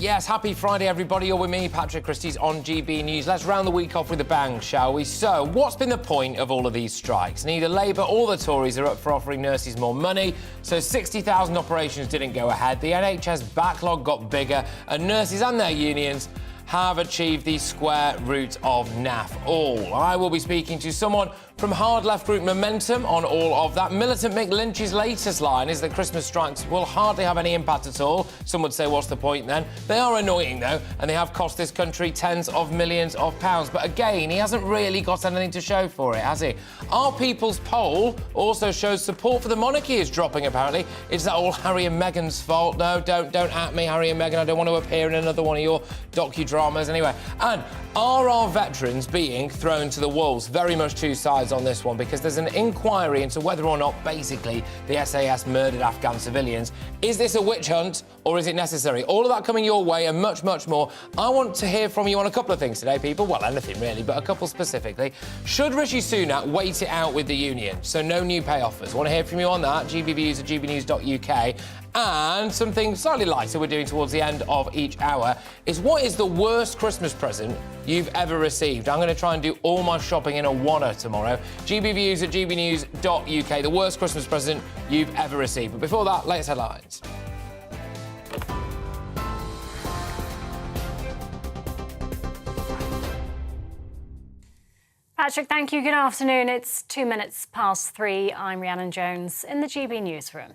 Yes, happy Friday, everybody. You're with me, Patrick Christys, on GB News. Let's round the week off with a bang, shall we? So, what's been the point of all of these strikes? Neither Labour or the Tories are up for offering nurses more money, so 60,000 operations didn't go ahead. The NHS backlog got bigger, and nurses and their unions have achieved the square root of naff all. I will be speaking to someone from hard left group Momentum on all of that. Militant Mick Lynch's latest line is that Christmas strikes will hardly have any impact at all. Some would say, what's the point then? They are annoying though, and they have cost this country tens of millions of pounds. But again, he hasn't really got anything to show for it, has he? Our People's poll also shows support for the monarchy is dropping, apparently. Is that all Harry and Meghan's fault? No, don't at me, Harry and Meghan. I don't want to appear in another one of your docudramas anyway. And are our veterans being thrown to the wolves? Very much two sides on this one, because there's an inquiry into whether or not, basically, the SAS murdered Afghan civilians. Is this a witch hunt, or is it necessary? All of that coming your way, and much, much more. I want to hear from you on a couple of things today, people. Well, anything really, but a couple specifically. Should Rishi Sunak wait it out with the union? So no new pay offers. I want to hear from you on that. GBViews at gbnews.uk. And something slightly lighter we're doing towards the end of each hour is, what is the worst Christmas present you've ever received? I'm going to try and do all my shopping in a wanna tomorrow. GBViews at gbnews.uk, the worst Christmas present you've ever received. But before that, latest headlines. Patrick, thank you. Good afternoon. It's 2 minutes past 3. I'm Rhiannon Jones in the GB newsroom.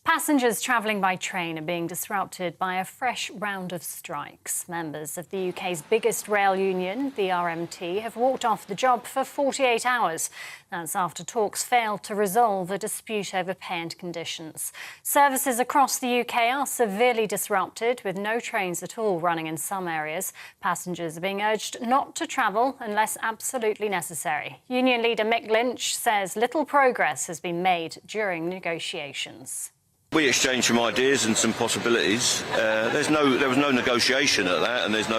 Passengers travelling by train are being disrupted by a fresh round of strikes. Members of the UK's biggest rail union, the RMT, have walked off the job for 48 hours. That's after talks failed to resolve a dispute over pay and conditions. Services across the UK are severely disrupted, with no trains at all running in some areas. Passengers are being urged not to travel unless absolutely necessary. Union leader Mick Lynch says little progress has been made during negotiations. We exchanged some ideas and some possibilities. There was no negotiation at that, and there's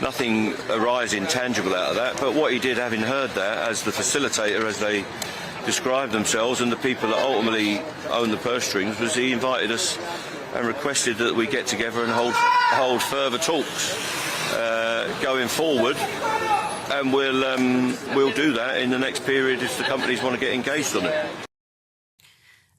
nothing arising tangible out of that. But what he did, having heard that as the facilitator, as they described themselves, and the people that ultimately own the purse strings, was he invited us and requested that we get together and hold further talks going forward. And we'll do that in the next period if the companies want to get engaged on it.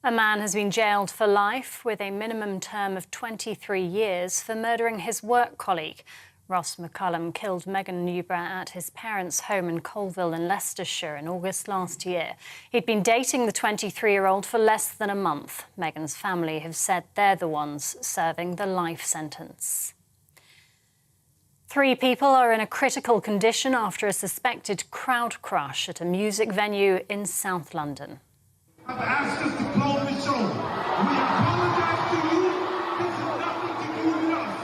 A man has been jailed for life with a minimum term of 23 years for murdering his work colleague. Ross McCullum killed Megan Newborough at his parents' home in Colville in Leicestershire in August last year. He'd been dating the 23-year-old for less than a month. Megan's family have said they're the ones serving the life sentence. 3 people are in a critical condition after a suspected crowd crush at a music venue in South London. Have asked us to close the show. We apologize to you. This has nothing to do with us.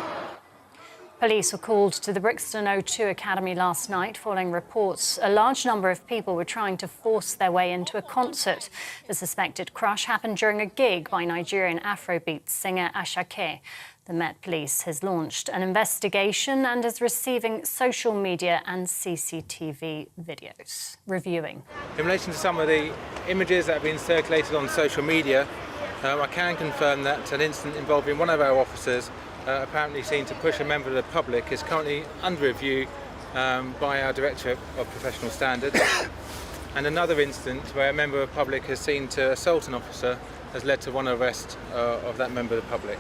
Police were called to the Brixton O2 Academy last night following reports a large number of people were trying to force their way into a concert. The suspected crush happened during a gig by Nigerian Afrobeat singer Asake. The Met Police has launched an investigation and is receiving social media and CCTV videos. Reviewing. In relation to some of the images that have been circulated on social media, I can confirm that an incident involving one of our officers apparently seen to push a member of the public is currently under review by our Director of Professional Standards. And another incident where a member of the public has seen to assault an officer has led to one arrest of that member of the public.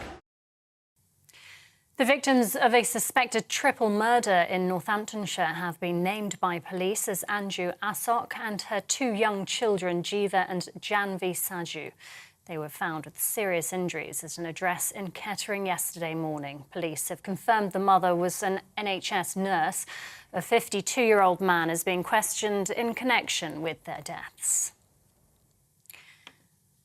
The victims of a suspected triple murder in Northamptonshire have been named by police as Anju Asok and her 2 young children, Jiva and Janvi Saju. They were found with serious injuries at an address in Kettering yesterday morning. Police have confirmed the mother was an NHS nurse. A 52-year-old man is being questioned in connection with their deaths.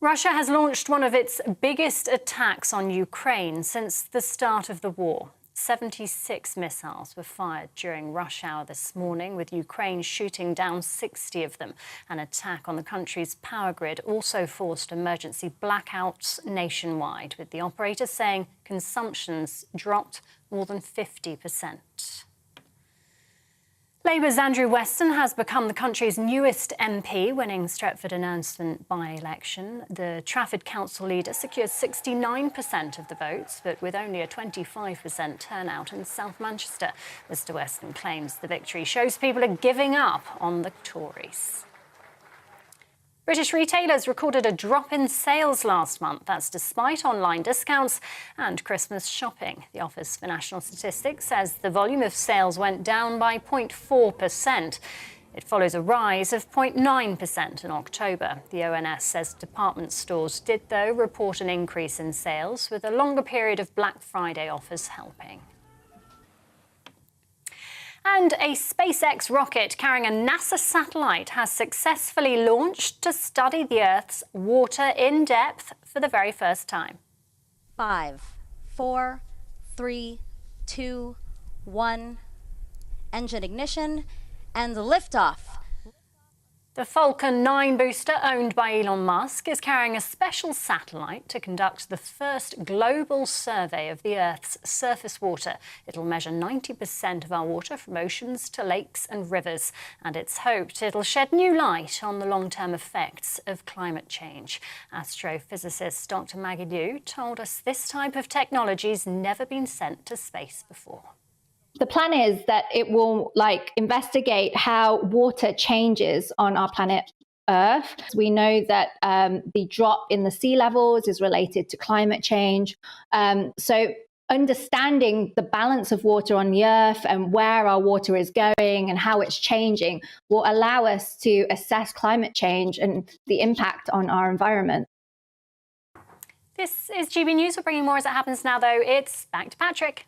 Russia has launched one of its biggest attacks on Ukraine since the start of the war. 76 missiles were fired during rush hour this morning, with Ukraine shooting down 60 of them. An attack on the country's power grid also forced emergency blackouts nationwide, with the operator saying consumption's dropped more than 50%. Labour's Andrew Weston has become the country's newest MP, winning Stretford and Ernston by-election. The Trafford Council leader secured 69% of the votes, but with only a 25% turnout in South Manchester. Mr Weston claims the victory shows people are giving up on the Tories. British retailers recorded a drop in sales last month. That's despite online discounts and Christmas shopping. The Office for National Statistics says the volume of sales went down by 0.4%. It follows a rise of 0.9% in October. The ONS says department stores did, though, report an increase in sales, with a longer period of Black Friday offers helping. And a SpaceX rocket carrying a NASA satellite has successfully launched to study the Earth's water in depth for the very first time. 5, 4, 3, 2, 1. Engine ignition and liftoff. The Falcon 9 booster, owned by Elon Musk, is carrying a special satellite to conduct the first global survey of the Earth's surface water. It'll measure 90% of our water, from oceans to lakes and rivers, and it's hoped it'll shed new light on the long-term effects of climate change. Astrophysicist Dr. Maggie Liu told us this type of technology's never been sent to space before. The plan is that it will investigate how water changes on our planet Earth. We know that the drop in the sea levels is related to climate change. So understanding the balance of water on the Earth and where our water is going and how it's changing will allow us to assess climate change and the impact on our environment. This is GB News. We're bringing more as it happens now, though. It's back to Patrick.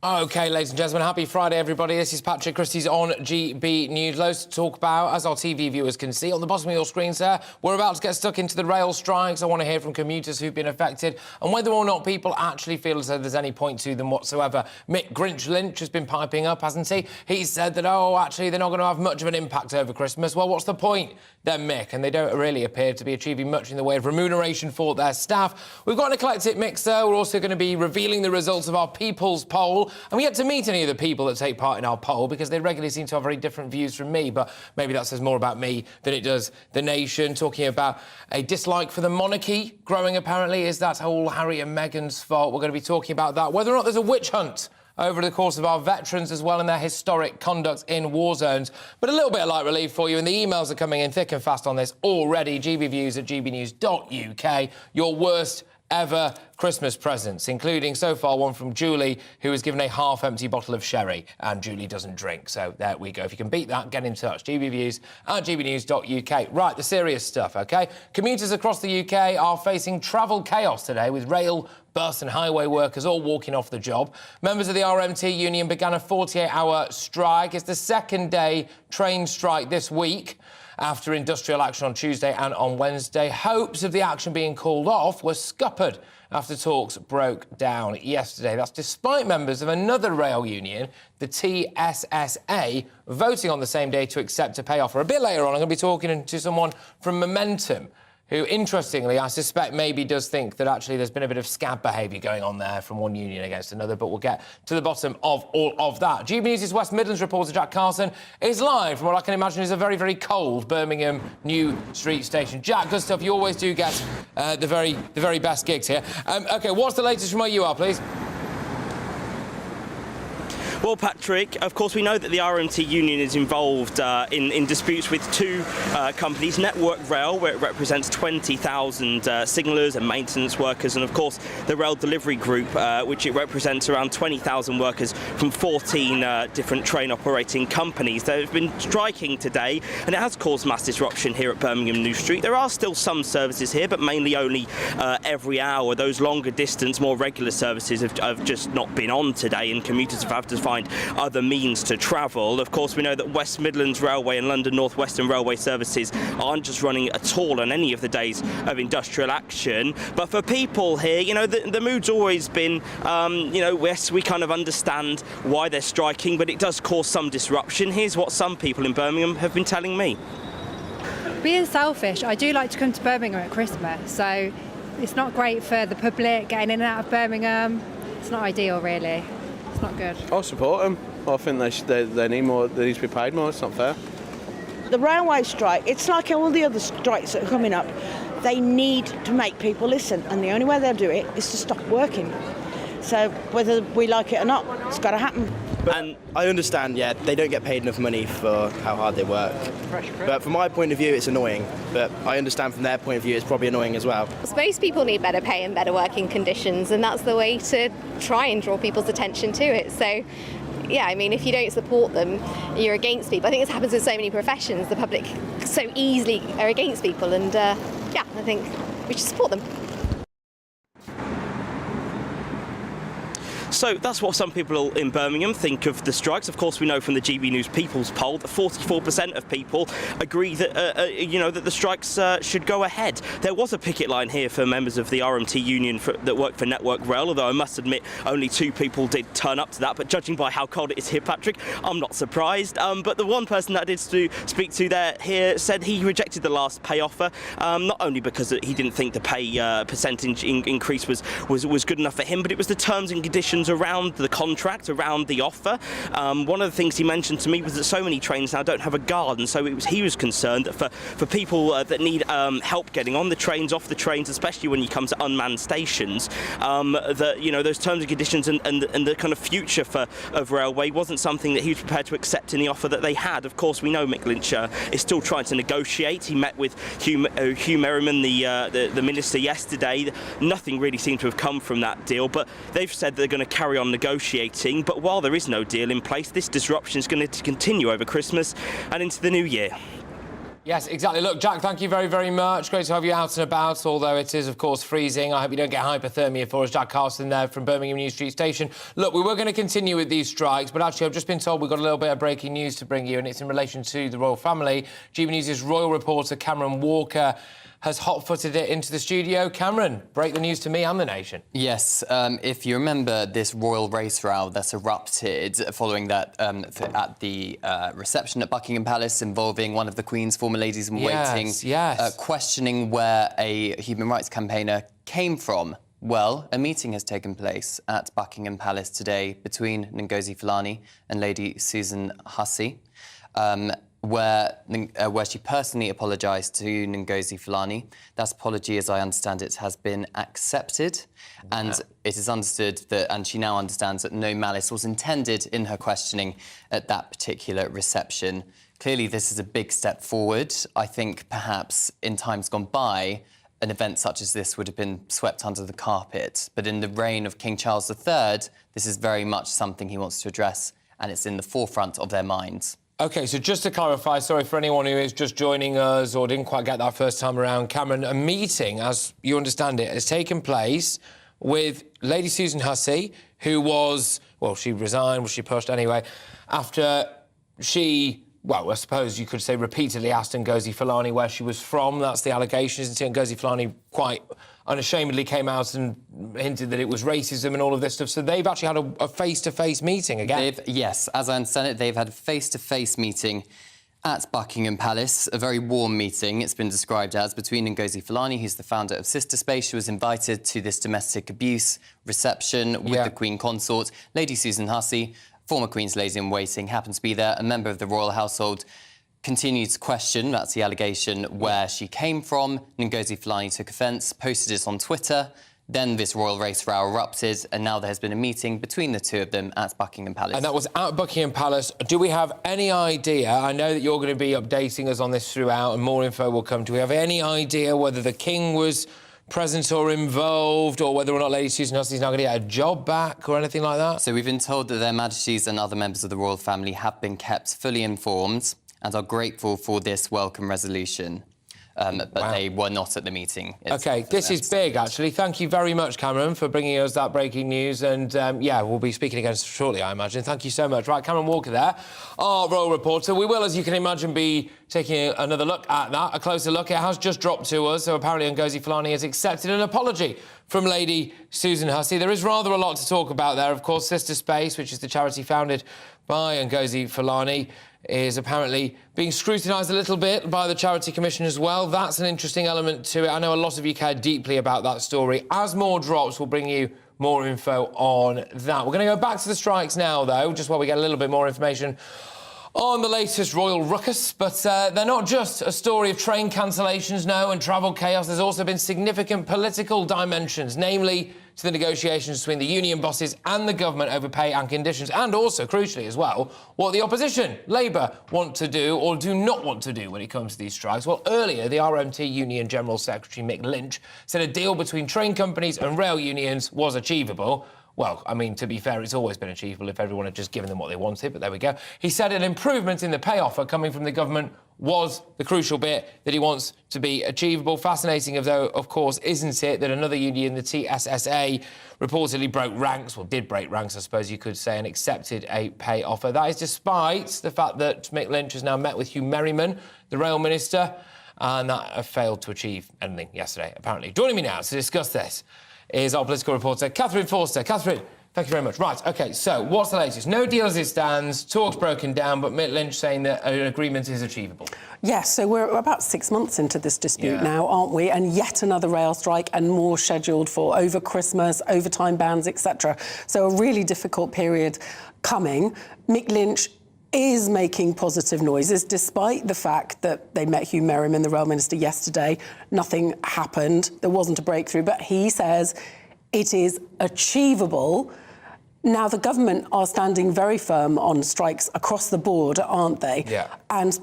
OK, ladies and gentlemen, happy Friday, everybody. This is Patrick Christys on GB News. Loads to talk about, as our TV viewers can see. On the bottom of your screens there, we're about to get stuck into the rail strikes. I want to hear from commuters who've been affected and whether or not people actually feel as though there's any point to them whatsoever. Mick Grinch Lynch has been piping up, hasn't he? He said that, actually, they're not going to have much of an impact over Christmas. Well, what's the point then, Mick? And they don't really appear to be achieving much in the way of remuneration for their staff. We've got an eclectic mix, though. We're also going to be revealing the results of our People's Poll. And we get to meet any of the people that take part in our poll because they regularly seem to have very different views from me, but maybe that says more about me than it does the nation. Talking about a dislike for the monarchy growing, apparently. Is that all Harry and Meghan's fault? We're going to be talking about that. Whether or not there's a witch hunt over the course of our veterans as well and their historic conduct in war zones. But a little bit of light relief for you, and the emails are coming in thick and fast on this already. gbviews@gbnews.uk. Your worst ever Christmas presents, including so far one from Julie, who was given a half-empty bottle of sherry, and Julie doesn't drink. So there we go. If you can beat that, get in touch. gbviews@gbnews.uk. Right, the serious stuff, OK? Commuters across the UK are facing travel chaos today, with rail, bus and highway workers all walking off the job. Members of the RMT union began a 48-hour strike. It's the second day train strike this week, after industrial action on Tuesday and on Wednesday. Hopes of the action being called off were scuppered after talks broke down yesterday. That's despite members of another rail union, the TSSA, voting on the same day to accept a pay offer. A bit later on, I'm going to be talking to someone from Momentum, who, interestingly, I suspect maybe does think that actually there's been a bit of scab behaviour going on there from one union against another, but we'll get to the bottom of all of that. GB News' West Midlands reporter Jack Carson is live from what I can imagine is a very, very cold Birmingham New Street station. Jack, good stuff. You always do get the very best gigs here. OK, what's the latest from where you are, please? Well, Patrick, of course, we know that the RMT union is involved in disputes with two companies, Network Rail, where it represents 20,000 signallers and maintenance workers, and, of course, the Rail Delivery Group, which it represents around 20,000 workers from 14 different train operating companies. They've been striking today, and it has caused mass disruption here at Birmingham New Street. There are still some services here, but mainly only every hour. Those longer distance, more regular services have just not been on today, and commuters have had to find find other means to travel. Of course, we know that West Midlands Railway and London North Western Railway services aren't just running at all on any of the days of industrial action. But for people here, you know, the mood's always been, you know, yes, we kind of understand why they're striking, but it does cause some disruption. Here's what some people in Birmingham have been telling me. Being selfish, I do like to come to Birmingham at Christmas, so it's not great for the public getting in and out of Birmingham. It's not ideal, really. It's not good. I support them. I think they need more. They need to be paid more. It's not fair. The railway strike, it's like all the other strikes that are coming up. They need to make people listen, and the only way they'll do it is to stop working. So whether we like it or not, it's got to happen. And I understand, yeah, they don't get paid enough money for how hard they work. But from my point of view, it's annoying. But I understand from their point of view, it's probably annoying as well. Most people need better pay and better working conditions, and that's the way to try and draw people's attention to it. So, yeah, I mean, if you don't support them, you're against people. I think this happens in so many professions. The public so easily are against people, and yeah, I think we should support them. So that's what some people in Birmingham think of the strikes. Of course, we know from the GBNews People's Poll that 44% of people agree that, you know, that the strikes should go ahead. There was a picket line here for members of the RMT union that work for Network Rail, although I must admit only 2 people did turn up to that. But judging by how cold it is here, Patrick, I'm not surprised. But the one person that I did speak to there here said he rejected the last pay offer, not only because he didn't think the pay percentage increase was good enough for him, but it was the terms and conditions around the contract, around the offer. One of the things he mentioned to me was that so many trains now don't have a guard, and so he was concerned that for people that need help getting on the trains, off the trains, especially when you come to unmanned stations, that, you know, those terms and conditions and the kind of future of railway wasn't something that he was prepared to accept in the offer that they had. Of course, we know Mick Lynch is still trying to negotiate. He met with Hugh Merriman, the minister, yesterday. Nothing really seemed to have come from that deal, but they've said they're going to carry on negotiating. But while there is no deal in place, this disruption is going to continue over Christmas and into the new year. Yes, exactly. Look, Jack, thank you very, very much. Great to have you out and about, although it is, of course, freezing. I hope you don't get hypothermia for us. Jack Carson there from Birmingham New Street Station. Look, we were going to continue with these strikes, but actually I've just been told we've got a little bit of breaking news to bring you, and it's in relation to the royal family. GBNews' royal reporter Cameron Walker has hot-footed it into the studio. Cameron, break the news to me and the nation. Yes, if you remember this royal race row that erupted following that at the reception at Buckingham Palace involving one of the Queen's former ladies in waiting, questioning where a human rights campaigner came from. Well, a meeting has taken place at Buckingham Palace today between Ngozi Fulani and Lady Susan Hussey. Where she personally apologised to Ngozi Fulani. That apology, as I understand it, has been accepted. And it is understood that, and she now understands that no malice was intended in her questioning at that particular reception. Clearly, this is a big step forward. I think perhaps in times gone by, an event such as this would have been swept under the carpet. But in the reign of King Charles III, this is very much something he wants to address, and it's in the forefront of their minds. OK, so just to clarify, sorry for anyone who is just joining us or didn't quite get that first time around, Cameron, a meeting, as you understand it, has taken place with Lady Susan Hussey, who was, well, she resigned, was she pushed anyway, after she, well, I suppose you could say repeatedly asked Ngozi Fulani where she was from. That's the allegations. And Ngozi Fulani quite unashamedly came out and hinted that it was racism and all of this stuff. So they've actually had a face-to-face meeting again. Yes, as I understand it, they've had a face-to-face meeting at Buckingham Palace, a very warm meeting, it's been described as, between Ngozi Fulani, who's the founder of Sister Space. She was invited to this domestic abuse reception with the Queen Consort. Lady Susan Hussey, former Queen's Lady-in-Waiting, happened to be there, a member of the royal household, continued to question, that's the allegation, where she came from. Ngozi Fulani took offence, posted it on Twitter. Then this royal race row erupted, and now there has been a meeting between the two of them at Buckingham Palace. And that was at Buckingham Palace. Do we have any idea? I know that you're going to be updating us on this throughout, and more info will come. Do we have any idea whether the King was present or involved, or whether or not Lady Susan Hussey is now going to get a job back or anything like that? So we've been told that their Majesties and other members of the royal family have been kept fully informed and are grateful for this welcome resolution. but they were not at the meeting. OK, this is big, actually. Thank you very much, Cameron, for bringing us that breaking news. And, yeah, we'll be speaking again shortly, I imagine. Thank you so much. Right, Cameron Walker there, our royal reporter. We will, as you can imagine, be taking another look at that, a closer look. It has just dropped to us, so apparently Ngozi Fulani has accepted an apology from Lady Susan Hussey. There is rather a lot to talk about there. Of course, Sister Space, which is the charity founded by Ngozi Fulani, is apparently being scrutinised a little bit by the Charity Commission as well. That's an interesting element to it. I know a lot of you care deeply about that story. As more drops, we'll bring you more info on that. We're going to go back to the strikes now, though, just while we get a little bit more information on the latest royal ruckus. But they're not just a story of train cancellations, no, and travel chaos. There's also been significant political dimensions, namely to the negotiations between the union bosses and the government over pay and conditions, and also, crucially as well, what the opposition, Labour, want to do or do not want to do when it comes to ththese strikes. Well, earlier, the RMT Union General Secretary Mick Lynch said a deal between train companies and rail unions was achievable. Well, I mean, to be fair, it's always been achievable if everyone had just given them what they wanted, but there we go. He said an improvement in the pay offer coming from the government was the crucial bit that he wants to be achievable. Fascinating, though, of course, isn't it, that another union, the TSSA, reportedly broke ranks, well, did break ranks, I suppose you could say, and accepted a pay offer. That is despite the fact that Mick Lynch has now met with Hugh Merriman, the rail minister, and that failed to achieve anything yesterday, apparently. Joining me now to discuss this is our political reporter, Catherine Forster. Catherine, thank you very much. Right, OK, so what's the latest? No deal as it stands, talks broken down, but Mick Lynch saying that an agreement is achievable. Yes, so we're about 6 months into this dispute now, aren't we? And yet another rail strike and more scheduled for over Christmas, overtime bans, etc. So a really difficult period coming. Mick Lynch is making positive noises, despite the fact that they met Hugh Merriman, the rail minister, yesterday. Nothing happened. There wasn't a breakthrough, but he says it is achievable. Now, the government are standing very firm on strikes across the board, aren't they? Yeah. And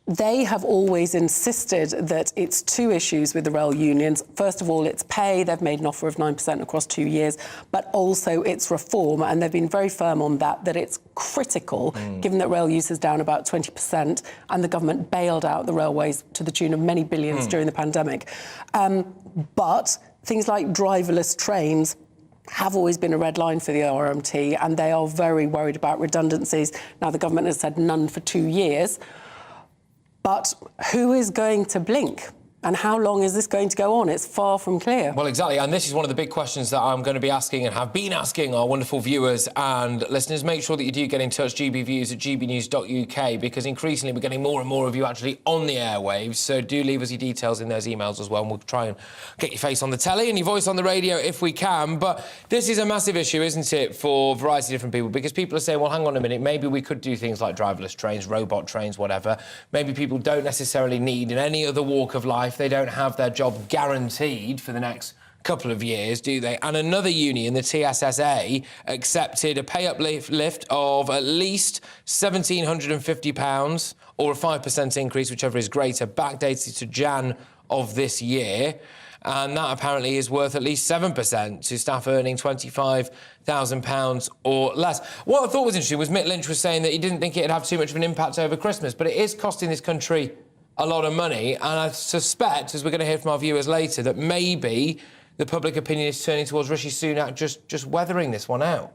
they have always insisted that it's two issues with the rail unions. First of all, it's pay. They've made an offer of 9% across 2 years, but also it's reform. And they've been very firm on that it's critical, given that rail use is down about 20% and the government bailed out the railways to the tune of many billions during the pandemic. But things like driverless trains have always been a red line for the RMT, and they are very worried about redundancies. Now, the government has said none for 2 years. But who is going to blink? And how long is this going to go on? It's far from clear. Well, exactly. And this is one of the big questions that I'm going to be asking and have been asking our wonderful viewers and listeners. Make sure that you do get in touch, gbviews at gbnews.uk, because increasingly we're getting more and more of you actually on the airwaves. So do leave us your details in those emails as well, and we'll try and get your face on the telly and your voice on the radio if we can. But this is a massive issue, isn't it, for a variety of different people, because people are saying, well, hang on a minute, maybe we could do things like driverless trains, robot trains, whatever. Maybe people don't necessarily need in any other walk of life. They don't have their job guaranteed for the next couple of years, do they? And another union, the TSSA, accepted a pay uplift of at least £1,750 or a 5% increase, whichever is greater, backdated to Jan of this year. And that apparently is worth at least 7% to staff earning £25,000 or less. What I thought was interesting was Mick Lynch was saying that he didn't think it'd have too much of an impact over Christmas, but it is costing this country a lot of money, and I suspect, as we're going to hear from our viewers later, that maybe the public opinion is turning towards Rishi Sunak just weathering this one out.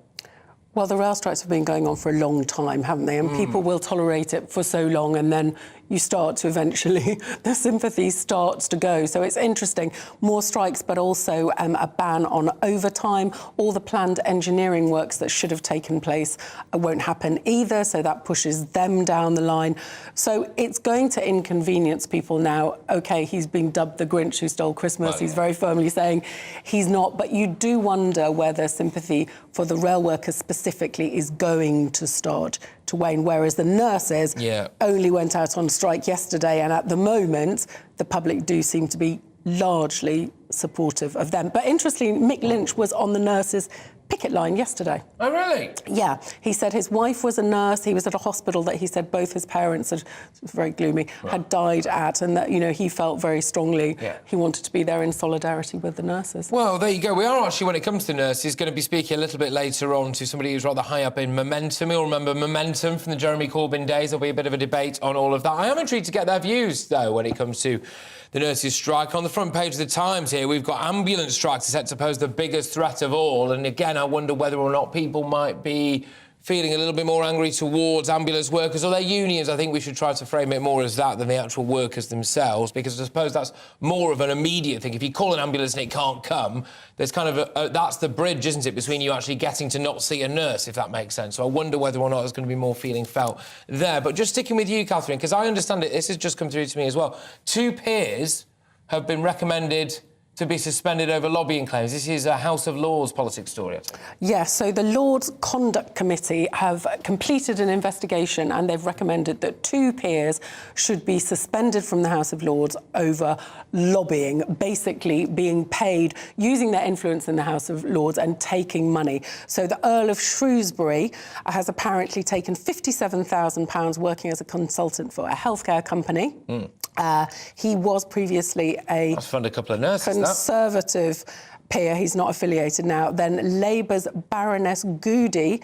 Well, the rail strikes have been going on for a long time, haven't they? And people will tolerate it for so long, and then you start to eventually, the sympathy starts to go. So it's interesting. More strikes, but also a ban on overtime. All the planned engineering works that should have taken place won't happen either, so that pushes them down the line. So it's going to inconvenience people now. OK, he's been dubbed the Grinch who stole Christmas. He's very firmly saying he's not. But you do wonder whether sympathy for the rail workers specifically is going to start to wane, whereas the nurses only went out on strike yesterday, and at the moment the public do seem to be largely supportive of them. But interestingly, Mick Lynch was on the nurses' picket line yesterday. Oh, really? Yeah. He said his wife was a nurse. He was at a hospital that he said both his parents had, very gloomy, had died at, and that, you know, he felt very strongly he wanted to be there in solidarity with the nurses. Well, there you go. We are actually, when it comes to nurses, going to be speaking a little bit later on to somebody who's rather high up in Momentum. You'll remember Momentum from the Jeremy Corbyn days. There'll be a bit of a debate on all of that. I am intrigued to get their views, though, when it comes to the nurses' strike. On the front page of the Times here, we've got ambulance strikes are set to pose the biggest threat of all. And again, I wonder whether or not people might be feeling a little bit more angry towards ambulance workers or their unions. I think we should try to frame it more as that than the actual workers themselves, because I suppose that's more of an immediate thing. If you call an ambulance and it can't come, there's kind of that's the bridge, isn't it, between you actually getting to not see a nurse, if that makes sense. So I wonder whether or not there's going to be more feeling felt there. But just sticking with you, Catherine, because I understand it, this has just come through to me as well. 2 peers have been recommended to be suspended over lobbying claims. This is a House of Lords politics story. Yes, so the Lords Conduct Committee have completed an investigation and they've recommended that 2 peers should be suspended from the House of Lords over lobbying, basically being paid, using their influence in the House of Lords and taking money. So the Earl of Shrewsbury has apparently taken £57,000 working as a consultant for a healthcare company. He was previously a fund a couple of nurses, Conservative peer. He's not affiliated now. Then Labour's Baroness Goody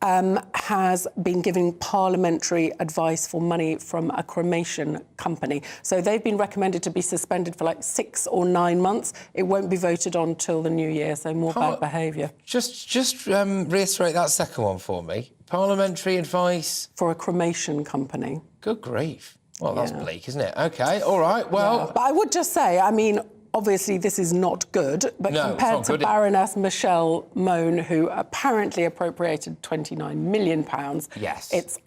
has been giving parliamentary advice for money from a cremation company. So they've been recommended to be suspended for like 6 or 9 months. It won't be voted on till the new year, so more bad behaviour. Just reiterate that second one for me. Parliamentary advice? For a cremation company. Good grief. Well, that's bleak, isn't it? OK, all right, well... Yeah. But I would just say, I mean, obviously this is not good, but no, compared to Baroness Michelle Mone, who apparently appropriated £29 million, it's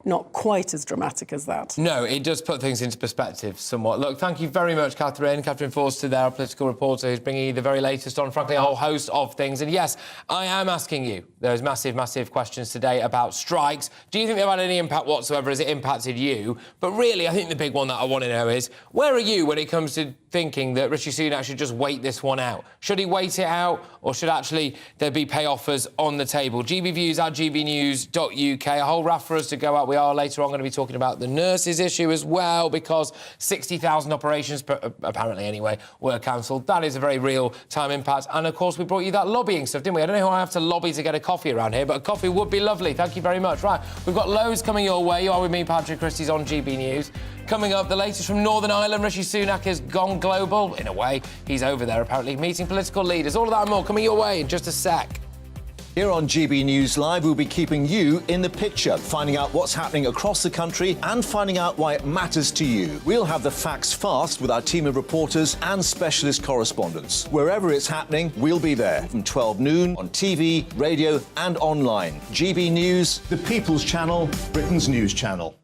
not quite as dramatic as that. No, it does put things into perspective somewhat. Look, thank you very much, Catherine. Catherine Forster there, our political reporter, who's bringing you the very latest on, frankly, a whole host of things. And yes, I am asking you those massive, massive questions today about strikes. Do you think they've had any impact whatsoever? Has it impacted you? But really, I think the big one that I want to know is, where are you when it comes to thinking that Rishi Sunak should just wait this one out? Should he wait it out, or should actually there be pay offers on the table? GBviews at gbnews.uk, a whole raft for us to go out. We are later on going to be talking about the nurses issue as well, because 60,000 operations, apparently anyway, were cancelled. That is a very real-time impact. And, of course, we brought you that lobbying stuff, didn't we? I don't know how I have to lobby to get a coffee around here, but a coffee would be lovely. Thank you very much. Right, we've got loads coming your way. You are with me, Patrick Christys, on GB News. Coming up, the latest from Northern Ireland. Rishi Sunak has gone global. In a way, he's over there, apparently, meeting political leaders. All of that and more coming your way in just a sec. Here on GB News Live, we'll be keeping you in the picture, finding out what's happening across the country and finding out why it matters to you. We'll have the facts fast with our team of reporters and specialist correspondents. Wherever it's happening, we'll be there from 12 noon on TV, radio and online. GB News, the People's Channel, Britain's news channel.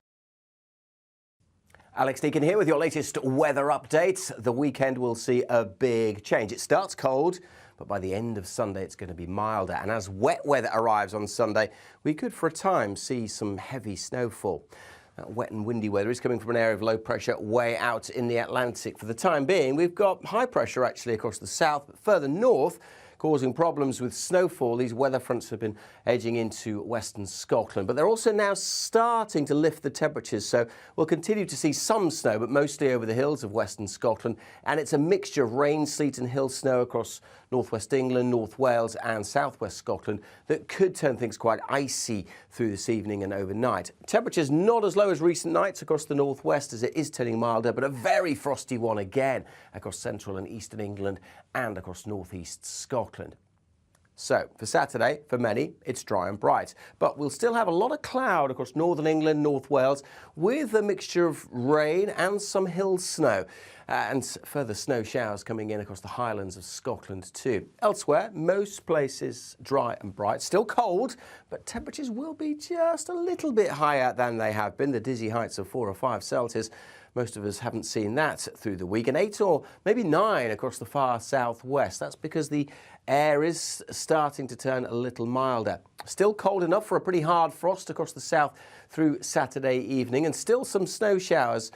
Alex Deakin here with your latest weather update. The weekend will see a big change. It starts cold, but by the end of Sunday it's going to be milder. And as wet weather arrives on Sunday, we could for a time see some heavy snowfall. That wet and windy weather is coming from an area of low pressure way out in the Atlantic. For the time being, we've got high pressure actually across the south, but further north, causing problems with snowfall. These weather fronts have been edging into western Scotland, but they're also now starting to lift the temperatures, so we'll continue to see some snow, but mostly over the hills of western Scotland, and it's a mixture of rain, sleet and hill snow across northwest England, North Wales and southwest Scotland that could turn things quite icy through this evening and overnight. Temperatures not as low as recent nights across the northwest as it is turning milder, but a very frosty one again across central and eastern England and across northeast Scotland. So, for Saturday, for many, it's dry and bright. But we'll still have a lot of cloud across northern England, North Wales, with a mixture of rain and some hill snow. And further snow showers coming in across the highlands of Scotland too. Elsewhere, most places dry and bright. Still cold, but temperatures will be just a little bit higher than they have been. The dizzy heights of 4 or 5 Celsius. Most of us haven't seen that through the week. And 8 or maybe 9 across the far southwest. That's because the air is starting to turn a little milder. Still cold enough for a pretty hard frost across the south through Saturday evening, and still some snow showers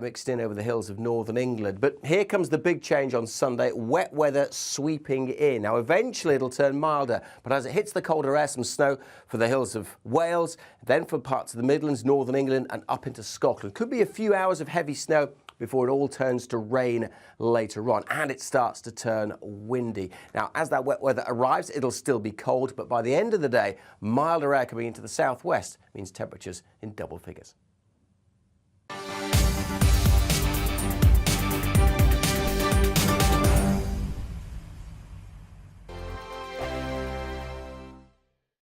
mixed in over the hills of northern England. But here comes the big change on Sunday, wet weather sweeping in. Now, eventually it'll turn milder, but as it hits the colder air, some snow for the hills of Wales, then for parts of the Midlands, northern England, and up into Scotland. Could be a few hours of heavy snow before it all turns to rain later on, and it starts to turn windy. Now, as that wet weather arrives, it'll still be cold, but by the end of the day, milder air coming into the southwest means temperatures in double figures.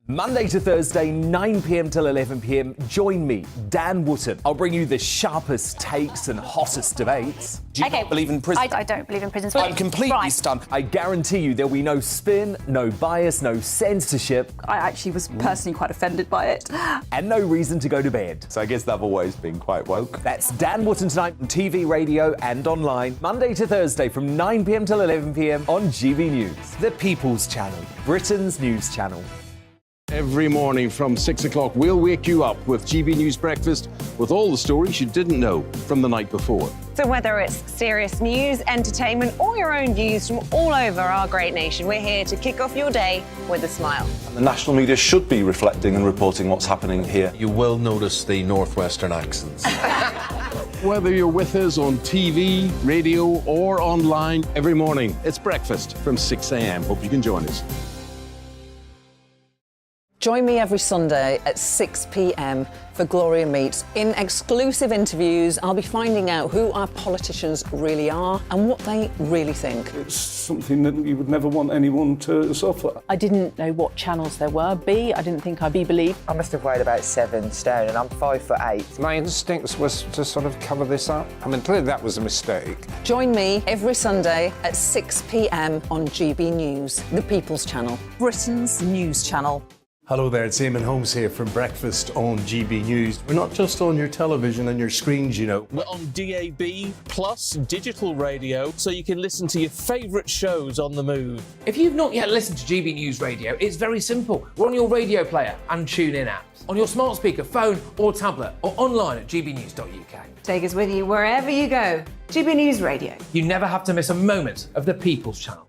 Monday to Thursday, 9 p.m. till 11 p.m. Join me, Dan Wootton. I'll bring you the sharpest takes and hottest debates. Do you not believe in prison? I don't believe in prisons. I'm completely stunned. I guarantee you there'll be no spin, no bias, no censorship. I actually was personally quite offended by it. And no reason to go to bed. So I guess they've always been quite woke. That's Dan Wootton tonight on TV, radio and online. Monday to Thursday from 9 p.m. till 11 p.m. on GB News. The People's Channel, Britain's news channel. Every morning from 6 o'clock, we'll wake you up with GB News Breakfast with all the stories you didn't know from the night before. So whether it's serious news, entertainment or your own views from all over our great nation, we're here to kick off your day with a smile. And the national media should be reflecting and reporting what's happening here. You will notice the northwestern accents. Whether you're with us on TV, radio or online, every morning, it's breakfast from 6 a.m. Hope you can join us. Join me every Sunday at 6 p.m. for Gloria Meets. In exclusive interviews, I'll be finding out who our politicians really are and what they really think. It's something that you would never want anyone to suffer. I didn't know what channels there were. I didn't think I'd be believed. I must have weighed about 7 stone and I'm 5'8". My instincts was to sort of cover this up. I mean, clearly that was a mistake. Join me every Sunday at 6 p.m. on GB News, the People's Channel, Britain's news channel. Hello there, it's Eamon Holmes here from Breakfast on GB News. We're not just on your television and your screens, you know. We're on DAB plus digital radio, so you can listen to your favourite shows on the move. If you've not yet listened to GB News Radio, it's very simple. We're on your radio player and TuneIn apps, on your smart speaker, phone or tablet, or online at gbnews.uk. Take us with you wherever you go. GB News Radio. You never have to miss a moment of the People's Channel.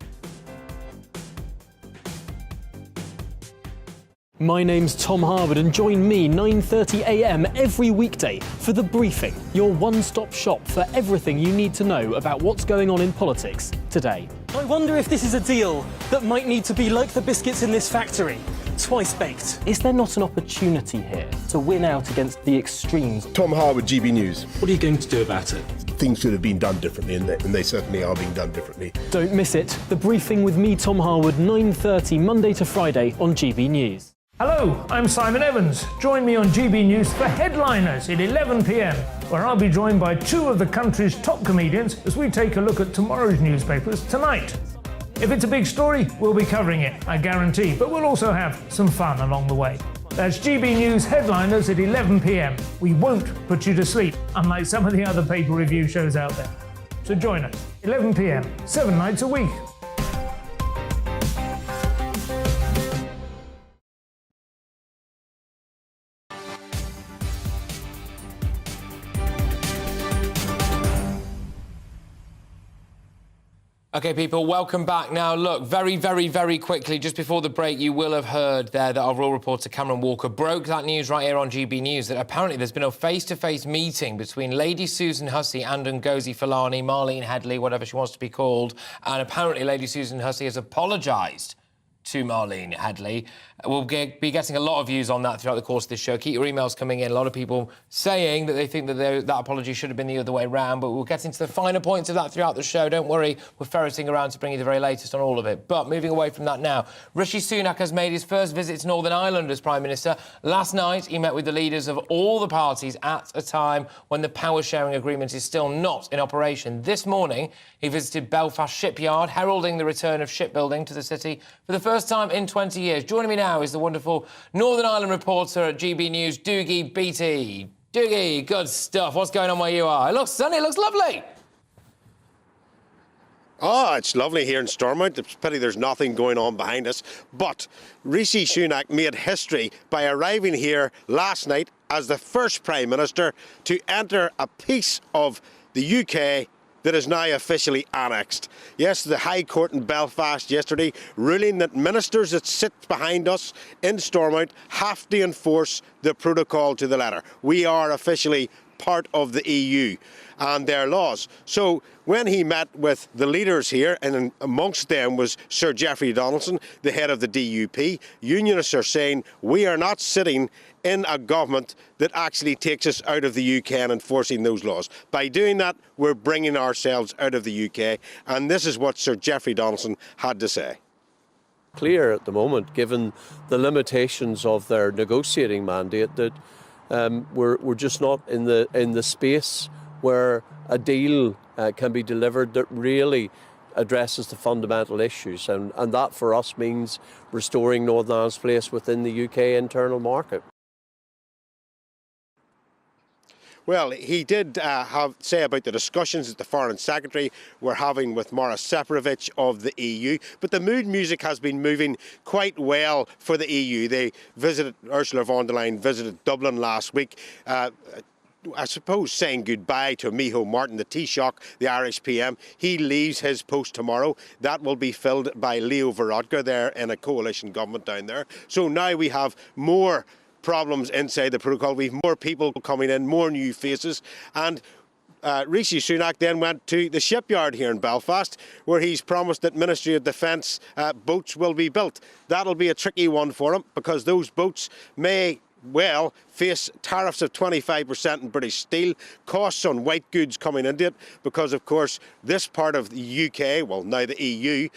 My name's Tom Harwood and join me 9:30 a.m. every weekday for The Briefing, your one-stop shop for everything you need to know about what's going on in politics today. I wonder if this is a deal that might need to be like the biscuits in this factory, twice baked. Is there not an opportunity here to win out against the extremes? Tom Harwood, GB News. What are you going to do about it? Things should have been done differently, and they certainly are being done differently. Don't miss it. The Briefing with me, Tom Harwood, 9:30 Monday to Friday on GB News. Hello, I'm Simon Evans. Join me on GB News for Headliners at 11 p.m, where I'll be joined by two of the country's top comedians as we take a look at tomorrow's newspapers tonight. If it's a big story, we'll be covering it, I guarantee, but we'll also have some fun along the way. That's GB News Headliners at 11 p.m. We won't put you to sleep, unlike some of the other paper review shows out there. So join us, 11 p.m, 7 nights a week. OK, people, welcome back. Now, look, very, very, very quickly, just before the break, you will have heard there that our royal reporter Cameron Walker broke that news right here on GB News, that apparently there's been a face-to-face meeting between Lady Susan Hussey and Ngozi Fulani, Marlene Headley, whatever she wants to be called, and apparently Lady Susan Hussey has apologised to Marlene Headley. We'll be getting a lot of views on that throughout the course of this show. Keep your emails coming in. A lot of people saying that they think that that apology should have been the other way around, but we'll get into the finer points of that throughout the show. Don't worry, we're ferreting around to bring you the very latest on all of it. But moving away from that now, Rishi Sunak has made his first visit to Northern Ireland as Prime Minister. Last night, he met with the leaders of all the parties at a time when the power-sharing agreement is still not in operation. This morning, he visited Belfast Shipyard, heralding the return of shipbuilding to the city for the first time in 20 years. Joining me now is the wonderful Northern Ireland reporter at GB News, Doogie Beattie. Doogie, good stuff. What's going on where you are? It looks sunny, it looks lovely. Oh, it's lovely here in Stormont. It's a pity there's nothing going on behind us. But Rishi Sunak made history by arriving here last night as the first Prime Minister to enter a piece of the UK that is now officially annexed. Yes, the High Court in Belfast yesterday ruling that ministers that sit behind us in Stormont have to enforce the protocol to the letter. We are officially part of the EU and their laws. So when he met with the leaders here, and amongst them was Sir Geoffrey Donaldson, the head of the DUP, unionists are saying we are not sitting in a government that actually takes us out of the UK and enforcing those laws. By doing that, we're bringing ourselves out of the UK, and this is what Sir Geoffrey Donaldson had to say. Clear at the moment, given the limitations of their negotiating mandate, that we're just not in the space where a deal can be delivered that really addresses the fundamental issues, and that for us means restoring Northern Ireland's place within the UK internal market. Well, he did say about the discussions that the Foreign Secretary were having with Maros Sefcovic of the EU, but the mood music has been moving quite well for the EU. They visited, Ursula von der Leyen visited Dublin last week, I suppose saying goodbye to Micheál Martin, the Taoiseach, the Irish PM. He leaves his post tomorrow. That will be filled by Leo Varadkar there in a coalition government down there. So now we have more problems inside the protocol. We have more people coming in, more new faces, and Rishi Sunak then went to the shipyard here in Belfast, where he's promised that Ministry of Defence boats will be built. That'll be a tricky one for him, because those boats may well face tariffs of 25% in British steel, costs on white goods coming into it, because of course this part of the UK, well now the EU,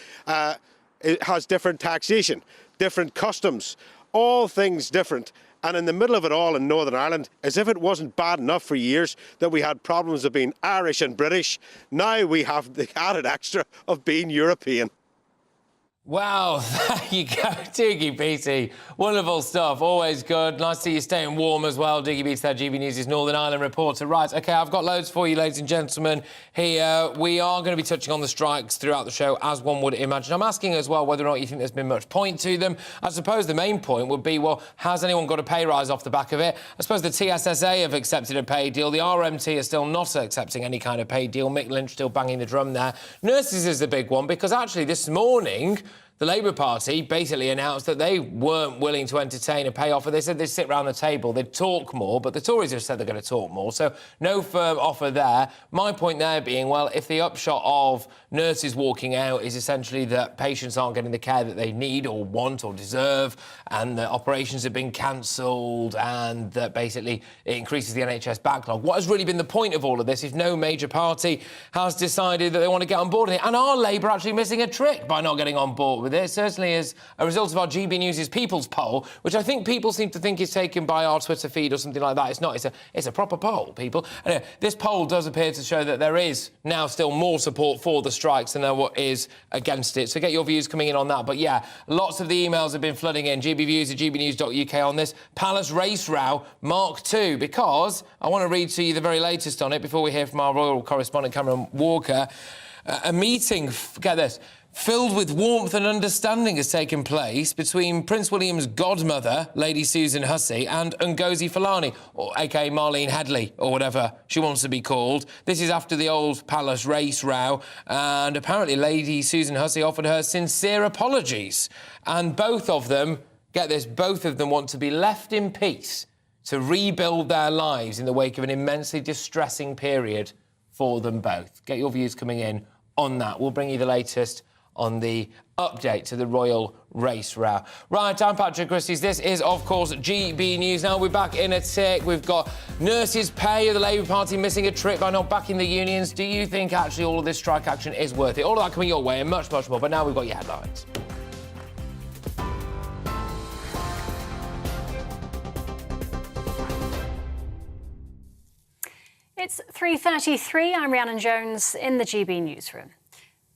it has different taxation, different customs, all things different. And in the middle of it all in Northern Ireland, as if it wasn't bad enough for years that we had problems of being Irish and British, now we have the added extra of being European. Wow, there you go, Diggy BT. Wonderful stuff, always good. Nice to see you staying warm as well. Diggy BT, there, GB News' Northern Ireland reporter. Right, OK, I've got loads for you, ladies and gentlemen. Here, we are going to be touching on the strikes throughout the show, as one would imagine. I'm asking as well whether or not you think there's been much point to them. I suppose the main point would be, well, has anyone got a pay rise off the back of it? I suppose the TSSA have accepted a pay deal. The RMT are still not accepting any kind of pay deal. Mick Lynch still banging the drum there. Nurses is the big one, because actually this morning the Labour Party basically announced that they weren't willing to entertain a pay offer. They said they'd sit round the table, they'd talk more, but the Tories have said they're going to talk more, so no firm offer there. My point there being, well, if the upshot of nurses walking out is essentially that patients aren't getting the care that they need or want or deserve, and that operations have been cancelled, and that basically it increases the NHS backlog, what has really been the point of all of this if no major party has decided that they want to get on board with it? And are Labour actually missing a trick by not getting on board with it? Certainly as a result of our GB News' People's Poll, which I think people seem to think is taken by our Twitter feed or something like that. It's not. It's a proper poll, people. Anyway, this poll does appear to show that there is now still more support for the strikes than there is against it. So get your views coming in on that. But yeah, lots of the emails have been flooding in. GBviews at gbnews.uk on this Palace race row Mark II, because I want to read to you the very latest on it before we hear from our royal correspondent Cameron Walker. A meeting, get this, filled with warmth and understanding has taken place between Prince William's godmother, Lady Susan Hussey, and Ngozi Fulani, or a.k.a. Marlene Headley, or whatever she wants to be called. This is after the old palace race row, and apparently Lady Susan Hussey offered her sincere apologies. And both of them, get this, both of them want to be left in peace to rebuild their lives in the wake of an immensely distressing period for them both. Get your views coming in on that. We'll bring you the latest on the update to the royal race row. Right, I'm Patrick Christys. This is, of course, GB News. Now we're back in a tick. We've got nurses' pay, the Labour Party missing a trick by not backing the unions. Do you think actually all of this strike action is worth it? All of that coming your way and much, much more. But now we've got your headlines. It's 3:33. I'm Rhiannon Jones in the GB newsroom.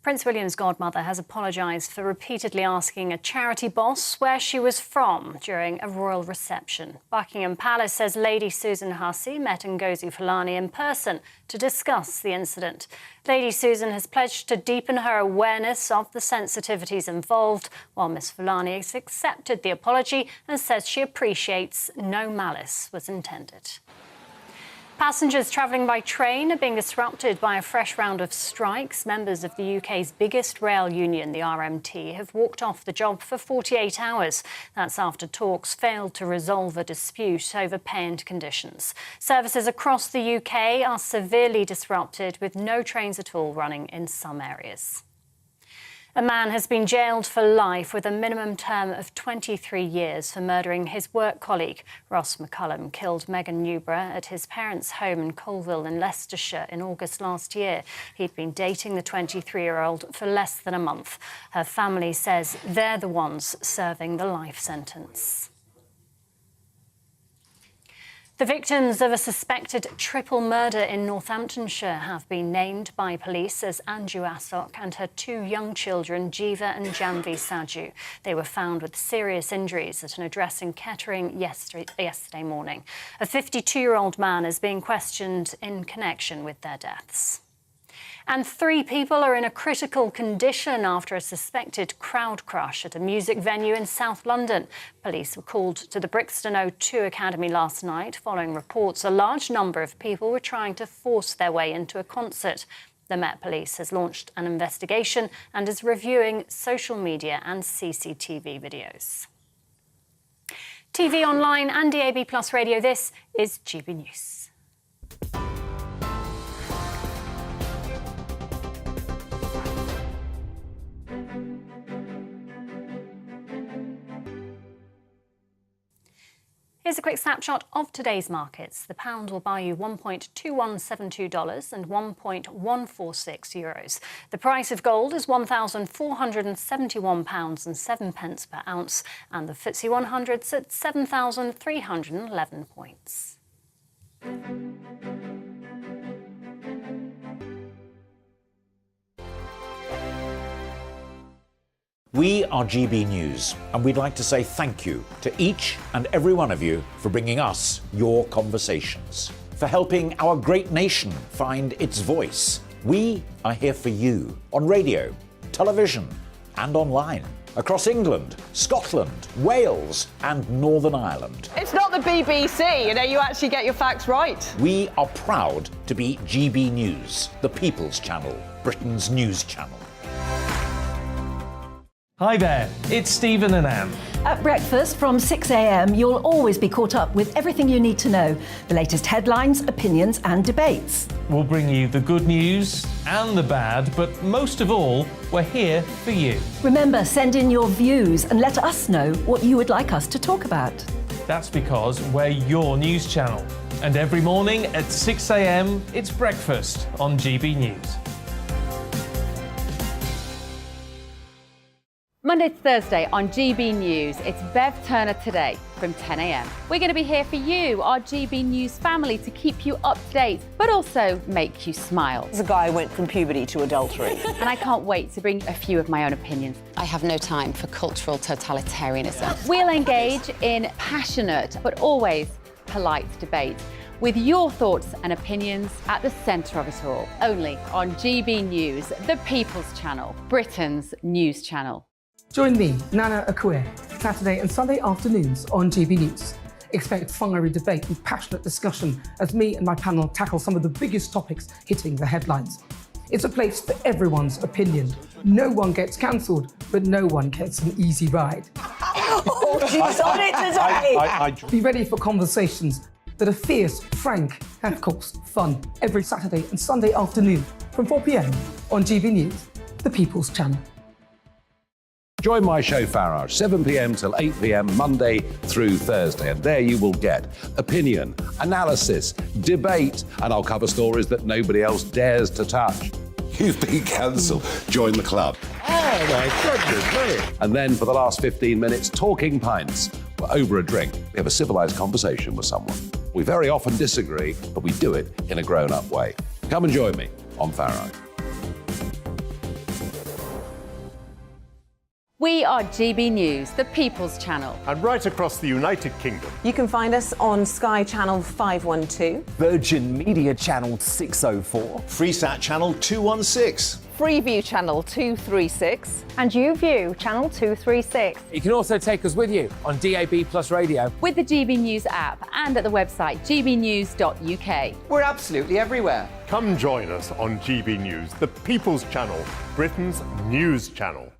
Prince William's godmother has apologised for repeatedly asking a charity boss where she was from during a royal reception. Buckingham Palace says Lady Susan Hussey met Ngozi Fulani in person to discuss the incident. Lady Susan has pledged to deepen her awareness of the sensitivities involved, while Miss Fulani has accepted the apology and says she appreciates no malice was intended. Passengers travelling by train are being disrupted by a fresh round of strikes. Members of the UK's biggest rail union, the RMT, have walked off the job for 48 hours. That's after talks failed to resolve a dispute over pay and conditions. Services across the UK are severely disrupted, with no trains at all running in some areas. A man has been jailed for life with a minimum term of 23 years for murdering his work colleague. Ross McCullum killed Megan Newborough at his parents' home in Colville in Leicestershire in August last year. He'd been dating the 23-year-old for less than a month. Her family says they're the ones serving the life sentence. The victims of a suspected triple murder in Northamptonshire have been named by police as Anju Asok and her two young children, Jiva and Janvi Saju. They were found with serious injuries at an address in Kettering yesterday morning. A 52-year-old man is being questioned in connection with their deaths. And 3 people are in a critical condition after a suspected crowd crush at a music venue in South London. Police were called to the Brixton O2 Academy last night following reports a large number of people were trying to force their way into a concert. The Met Police has launched an investigation and is reviewing social media and CCTV videos. TV online and DAB+ radio, this is GB News. Here's a quick snapshot of today's markets. The pound will buy you $1.2172 and €1.146. The price of gold is £1,471.07 per ounce, and the FTSE 100's at 7,311 points. We are GB News, and we'd like to say thank you to each and every one of you for bringing us your conversations, for helping our great nation find its voice. We are here for you on radio, television, and online, across England, Scotland, Wales, and Northern Ireland. It's not the BBC, you actually get your facts right. We are proud to be GB News, the People's Channel, Britain's news channel. Hi there, it's Stephen and Anne. At breakfast from 6 a.m, you'll always be caught up with everything you need to know, the latest headlines, opinions and debates. We'll bring you the good news and the bad, but most of all, we're here for you. Remember, send in your views and let us know what you would like us to talk about. That's because we're your news channel. And every morning at 6 a.m, it's breakfast on GB News. Monday to Thursday on GB News, it's Bev Turner Today from 10 a.m. We're going to be here for you, our GB News family, to keep you up to date, but also make you smile. The guy went from puberty to adultery. And I can't wait to bring a few of my own opinions. I have no time for cultural totalitarianism. We'll engage in passionate, but always polite debate, with your thoughts and opinions at the centre of it all. Only on GB News, the People's Channel, Britain's news channel. Join me, Nana Akue, Saturday and Sunday afternoons on GB News. Expect fiery debate and passionate discussion as me and my panel tackle some of the biggest topics hitting the headlines. It's a place for everyone's opinion. No one gets cancelled, but no one gets an easy ride. Oh, she's on it today! Be ready for conversations that are fierce, frank, and of course, fun. Every Saturday and Sunday afternoon from 4 p.m. on GB News, the People's Channel. Join my show Farage, 7 p.m. till 8 p.m. Monday through Thursday. And there you will get opinion, analysis, debate, and I'll cover stories that nobody else dares to touch. You've been cancelled. Join the club. Oh, my goodness me. And then for the last 15 minutes, talking pints. We're over a drink. We have a civilised conversation with someone. We very often disagree, but we do it in a grown-up way. Come and join me on Farage. We are GB News, the People's Channel. And right across the United Kingdom. You can find us on Sky Channel 512, Virgin Media Channel 604, Freesat Channel 216, Freeview Channel 236, and YouView Channel 236. You can also take us with you on DAB Plus Radio. With the GB News app and at the website gbnews.uk. We're absolutely everywhere. Come join us on GB News, the People's Channel, Britain's news channel.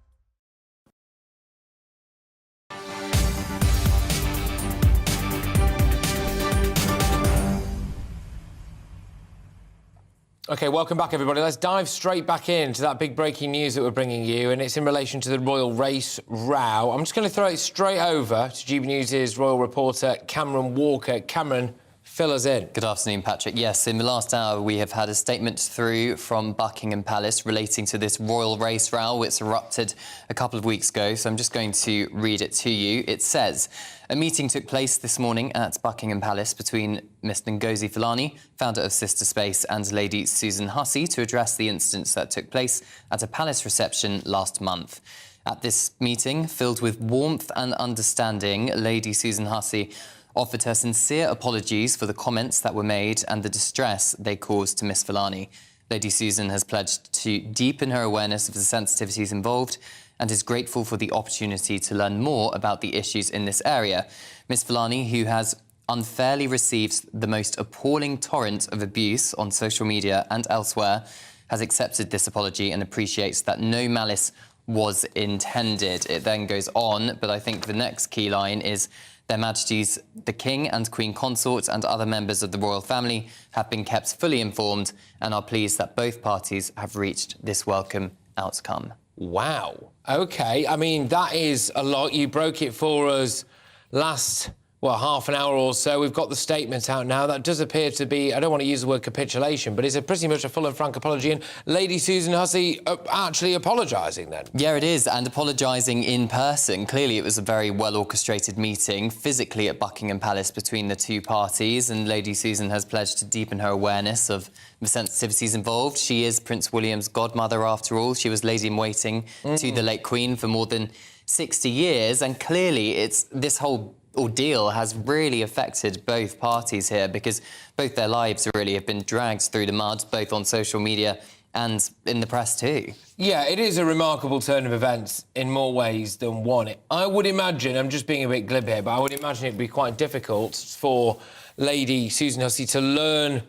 OK, welcome back, everybody. Let's dive straight back into that big breaking news that we're bringing you, and it's in relation to the royal race row. I'm just going to throw it straight over to GB News' royal reporter, Cameron Walker. Cameron, fill us in. Good afternoon, Patrick. Yes, in the last hour, we have had a statement through from Buckingham Palace relating to this royal race row, which erupted a couple of weeks ago, so I'm just going to read it to you. It says, a meeting took place this morning at Buckingham Palace between Mr Ngozi Fulani, founder of Sister Space, and Lady Susan Hussey to address the incidents that took place at a palace reception last month. At this meeting, filled with warmth and understanding, Lady Susan Hussey offered her sincere apologies for the comments that were made and the distress they caused to Miss Fulani. Lady Susan has pledged to deepen her awareness of the sensitivities involved and is grateful for the opportunity to learn more about the issues in this area. Miss Fulani, who has unfairly received the most appalling torrent of abuse on social media and elsewhere, has accepted this apology and appreciates that no malice was intended. It then goes on, but I think the next key line is Their Majesties the King and Queen Consort and other members of the royal family have been kept fully informed and are pleased that both parties have reached this welcome outcome. Wow. OK, I mean, that is a lot. You broke it for us last, well, half an hour or so. We've got the statement out now. That does appear to be, I don't want to use the word capitulation, but it's pretty much a full and frank apology. And Lady Susan Hussey actually apologising then. Yeah, it is, and apologising in person. Clearly, it was a very well-orchestrated meeting physically at Buckingham Palace between the two parties, and Lady Susan has pledged to deepen her awareness of the sensitivities involved. She is Prince William's godmother, after all. She was lady-in-waiting to the late Queen for more than 60 years, and clearly it's this whole ordeal has really affected both parties here because both their lives really have been dragged through the mud, both on social media and in the press too. Yeah, it is a remarkable turn of events in more ways than one. I would imagine, I'm just being a bit glib here, but I would imagine it'd be quite difficult for Lady Susan Hussey to learn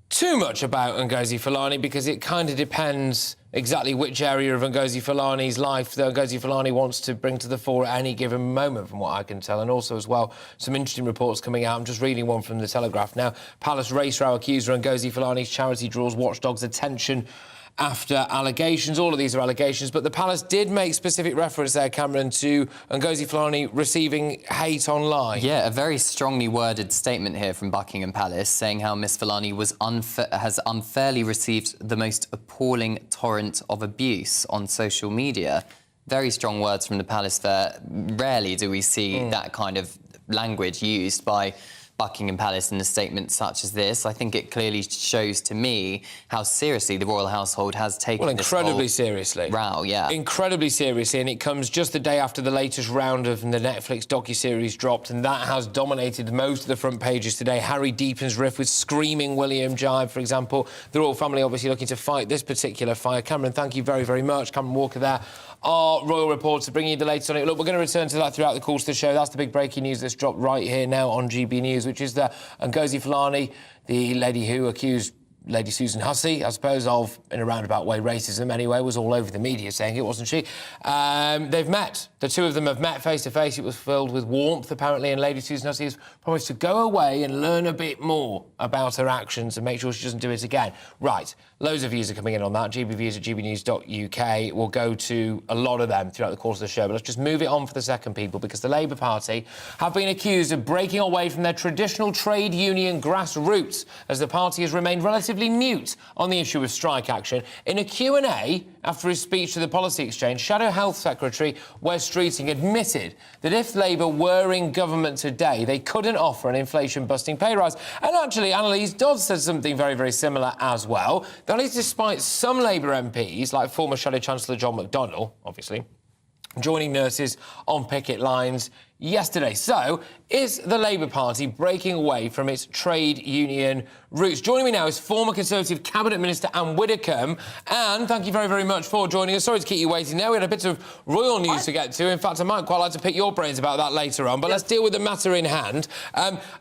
too much about Ngozi Fulani because it kind of depends exactly which area of Ngozi Fulani's life that Ngozi Fulani wants to bring to the fore at any given moment, from what I can tell. And also, as well, some interesting reports coming out. I'm just reading one from The Telegraph now. Palace race row accuser Ngozi Fulani's charity draws watchdogs' attention after allegations. All of these are allegations, but the Palace did make specific reference there, Cameron, to Ngozi Fulani receiving hate online. Yeah, a very strongly worded statement here from Buckingham Palace saying how Miss Fulani has unfairly received the most appalling torrent of abuse on social media. Very strong words from the Palace there. Rarely do we see that kind of language used by Buckingham Palace in a statement such as this. I think it clearly shows to me how seriously the royal household has taken incredibly this seriously. Row, yeah. Incredibly seriously, and it comes just the day after the latest round of the Netflix docuseries dropped, and that has dominated most of the front pages today. Harry deepens rift with screaming William jibe, for example. The royal family obviously looking to fight this particular fire. Cameron, thank you very, very much. Cameron Walker there, our royal reporter, bringing you the latest on it. Look, we're going to return to that throughout the course of the show. That's the big breaking news that's dropped right here now on GB News, which is that Ngozi Fulani, the lady who accused Lady Susan Hussey, I suppose, of, in a roundabout way, racism anyway, was all over the media saying it, wasn't she? They've met. The two of them have met face-to-face. It was filled with warmth, apparently, and Lady Susan Hussey has promised to go away and learn a bit more about her actions and make sure she doesn't do it again. Right, loads of views are coming in on that. GBviews at gbnews.uk. We'll go to a lot of them throughout the course of the show, but let's just move it on for the second, people, because the Labour Party have been accused of breaking away from their traditional trade union grassroots as the party has remained relatively mute on the issue of strike action. In a Q&A after his speech to the Policy Exchange, Shadow Health Secretary Wes Streeting admitted that if Labour were in government today, they couldn't offer an inflation-busting pay rise. And actually, Annalise Dodds said something very, very similar as well. That is despite some Labour MPs, like former Shadow Chancellor John McDonnell, obviously, joining nurses on picket lines yesterday. So, is the Labour Party breaking away from its trade union roots? Joining me now is former Conservative Cabinet Minister Anne Widdecombe. Anne, thank you very, very much for joining us. Sorry to keep you waiting now. We had a bit of royal news to get to. In fact, I might quite like to pick your brains about that later on, but let's deal with the matter in hand.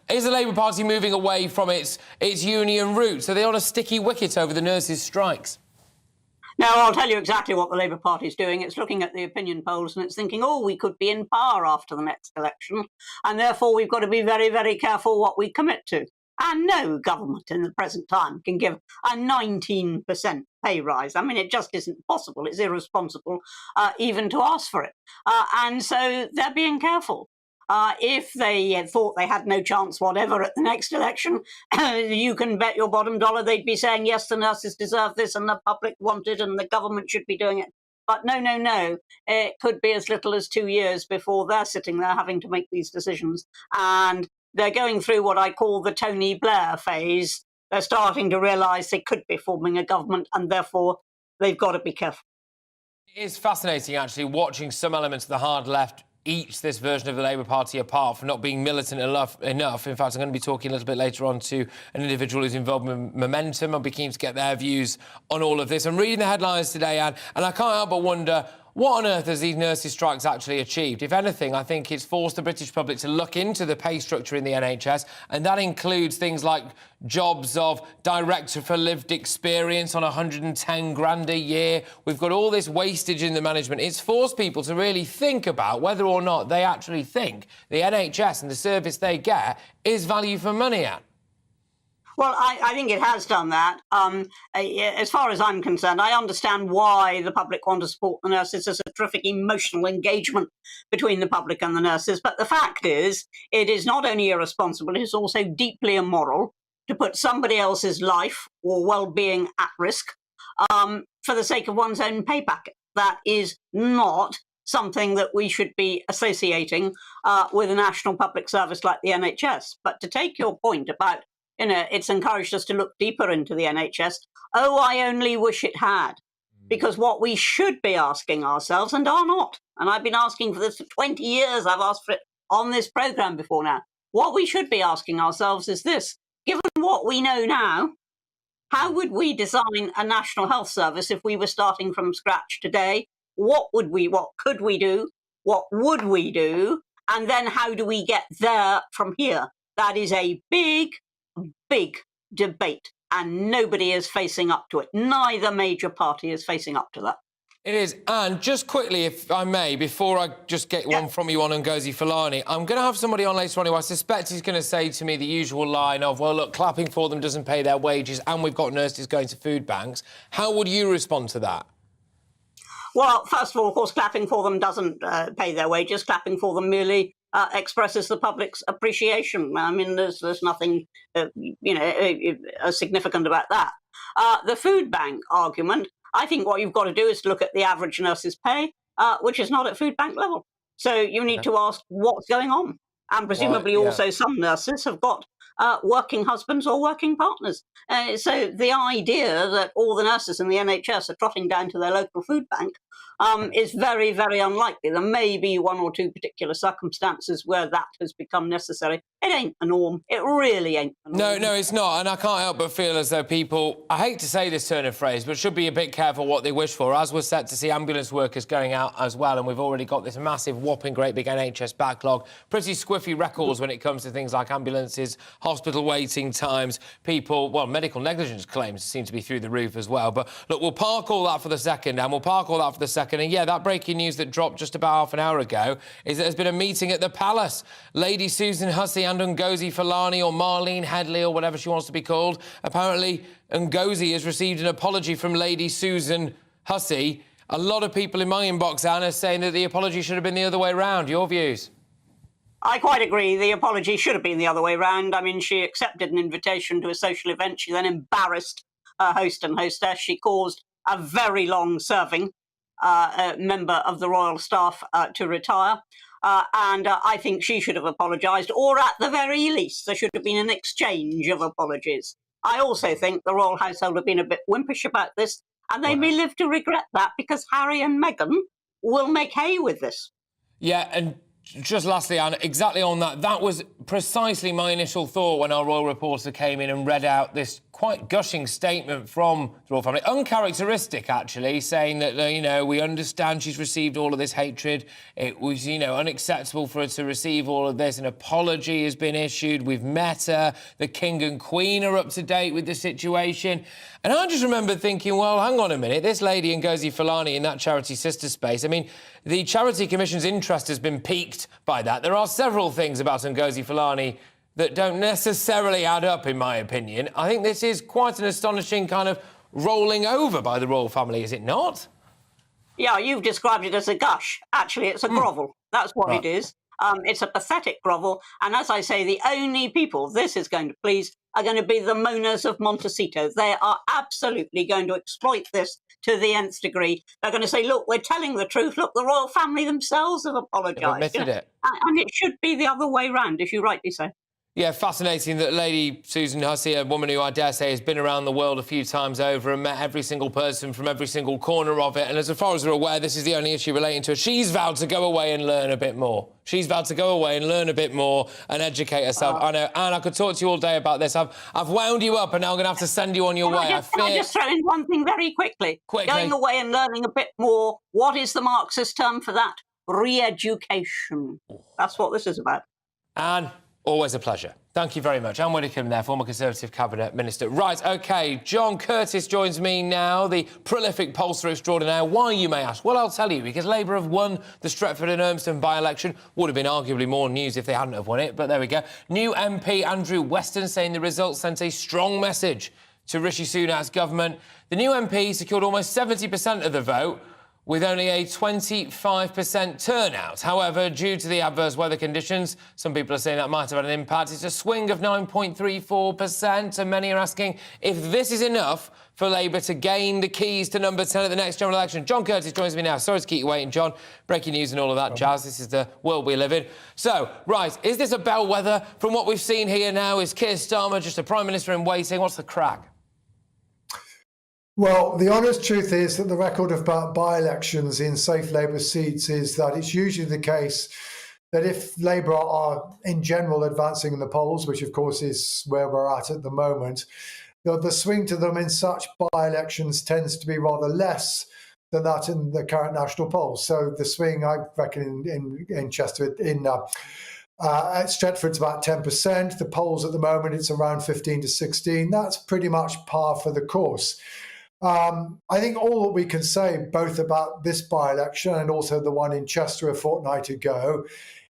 Is the Labour Party moving away from its union roots? Are they on a sticky wicket over the nurses' strikes? Now, I'll tell you exactly what the Labour Party is doing. It's looking at the opinion polls and it's thinking, oh, we could be in power after the next election, and therefore we've got to be very, very careful what we commit to. And no government in the present time can give a 19% pay rise. I mean, it just isn't possible. It's irresponsible even to ask for it. And so they're being careful. If they thought they had no chance whatever at the next election, you can bet your bottom dollar they'd be saying, yes, the nurses deserve this and the public want it and the government should be doing it. But no. It could be as little as 2 years before they're sitting there having to make these decisions. And they're going through what I call the Tony Blair phase. They're starting to realise they could be forming a government and therefore they've got to be careful. It is fascinating, actually, watching some elements of the hard left each this version of the Labour Party apart for not being militant enough. In fact, I'm going to be talking a little bit later on to an individual who's involved in Momentum. I'll be keen to get their views on all of this. I'm reading the headlines today, Anne, and I can't help but wonder, what on earth has these nurses' strikes actually achieved? If anything, I think it's forced the British public to look into the pay structure in the NHS, and that includes things like jobs of director for lived experience on 110 grand a year. We've got all this wastage in the management. It's forced people to really think about whether or not they actually think the NHS and the service they get is value for money, Anne. Well, I think it has done that. As far as I'm concerned, I understand why the public want to support the nurses. There's a terrific emotional engagement between the public and the nurses. But the fact is, it is not only irresponsible, it is also deeply immoral to put somebody else's life or well-being at risk for the sake of one's own pay packet. That is not something that we should be associating with a national public service like the NHS. But to take your point about, it's encouraged us to look deeper into the NHS. Oh, I only wish it had. Because what we should be asking ourselves, and are not, and I've been asking for this for 20 years, I've asked for it on this programme before now, what we should be asking ourselves is this: given what we know now, how would we design a national health service if we were starting from scratch today? What could we do? What would we do? And then how do we get there from here? That is a big debate, and nobody is facing up to it. Neither major party is facing up to that. It is. And just quickly, if I may, before I just get one from you on Ngozi Fulani, I'm going to have somebody on later on who I suspect is going to say to me the usual line of, well, look, clapping for them doesn't pay their wages and we've got nurses going to food banks. How would you respond to that? Well, first of all, of course, clapping for them doesn't pay their wages. Clapping for them merely expresses the public's appreciation. I mean, there's nothing, significant about that. The food bank argument, I think what you've got to do is look at the average nurse's pay, which is not at food bank level. So you need to ask what's going on. And presumably also some nurses have got working husbands or working partners. So the idea that all the nurses in the NHS are trotting down to their local food bank is very, very unlikely. There may be one or two particular circumstances where that has become necessary. It ain't the norm. It really ain't the norm. No, it's not. And I can't help but feel as though people, I hate to say this turn of phrase, but should be a bit careful what they wish for. As we're set to see ambulance workers going out as well, and we've already got this massive, whopping, great big NHS backlog, pretty squiffy records when it comes to things like ambulances, hospital waiting times, people, well, medical negligence claims seem to be through the roof as well. But look, we'll park all that for the second, and we'll park all that for the second. And yeah, that breaking news that dropped just about half an hour ago is that there's been a meeting at the Palace. Lady Susan Hussey and Ngozi Fulani, or Marlene Headley, or whatever she wants to be called. Apparently, Ngozi has received an apology from Lady Susan Hussey. A lot of people in my inbox, Anna, saying that the apology should have been the other way round. Your views? I quite agree. The apology should have been the other way round. I mean, she accepted an invitation to a social event. She then embarrassed her host and hostess. She caused a very long-serving member of the royal staff to retire. And I think she should have apologised, or at the very least, there should have been an exchange of apologies. I also think the royal household have been a bit wimpish about this, and they may live to regret that, because Harry and Meghan will make hay with this. Yeah, and just lastly, Anne, exactly on that, that was precisely my initial thought when our royal reporter came in and read out this quite gushing statement from the royal family, uncharacteristic, actually, saying that, you know, we understand she's received all of this hatred. It was, you know, unacceptable for her to receive all of this. An apology has been issued. We've met her. The King and Queen are up to date with the situation. And I just remember thinking, well, hang on a minute, this lady Ngozi Fulani in that charity sister space, I mean, the Charity Commission's interest has been piqued by that. There are several things about Ngozi Fulani that don't necessarily add up, in my opinion. I think this is quite an astonishing kind of rolling over by the royal family, is it not? Yeah, you've described it as a gush. Actually, it's a grovel. That's what it is. It's a pathetic grovel. And as I say, the only people this is going to please are going to be the moaners of Montecito. They are absolutely going to exploit this to the nth degree. They're going to say, look, we're telling the truth. Look, the royal family themselves have apologised. Admitted it. And it should be the other way round, as you rightly say. Yeah, fascinating that Lady Susan Hussey, a woman who I dare say has been around the world a few times over and met every single person from every single corner of it. And as far as we're aware, this is the only issue relating to her. She's vowed to go away and learn a bit more. She's vowed to go away and learn a bit more and educate herself. I know, Anne, I could talk to you all day about this. I've wound you up and now I'm going to have to send you on your way. Can I just throw in one thing very quickly? Going away and learning a bit more. What is the Marxist term for that? Re-education. That's what this is about. Anne, always a pleasure. Thank you very much. Anne Widdecombe there, former Conservative Cabinet Minister. Right, OK, John Curtis joins me now, the prolific pollster extraordinaire. Why, you may ask? Well, I'll tell you, because Labour have won the Stretford and Urmston by-election. Would have been arguably more news if they hadn't have won it, but there we go. New MP Andrew Weston saying the results sent a strong message to Rishi Sunak's government. The new MP secured almost 70% of the vote, with only a 25% turnout. However, due to the adverse weather conditions, some people are saying that might have had an impact. It's a swing of 9.34%, and many are asking if this is enough for Labour to gain the keys to number 10 at the next general election. John Curtis joins me now. Sorry to keep you waiting, John. Breaking news and all of that jazz. This is the world we live in. So, right, is this a bellwether? From what we've seen here now, is Keir Starmer just a Prime Minister in waiting? What's the crack? Well, the honest truth is that the record of by-elections in safe Labour seats is that it's usually the case that if Labour are in general advancing in the polls, which of course is where we're at the moment, the swing to them in such by-elections tends to be rather less than that in the current national polls. So the swing, I reckon, in Chester, at Stretford's about 10%. The polls at the moment, it's around 15 to 16. That's pretty much par for the course. I think all that we can say, both about this by-election and also the one in Chester a fortnight ago,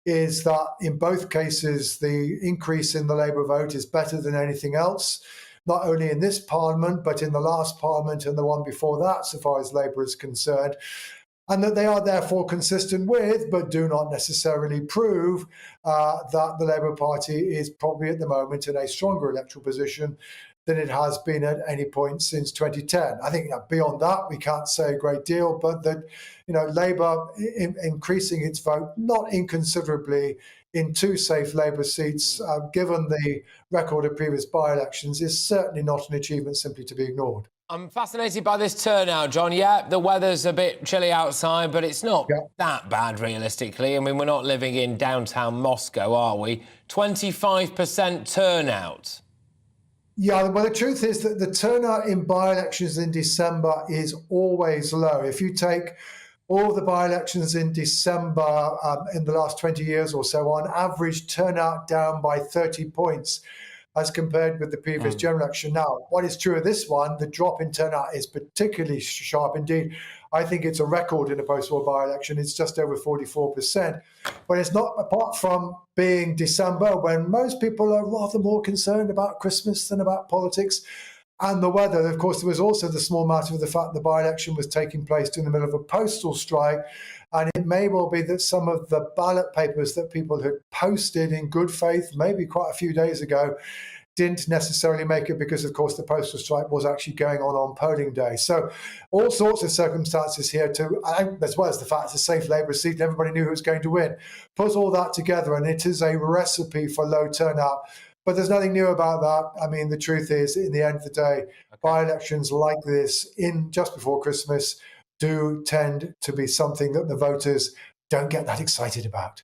is that in both cases, the increase in the Labour vote is better than anything else, not only in this Parliament, but in the last Parliament and the one before that, so far as Labour is concerned, and that they are therefore consistent with, but do not necessarily prove, that the Labour Party is probably at the moment in a stronger electoral position than it has been at any point since 2010. I think beyond that, we can't say a great deal, but that, you know, Labour increasing its vote, not inconsiderably, in two safe Labour seats, given the record of previous by-elections, is certainly not an achievement simply to be ignored. I'm fascinated by this turnout, John. Yeah, the weather's a bit chilly outside, but it's not that bad, realistically. I mean, we're not living in downtown Moscow, are we? 25% turnout. Yeah, well, the truth is that the turnout in by-elections in December is always low. If you take all the by-elections in December in the last 20 years or so, on average, turnout down by 30 points as compared with the previous general election. Now, what is true of this one, the drop in turnout is particularly sharp indeed. I think it's a record in a post-war by-election. It's just over 44%. But it's not, apart from being December, when most people are rather more concerned about Christmas than about politics and the weather. Of course, there was also the small matter of the fact the by-election was taking place in the middle of a postal strike. And it may well be that some of the ballot papers that people had posted in good faith, maybe quite a few days ago, didn't necessarily make it because, of course, the postal strike was actually going on polling day. So all sorts of circumstances here, as well as the fact it's a safe Labour seat, everybody knew who was going to win. Put all that together, and it is a recipe for low turnout. But there's nothing new about that. I mean, the truth is, in the end of the day, by-elections like this, in just before Christmas, do tend to be something that the voters don't get that excited about.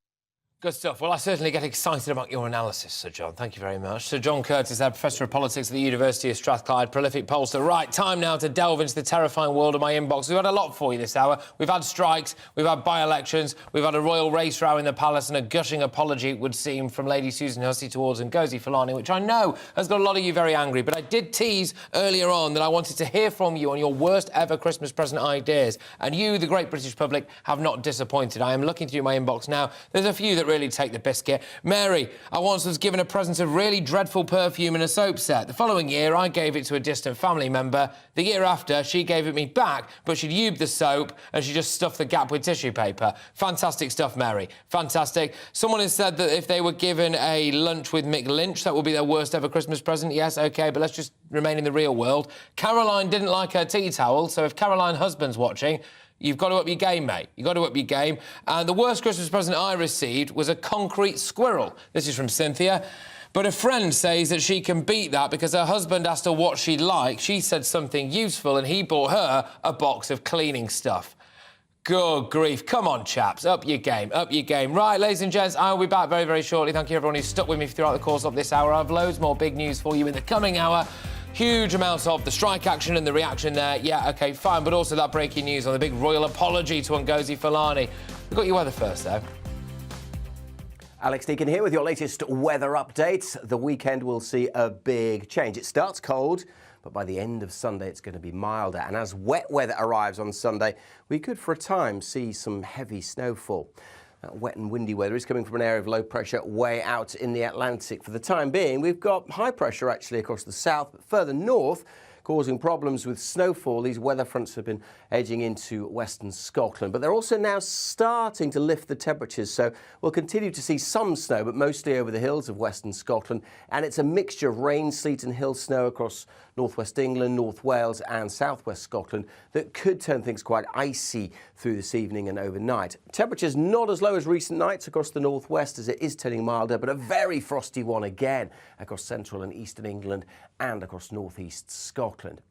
Good stuff. Well, I certainly get excited about your analysis, Sir John. Thank you very much. Sir John Curtis, our Professor of Politics at the University of Strathclyde, prolific pollster. Right, time now to delve into the terrifying world of my inbox. We've had a lot for you this hour. We've had strikes, we've had by-elections, we've had a royal race row in the palace and a gushing apology, it would seem, from Lady Susan Hussey towards Ngozi Fulani, which I know has got a lot of you very angry. But I did tease earlier on that I wanted to hear from you on your worst ever Christmas present ideas. And you, the great British public, have not disappointed. I am looking through my inbox now. There's a few that really take the biscuit. Mary, I once was given a present of really dreadful perfume and a soap set. The following year, I gave it to a distant family member. The year after, she gave it me back, but she'd used the soap and she just stuffed the gap with tissue paper. Fantastic stuff, Mary. Fantastic. Someone has said that if they were given a lunch with Mick Lynch, that would be their worst ever Christmas present. Yes, OK, but let's just remain in the real world. Caroline didn't like her tea towel, so if Caroline husband's watching, you've got to up your game, mate. You've got to up your game. And the worst Christmas present I received was a concrete squirrel. This is from Cynthia. But a friend says that she can beat that because her husband asked her what she'd like. She said something useful and he bought her a box of cleaning stuff. Good grief. Come on, chaps. Up your game. Up your game. Right, ladies and gents, I'll be back very, very shortly. Thank you, everyone who's stuck with me throughout the course of this hour. I have loads more big news for you in the coming hour. Huge amounts of the strike action and the reaction there. Yeah, OK, fine. But also that breaking news on the big royal apology to Ngozi Fulani. We've got your weather first, though. Alex Deakin here with your latest weather update. The weekend will see a big change. It starts cold, but by the end of Sunday, it's going to be milder. And as wet weather arrives on Sunday, we could, for a time, see some heavy snowfall. That wet and windy weather is coming from an area of low pressure way out in the Atlantic. For the time being, we've got high pressure actually across the south, but further north, causing problems with snowfall. These weather fronts have been edging into western Scotland, but they're also now starting to lift the temperatures. So we'll continue to see some snow, but mostly over the hills of western Scotland. And it's a mixture of rain, sleet and hill snow across northwest England, North Wales and southwest Scotland that could turn things quite icy through this evening and overnight. Temperatures not as low as recent nights across the northwest as it is turning milder, but a very frosty one again across central and eastern England and across northeast Scotland.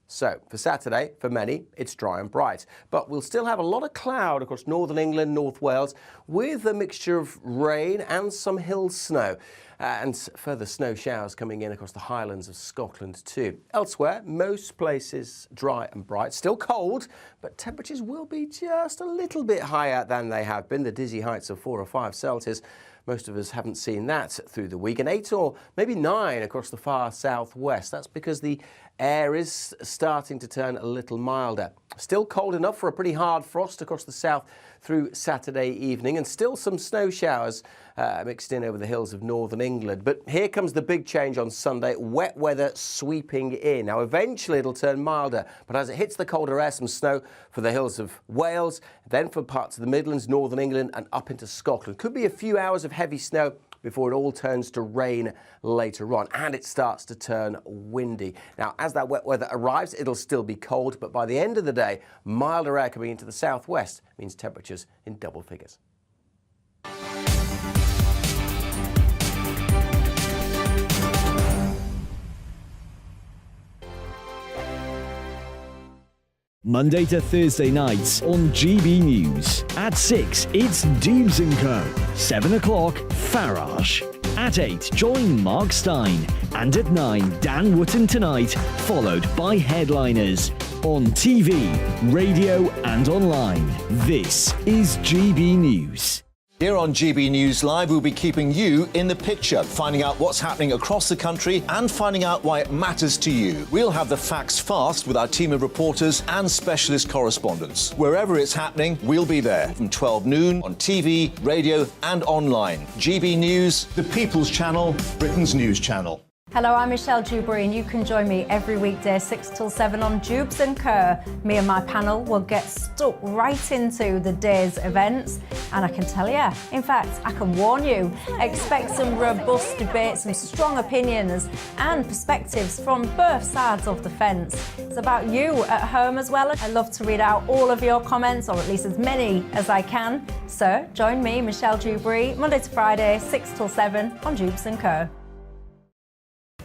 So, for Saturday, for many, it's dry and bright, but we'll still have a lot of cloud across northern England, North Wales, with a mixture of rain and some hill snow, and further snow showers coming in across the highlands of Scotland too. Elsewhere, most places dry and bright, still cold, but temperatures will be just a little bit higher than they have been, the dizzy heights of 4 or 5 Celsius. Most of us haven't seen that through the week, and 8 or maybe 9 across the far southwest. That's because the air is starting to turn a little milder. Still cold enough for a pretty hard frost across the south through Saturday evening, and still some snow showers mixed in over the hills of northern England. But here comes the big change on Sunday, wet weather sweeping in. Now eventually it'll turn milder, but as it hits the colder air, some snow for the hills of Wales, then for parts of the Midlands, northern England and up into Scotland. Could be a few hours of heavy snow before it all turns to rain later on, and it starts to turn windy. Now, as that wet weather arrives, it'll still be cold, but by the end of the day, milder air coming into the southwest means temperatures in double figures. Monday to Thursday nights on GB News. At 6, it's Dubes & Co. 7 o'clock, Farage. At 8, join Mark Stein. And at 9, Dan Wootton Tonight, followed by Headliners. On TV, radio and online. This is GB News. Here on GB News Live, we'll be keeping you in the picture, finding out what's happening across the country and finding out why it matters to you. We'll have the facts fast with our team of reporters and specialist correspondents. Wherever it's happening, we'll be there from 12 noon on TV, radio and online. GB News, the People's Channel, Britain's news channel. Hello, I'm Michelle Dewberry and you can join me every weekday 6 till 7 on Dubes & Co. Me and my panel will get stuck right into the day's events, and I can tell you, in fact, I can warn you, expect some robust debate, some strong opinions and perspectives from both sides of the fence. It's about you at home as well. I love to read out all of your comments, or at least as many as I can. So join me, Michelle Dewberry, Monday to Friday, 6 till 7 on Dubes & Co.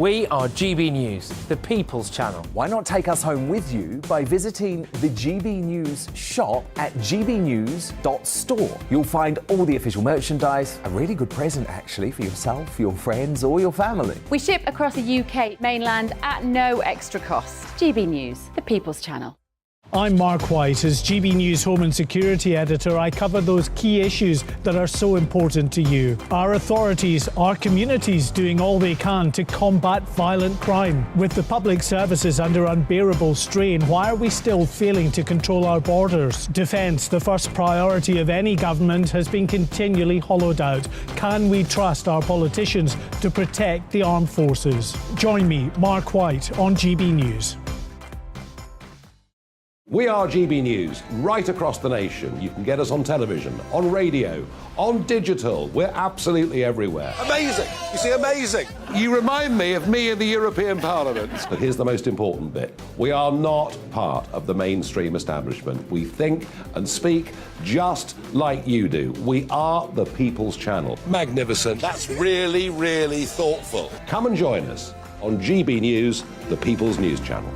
We are GB News, the People's Channel. Why not take us home with you by visiting the GB News shop at gbnews.store? You'll find all the official merchandise, a really good present actually for yourself, your friends or your family. We ship across the UK mainland at no extra cost. GB News, the People's Channel. I'm Mark White. As GB News Home and Security Editor, I cover those key issues that are so important to you. Our authorities, our communities doing all they can to combat violent crime. With the public services under unbearable strain, why are we still failing to control our borders? Defence, the first priority of any government, has been continually hollowed out. Can we trust our politicians to protect the armed forces? Join me, Mark White, on GB News. We are GB News, right across the nation. You can get us on television, on radio, on digital. We're absolutely everywhere. Amazing! You see, amazing! You remind me of me in the European Parliament. But here's the most important bit. We are not part of the mainstream establishment. We think and speak just like you do. We are the People's Channel. Magnificent. That's really, really thoughtful. Come and join us on GB News, the People's News Channel.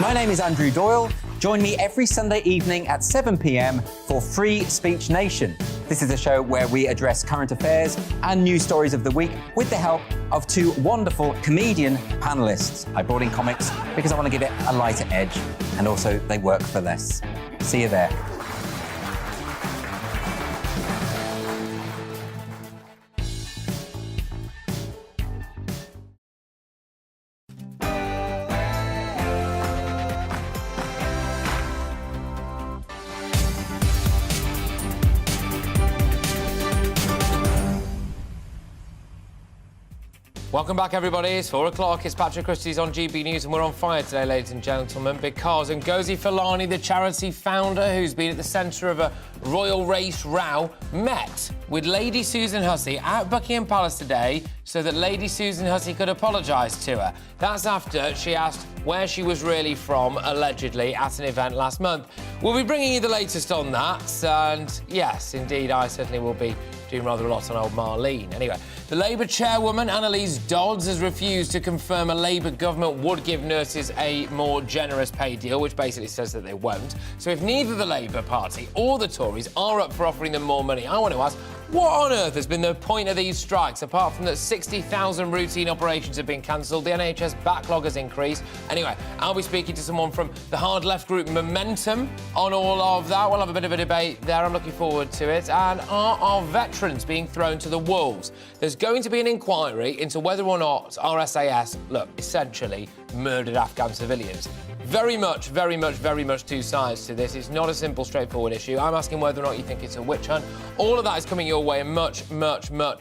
My name is Andrew Doyle. Join me every Sunday evening at 7 p.m. for Free Speech Nation. This is a show where we address current affairs and news stories of the week with the help of two wonderful comedian panellists. I brought in comics because I want to give it a lighter edge, and also they work for less. See you there. Welcome back, everybody. It's 4 o'clock. It's Patrick Christys on GB News, and we're on fire today, ladies and gentlemen, because Ngozi Fulani, the charity founder who's been at the centre of a royal race row, met with Lady Susan Hussey at Buckingham Palace today so that Lady Susan Hussey could apologise to her. That's after she asked where she was really from, allegedly, at an event last month. We'll be bringing you the latest on that, and yes, indeed, I certainly will be doing rather a lot on old Marlene. Anyway, the Labour chairwoman, Annalise Dodds, has refused to confirm a Labour government would give nurses a more generous pay deal, which basically says that they won't. So if neither the Labour Party or the Tories are up for offering them more money, I want to ask, what on earth has been the point of these strikes, apart from that 60,000 routine operations have been cancelled, the NHS backlog has increased? Anyway, I'll be speaking to someone from the hard left group Momentum on all of that. We'll have a bit of a debate there. I'm looking forward to it. And are our veterans being thrown to the wolves? There's going to be an inquiry into whether or not our SAS, look, essentially murdered Afghan civilians. Very much two sides to this. It's not a simple, straightforward issue. I'm asking whether or not you think it's a witch hunt. All of that is coming your way and much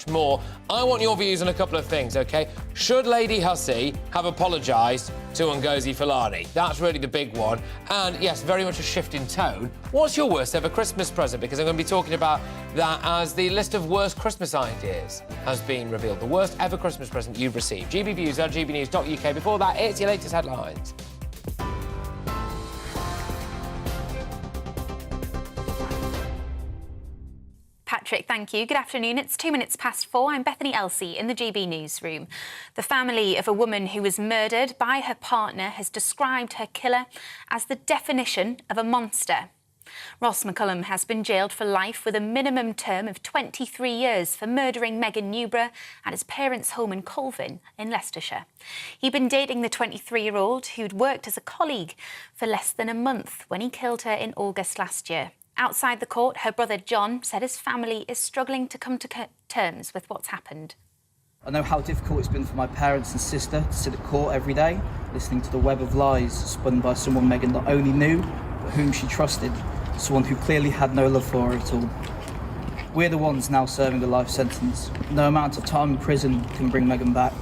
more. I want your views on a couple of things, OK? Should Lady Hussey have apologised to Ngozi Fulani? That's really the big one. And, yes, very much a shift in tone. What's your worst ever Christmas present? Because I'm going to be talking about that as the list of worst Christmas ideas has been revealed. The worst ever Christmas present you've received. GB Views at gbnews.uk. Before that, it's your latest headlines. Patrick, thank you. Good afternoon. It's 2 minutes past 4. I'm Bethany Elsey in the GB newsroom. The family of a woman who was murdered by her partner has described her killer as the definition of a monster. Ross McCullum has been jailed for life with a minimum term of 23 years for murdering Megan Newborough at his parents' home in Colvin in Leicestershire. He'd been dating the 23-year-old who'd worked as a colleague for less than a month when he killed her in August last year. Outside the court, her brother John said his family is struggling to come to terms with what's happened. I know how difficult it's been for my parents and sister to sit at court every day, listening to the web of lies spun by someone Megan not only knew, but whom she trusted, someone who clearly had no love for her at all. We're the ones now serving the life sentence. No amount of time in prison can bring Megan back.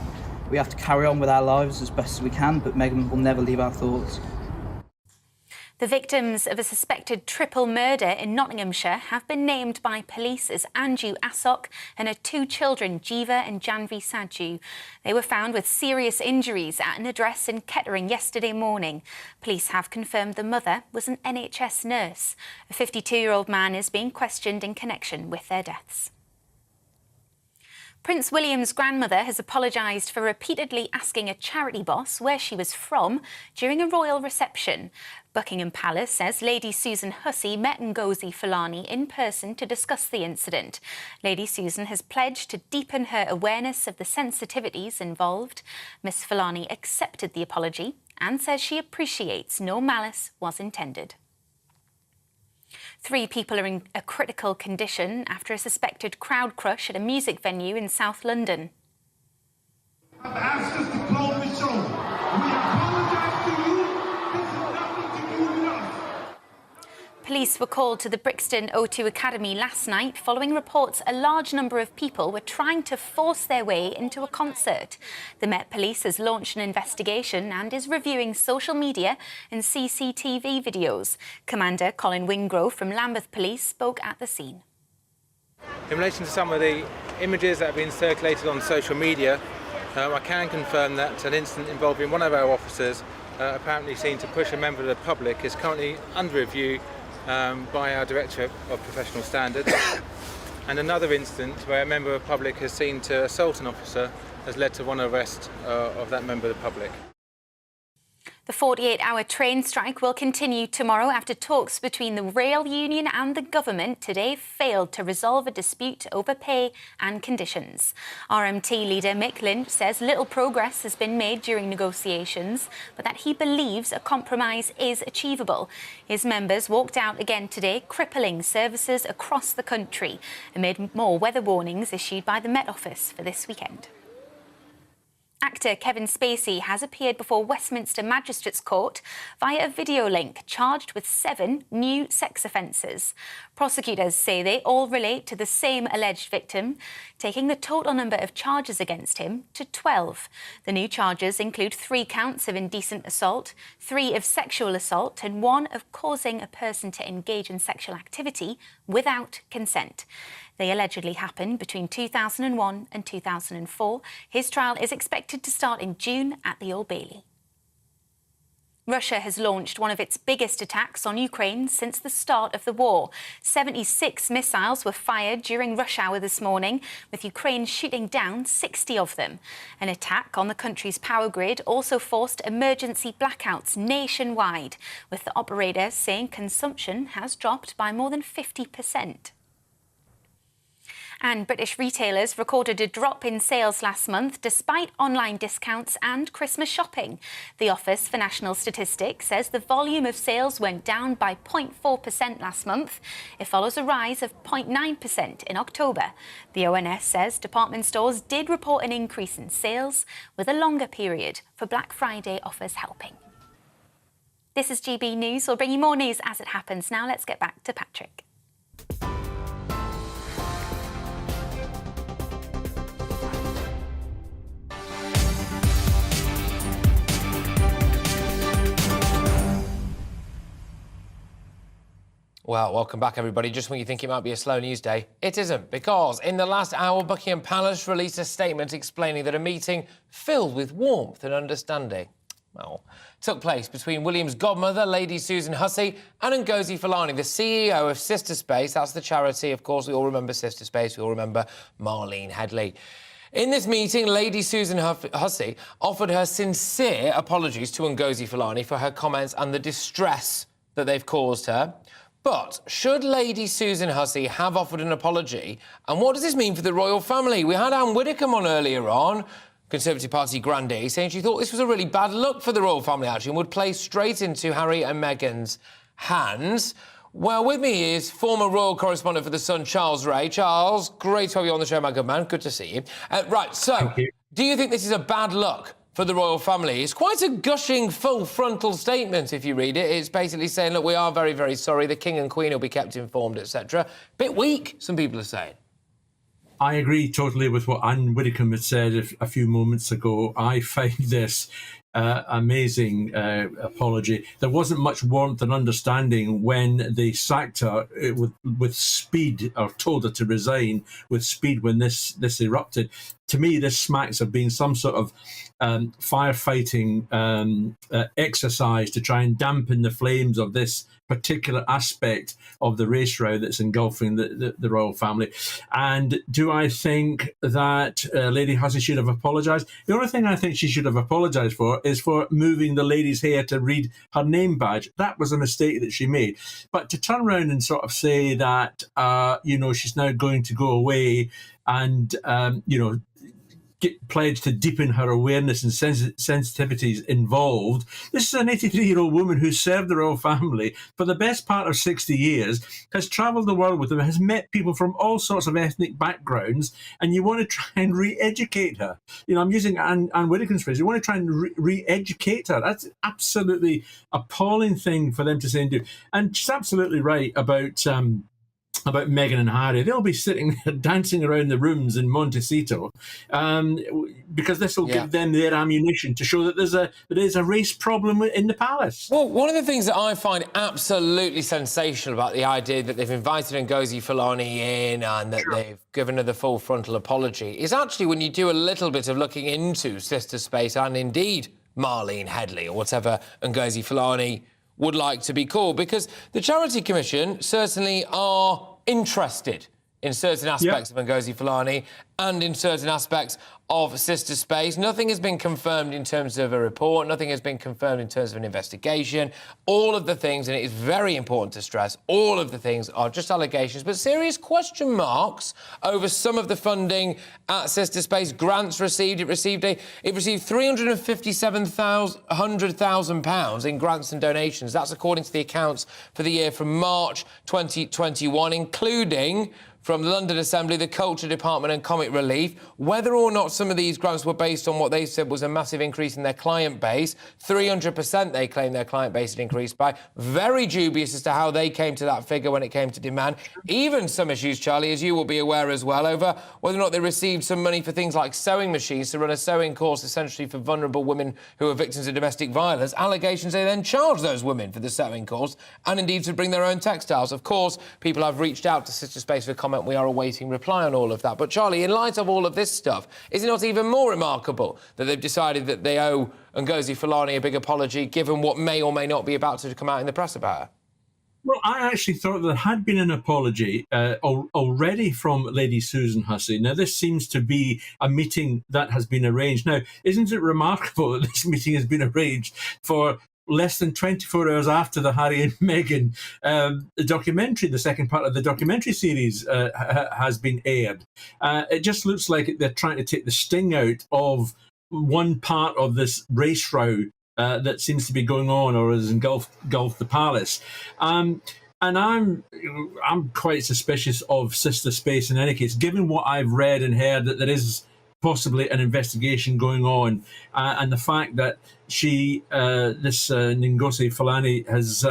We have to carry on with our lives as best as we can, but Megan will never leave our thoughts. The victims of a suspected triple murder in Nottinghamshire have been named by police as Anju Asok and her 2 children, Jiva and Janvi Sadju. They were found with serious injuries at an address in Kettering yesterday morning. Police have confirmed the mother was an NHS nurse. A 52-year-old man is being questioned in connection with their deaths. Prince William's grandmother has apologised for repeatedly asking a charity boss where she was from during a royal reception. Buckingham Palace says Lady Susan Hussey met Ngozi Fulani in person to discuss the incident. Lady Susan has pledged to deepen her awareness of the sensitivities involved. Miss Fulani accepted the apology and says she appreciates no malice was intended. 3 people are in a critical condition after a suspected crowd crush at a music venue in South London. Have asked us to close the show. We apologize to you. This has nothing to do with us. Police were called to the Brixton O2 Academy last night following reports a large number of people were trying to force their way into a concert. The Met Police has launched an investigation and is reviewing social media and CCTV videos. Commander Colin Wingrove from Lambeth Police spoke at the scene. In relation to some of the images that have been circulated on social media, I can confirm that an incident involving one of our officers apparently seen to push a member of the public is currently under review by our Director of Professional Standards. And another incident where a member of the public has seen to assault an officer has led to one arrest of that member of the public. The 48-hour train strike will continue tomorrow after talks between the rail union and the government today failed to resolve a dispute over pay and conditions. RMT leader Mick Lynch says little progress has been made during negotiations, but that he believes a compromise is achievable. His members walked out again today, crippling services across the country amid more weather warnings issued by the Met Office for this weekend. Actor Kevin Spacey has appeared before Westminster Magistrates Court via a video link, charged with 7 new sex offences. Prosecutors say they all relate to the same alleged victim, taking the total number of charges against him to 12. The new charges include 3 counts of indecent assault, 3 of sexual assault, and 1 of causing a person to engage in sexual activity without consent. They allegedly happened between 2001 and 2004. His trial is expected to start in June at the Old Bailey. Russia has launched one of its biggest attacks on Ukraine since the start of the war. 76 missiles were fired during rush hour this morning, with Ukraine shooting down 60 of them. An attack on the country's power grid also forced emergency blackouts nationwide, with the operator saying consumption has dropped by more than 50%. And British retailers recorded a drop in sales last month despite online discounts and Christmas shopping. The Office for National Statistics says the volume of sales went down by 0.4% last month. It follows a rise of 0.9% in October. The ONS says department stores did report an increase in sales, with a longer period for Black Friday offers helping. This is GB News. We'll bring you more news as it happens. Now let's get back to Patrick. Well, welcome back, everybody. Just when you think it might be a slow news day, it isn't, because in the last hour, Buckingham Palace released a statement explaining that a meeting filled with warmth and understanding, well, took place between William's godmother, Lady Susan Hussey, and Ngozi Fulani, the CEO of Sister Space. That's the charity, of course. We all remember Sister Space. We all remember Marlene Headley. In this meeting, Lady Susan Hussey offered her sincere apologies to Ngozi Fulani for her comments and the distress that they've caused her. But should Lady Susan Hussey have offered an apology? And what does this mean for the royal family? We had Anne Widdecombe on earlier on, Conservative Party grandee, saying she thought this was a really bad look for the royal family, actually, and would play straight into Harry and Meghan's hands. Well, with me is former royal correspondent for The Sun, Charles Ray. Charles, great to have you on the show, my good man. Good to see you. Right, so, do you think this is a bad look for the royal family? It's quite a gushing, full-frontal statement, if you read it. It's basically saying, look, we are very, very sorry. The King and Queen will be kept informed, etc. Bit weak, some people are saying. I agree totally with what Anne Widdecombe had said a few moments ago. I find this amazing apology. There wasn't much warmth and understanding when they sacked her with speed, or told her to resign with speed when this erupted. To me, this smacks of being some sort of firefighting exercise to try and dampen the flames of this particular aspect of the race row that's engulfing the royal family. And do I think that Lady Hussey should have apologised? The only thing I think she should have apologised for is for moving the lady's hair to read her name badge. That was a mistake that she made. But to turn around and sort of say that, she's now going to go away and, pledged to deepen her awareness and sensitivities involved. This is an 83-year-old woman who served the royal family for the best part of 60 years, has travelled the world with them, has met people from all sorts of ethnic backgrounds, and you want to try and re-educate her. I'm using Anne Widdecombe's phrase. You want to try and re-educate her. That's absolutely appalling thing for them to say and do. And she's absolutely right about Meghan and Harry. They'll be sitting dancing around the rooms in Montecito because this will give them their ammunition to show that there is a race problem in the palace. Well, one of the things that I find absolutely sensational about the idea that they've invited Ngozi Fulani in and that they've given her the full frontal apology is actually when you do a little bit of looking into Sister Space and indeed Marlene Headley or whatever Ngozi Fulani would like to be called, because the Charity Commission certainly are interested in certain aspects of Ngozi Fulani and in certain aspects of Sister Space. Nothing has been confirmed in terms of a report. Nothing has been confirmed in terms of an investigation. All of the things, and it is very important to stress, all of the things are just allegations, but serious question marks over some of the funding at Sister Space. Grants received. It received £357,100,000 in grants and donations. That's according to the accounts for the year from March 2021, including from the London Assembly, the Culture Department and Comic Relief. Whether or not some of these grants were based on what they said was a massive increase in their client base, 300% they claim their client base had increased by. Very dubious as to how they came to that figure when it came to demand. Even some issues, Charlie, as you will be aware as well, over whether or not they received some money for things like sewing machines to run a sewing course essentially for vulnerable women who are victims of domestic violence. Allegations they then charge those women for the sewing course and indeed to bring their own textiles. Of course, people have reached out to Sister Space for comment. We are awaiting reply on all of that. But, Charlie, in light of all of this stuff, is it not even more remarkable that they've decided that they owe Ngozi Fulani a big apology, given what may or may not be about to come out in the press about her? Well, I actually thought there had been an apology already from Lady Susan Hussey. Now, this seems to be a meeting that has been arranged. Now, isn't it remarkable that this meeting has been arranged for less than 24 hours after the Harry and Meghan documentary, the second part of the documentary series has been aired? It just looks like they're trying to take the sting out of one part of this race row that seems to be going on or has engulfed the palace. And I'm quite suspicious of Sister Space in any case, given what I've read and heard that there is possibly an investigation going on, and the fact that this Ngozi Fulani has,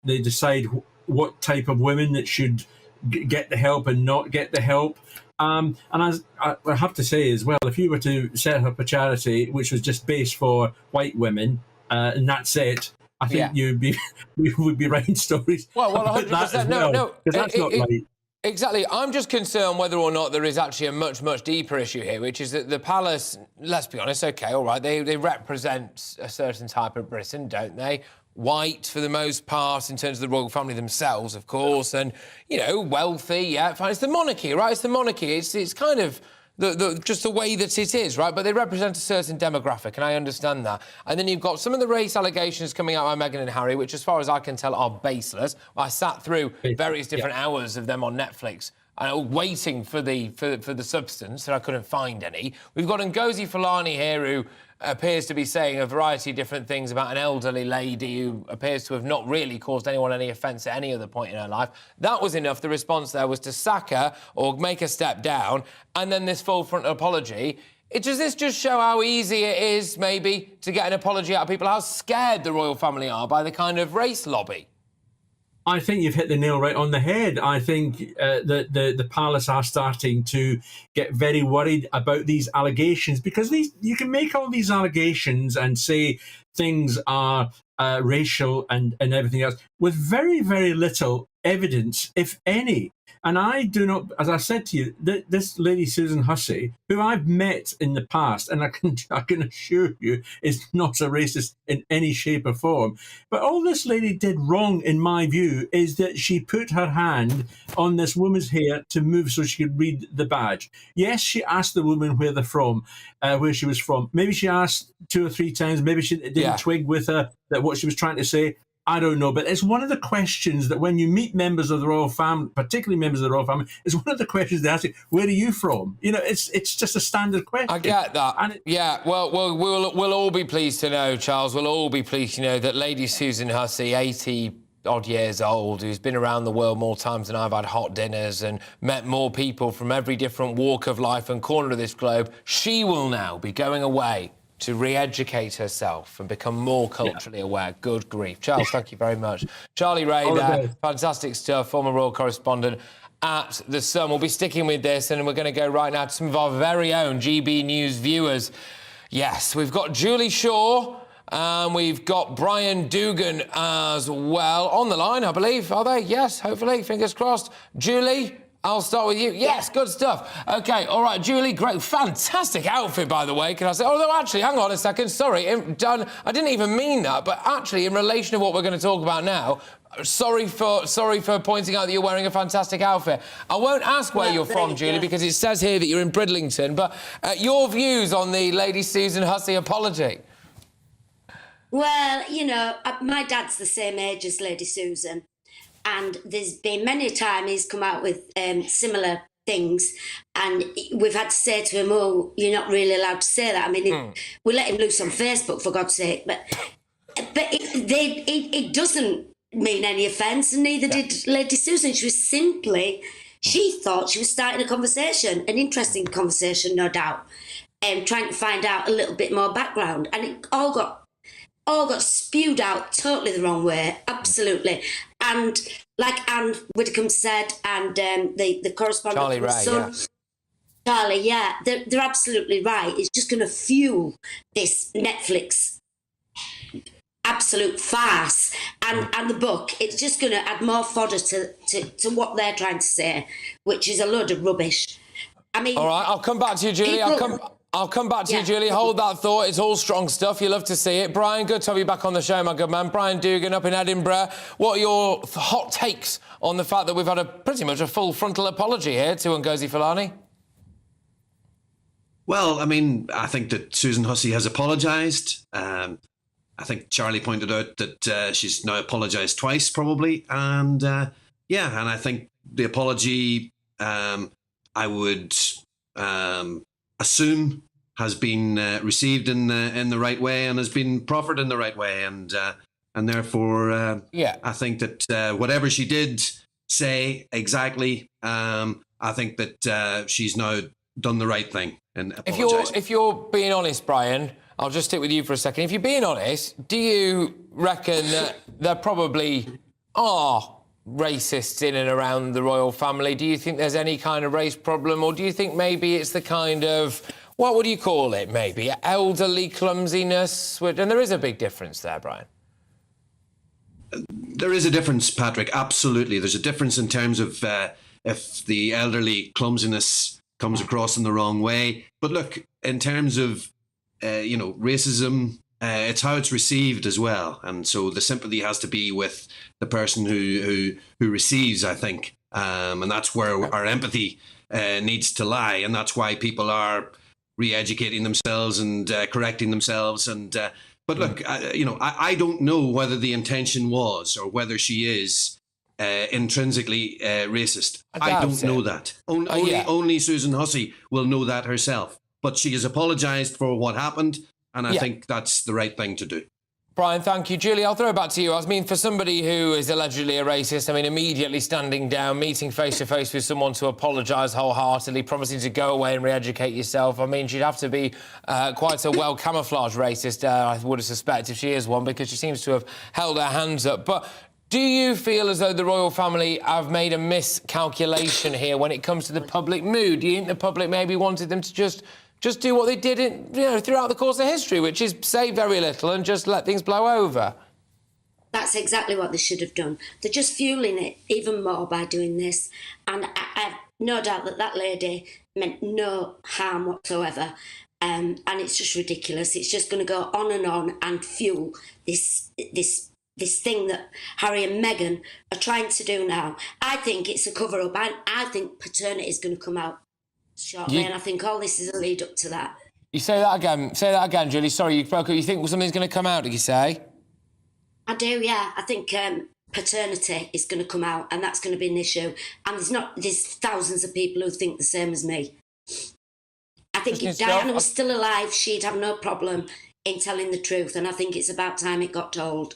they decide what type of women that should get the help and not get the help. And as I have to say as well, if you were to set up a charity which was just based for white women, and that's it, I think we would be writing stories. Well, about 100%. that as No, well, because that's not right. Exactly. I'm just concerned whether or not there is actually a much, much deeper issue here, which is that the palace, let's be honest, OK, all right, they represent a certain type of Britain, don't they? White, for the most part, in terms of the royal family themselves, of course, and, wealthy, yeah, fine. It's the monarchy, right? It's the monarchy. It's kind of just the way that it is, right? But they represent a certain demographic, and I understand that. And then you've got some of the race allegations coming out by Meghan and Harry, which, as far as I can tell, are baseless. I sat through various different hours of them on Netflix, waiting for the substance, and I couldn't find any. We've got Ngozi Fulani here, who appears to be saying a variety of different things about an elderly lady who appears to have not really caused anyone any offence at any other point in her life. That was enough. The response there was to sack her or make a step down, and then this full front apology. Does this just show how easy it is, maybe, to get an apology out of people, how scared the royal family are by the kind of race lobby? I think you've hit the nail right on the head. I think that the palace are starting to get very worried about these allegations, because you can make all these allegations and say things are racial and everything else with very, very little evidence, if any. And I do not, as I said to you, this lady Susan Hussey, who I've met in the past, and I can assure you is not a racist in any shape or form. But all this lady did wrong, in my view, is that she put her hand on this woman's hair to move so she could read the badge. Yes, she asked the woman where they're from, where she was from. Maybe she asked 2 or 3 times. Maybe she didn't twig with her that what she was trying to say. I don't know, but it's one of the questions that when you meet members of the royal family, particularly members of the royal family, it's one of the questions they ask you, where are you from? You know, it's just a standard question. I get that. Well, we'll all be pleased to know, Charles, we'll all be pleased to know that Lady Susan Hussey, 80-odd years old, who's been around the world more times than I've had hot dinners and met more people from every different walk of life and corner of this globe, she will now be going away to re-educate herself and become more culturally aware. Good grief. Charles, thank you very much. Charlie Ray there, fantastic stuff, former royal correspondent at The Sun. We'll be sticking with this, and we're going to go right now to some of our very own GB News viewers. Yes, we've got Julie Shaw, and we've got Brian Dugan as well. On the line, I believe, are they? Yes, hopefully, fingers crossed. Julie, I'll start with you. Yes, good stuff. OK, all right, Julie, great. Fantastic outfit, by the way, can I say? Although, actually, hang on a second. Sorry, I didn't even mean that. But actually, in relation to what we're going to talk about now, sorry for pointing out that you're wearing a fantastic outfit. I won't ask where you're from, Julie, because it says here that you're in Bridlington. But your views on the Lady Susan Hussey apology? Well, you know, my dad's the same age as Lady Susan. And there's been many times he's come out with similar things, and we've had to say to him, "Oh, you're not really allowed to say that." I mean, we let him loose on Facebook, for God's sake. But it doesn't mean any offence, and neither did Lady Susan. She thought she was starting a conversation, an interesting conversation, no doubt, trying to find out a little bit more background, and it all got spewed out totally the wrong way, absolutely. And like Anne Widdecombe said, and the correspondent Charlie from The Sun, Charlie, they're absolutely right. It's just going to fuel this Netflix absolute farce, and the book. It's just going to add more fodder to what they're trying to say, which is a load of rubbish. I mean, all right, I'll come back to you, Julie. I'll come back to you, Julie. Hold that thought. It's all strong stuff. You love to see it. Brian, good to have you back on the show, my good man. Brian Dugan up in Edinburgh. What are your hot takes on the fact that we've had pretty much a full frontal apology here to Ngozi Fulani? Well, I mean, I think that Susan Hussey has apologised. I think Charlie pointed out that she's now apologised twice, probably. And, and I think the apology, I would assume has been received in the right way and has been proffered in the right way, and therefore I think that whatever she did say exactly, I think that she's now done the right thing and apologised. If you're being honest, Brian, I'll just stick with you for a second. If you're being honest, do you reckon that there probably are racists in and around the royal family? Do you think there's any kind of race problem, or do you think maybe it's the kind of, what would you call it, maybe elderly clumsiness? And there is a big difference there, Brian. There is a difference, Patrick, absolutely. There's a difference in terms of if the elderly clumsiness comes across in the wrong way. But look, in terms of racism, it's how it's received as well, and so the sympathy has to be with the person who receives, I think, and that's where our empathy needs to lie, and that's why people are re-educating themselves and correcting themselves. And but look, I don't know whether the intention was or whether she is intrinsically racist. I don't know that. Only Susan Hussey will know that herself. But she has apologised for what happened, and I think that's the right thing to do. Brian, thank you. Julie, I'll throw it back to you. I mean, for somebody who is allegedly a racist, I mean, immediately standing down, meeting face-to-face with someone to apologise wholeheartedly, promising to go away and re-educate yourself, I mean, she'd have to be quite a well-camouflaged racist, I would have suspected, if she is one, because she seems to have held her hands up. But Do you feel as though the royal family have made a miscalculation here when it comes to the public mood? Do you think the public maybe wanted them to just do what they did throughout the course of history, which is say very little and just let things blow over? That's exactly what they should have done. They're just fueling it even more by doing this. And I have no doubt that lady meant no harm whatsoever. And it's just ridiculous. It's just going to go on and fuel this thing that Harry and Meghan are trying to do now. I think it's a cover-up. I think paternity is going to come out shortly, and I think all this is a lead up to that. You say that again. Say that again, Julie. Sorry, you broke up. You think something's going to come out, did you say? I do, yeah. I think paternity is going to come out, and that's going to be an issue. And there's thousands of people who think the same as me. I think if Diana was still alive, she'd have no problem in telling the truth, and I think it's about time it got told.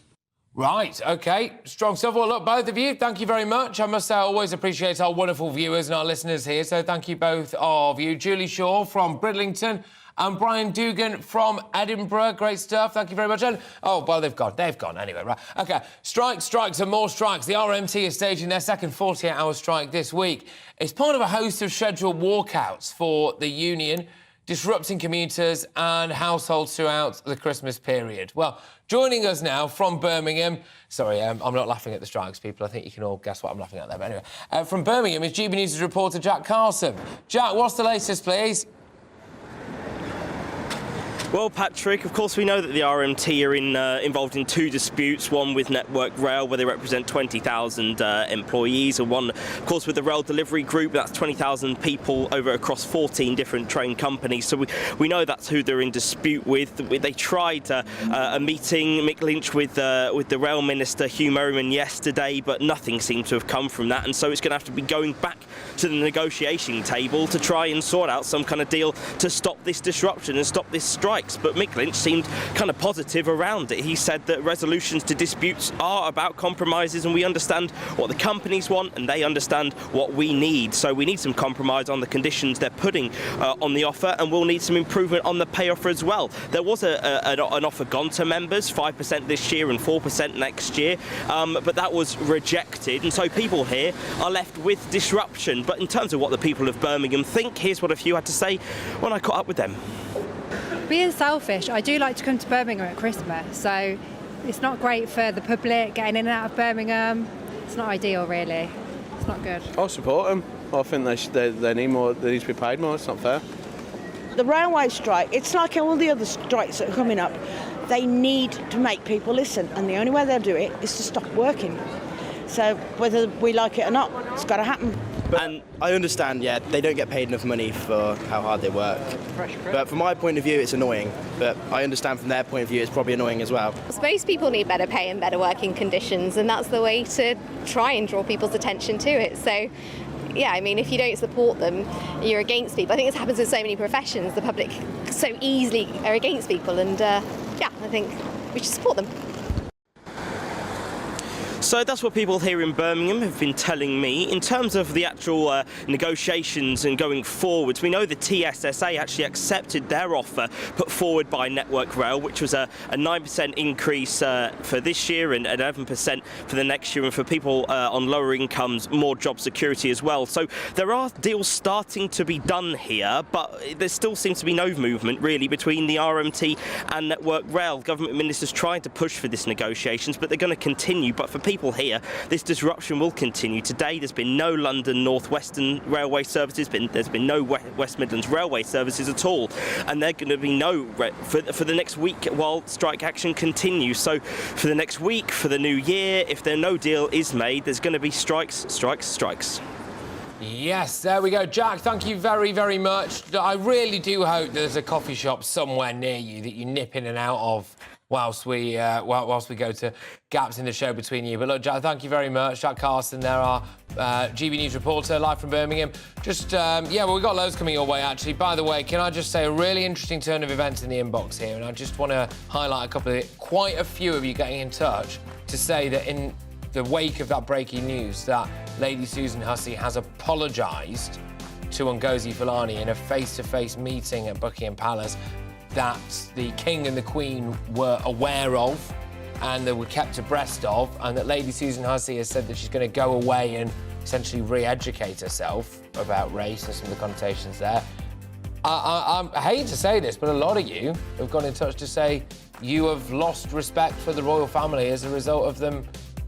Right, OK. Strong stuff. Well, look, both of you, thank you very much. I must say I always appreciate our wonderful viewers and our listeners here, so thank you both of you. Julie Shaw from Bridlington and Brian Dugan from Edinburgh. Great stuff. Thank you very much. And, oh, well, they've gone anyway, right? OK, strikes and more strikes. The RMT is staging their second 48-hour strike this week. It's part of a host of scheduled walkouts for the union, disrupting commuters and households throughout the Christmas period. Well, joining us now from Birmingham... Sorry, I'm not laughing at the strikes, people. I think you can all guess what I'm laughing at there. But anyway, from Birmingham is GBNews reporter Jack Carson. Jack, what's the latest, please? Well, Patrick, of course we know that the RMT are involved in two disputes, one with Network Rail, where they represent 20,000 employees, and one, of course, with the Rail Delivery Group, that's 20,000 people across 14 different train companies. So we know that's who they're in dispute with. They tried a meeting, Mick Lynch, with the Rail Minister, Hugh Merriman, yesterday, but nothing seemed to have come from that, and so it's going to have to be going back to the negotiating table to try and sort out some kind of deal to stop this disruption and stop this strike. But Mick Lynch seemed kind of positive around it. He said that resolutions to disputes are about compromises, and we understand what the companies want and they understand what we need. So we need some compromise on the conditions they're putting on the offer, and we'll need some improvement on the pay offer as well. There was an offer gone to members, 5% this year and 4% next year, but that was rejected, and so people here are left with disruption. But in terms of what the people of Birmingham think, here's what a few had to say when I caught up with them. Being selfish, I do like to come to Birmingham at Christmas, so it's not great for the public getting in and out of Birmingham. It's not ideal, really. It's not good. I'll support them. I think they need more. They need to be paid more. It's not fair. The railway strike, it's like all the other strikes that are coming up. They need to make people listen, and the only way they'll do it is to stop working. So whether we like it or not, it's got to happen. And I understand, yeah, they don't get paid enough money for how hard they work. But from my point of view, it's annoying. But I understand from their point of view, it's probably annoying as well. I suppose people need better pay and better working conditions, and that's the way to try and draw people's attention to it. So, yeah, I mean, if you don't support them, you're against people. I think this happens in so many professions. The public so easily are against people, and, yeah, I think we should support them. So that's what people here in Birmingham have been telling me. In terms of the actual negotiations and going forwards, we know the TSSA actually accepted their offer put forward by Network Rail, which was a 9% increase for this year and 11% for the next year, and for people on lower incomes, more job security as well. So there are deals starting to be done here, but there still seems to be no movement really between the RMT and Network Rail. Government ministers trying to push for this negotiations, but they're going to continue. But for people here, this disruption will continue. Today there's been no London North Western railway services, there's been no West Midlands railway services at all, and they're going to be no for the next week while strike action continues. So for the next week, for the new year, if no deal is made, there's going to be strikes. Yes, there we go. Jack, thank you very, very much. I really do hope there's a coffee shop somewhere near you that you nip in and out of whilst we go to gaps in the show between you. But look, Jack, thank you very much. Jack Carson, there, our GB News reporter, live from Birmingham. Just, yeah, well, we've got loads coming your way, actually. By the way, can I just say a really interesting turn of events in the inbox here, and I just want to highlight a couple of it. Quite a few of you getting in touch to say that in the wake of that breaking news that Lady Susan Hussey has apologised to Ngozi Fulani in a face-to-face meeting at Buckingham Palace that the King and the Queen were aware of and that we're kept abreast of, and that Lady Susan Hussey has said that she's going to go away and essentially re-educate herself about race and some of the connotations there. I hate to say this, but a lot of you have got in touch to say you have lost respect for the royal family as a result of them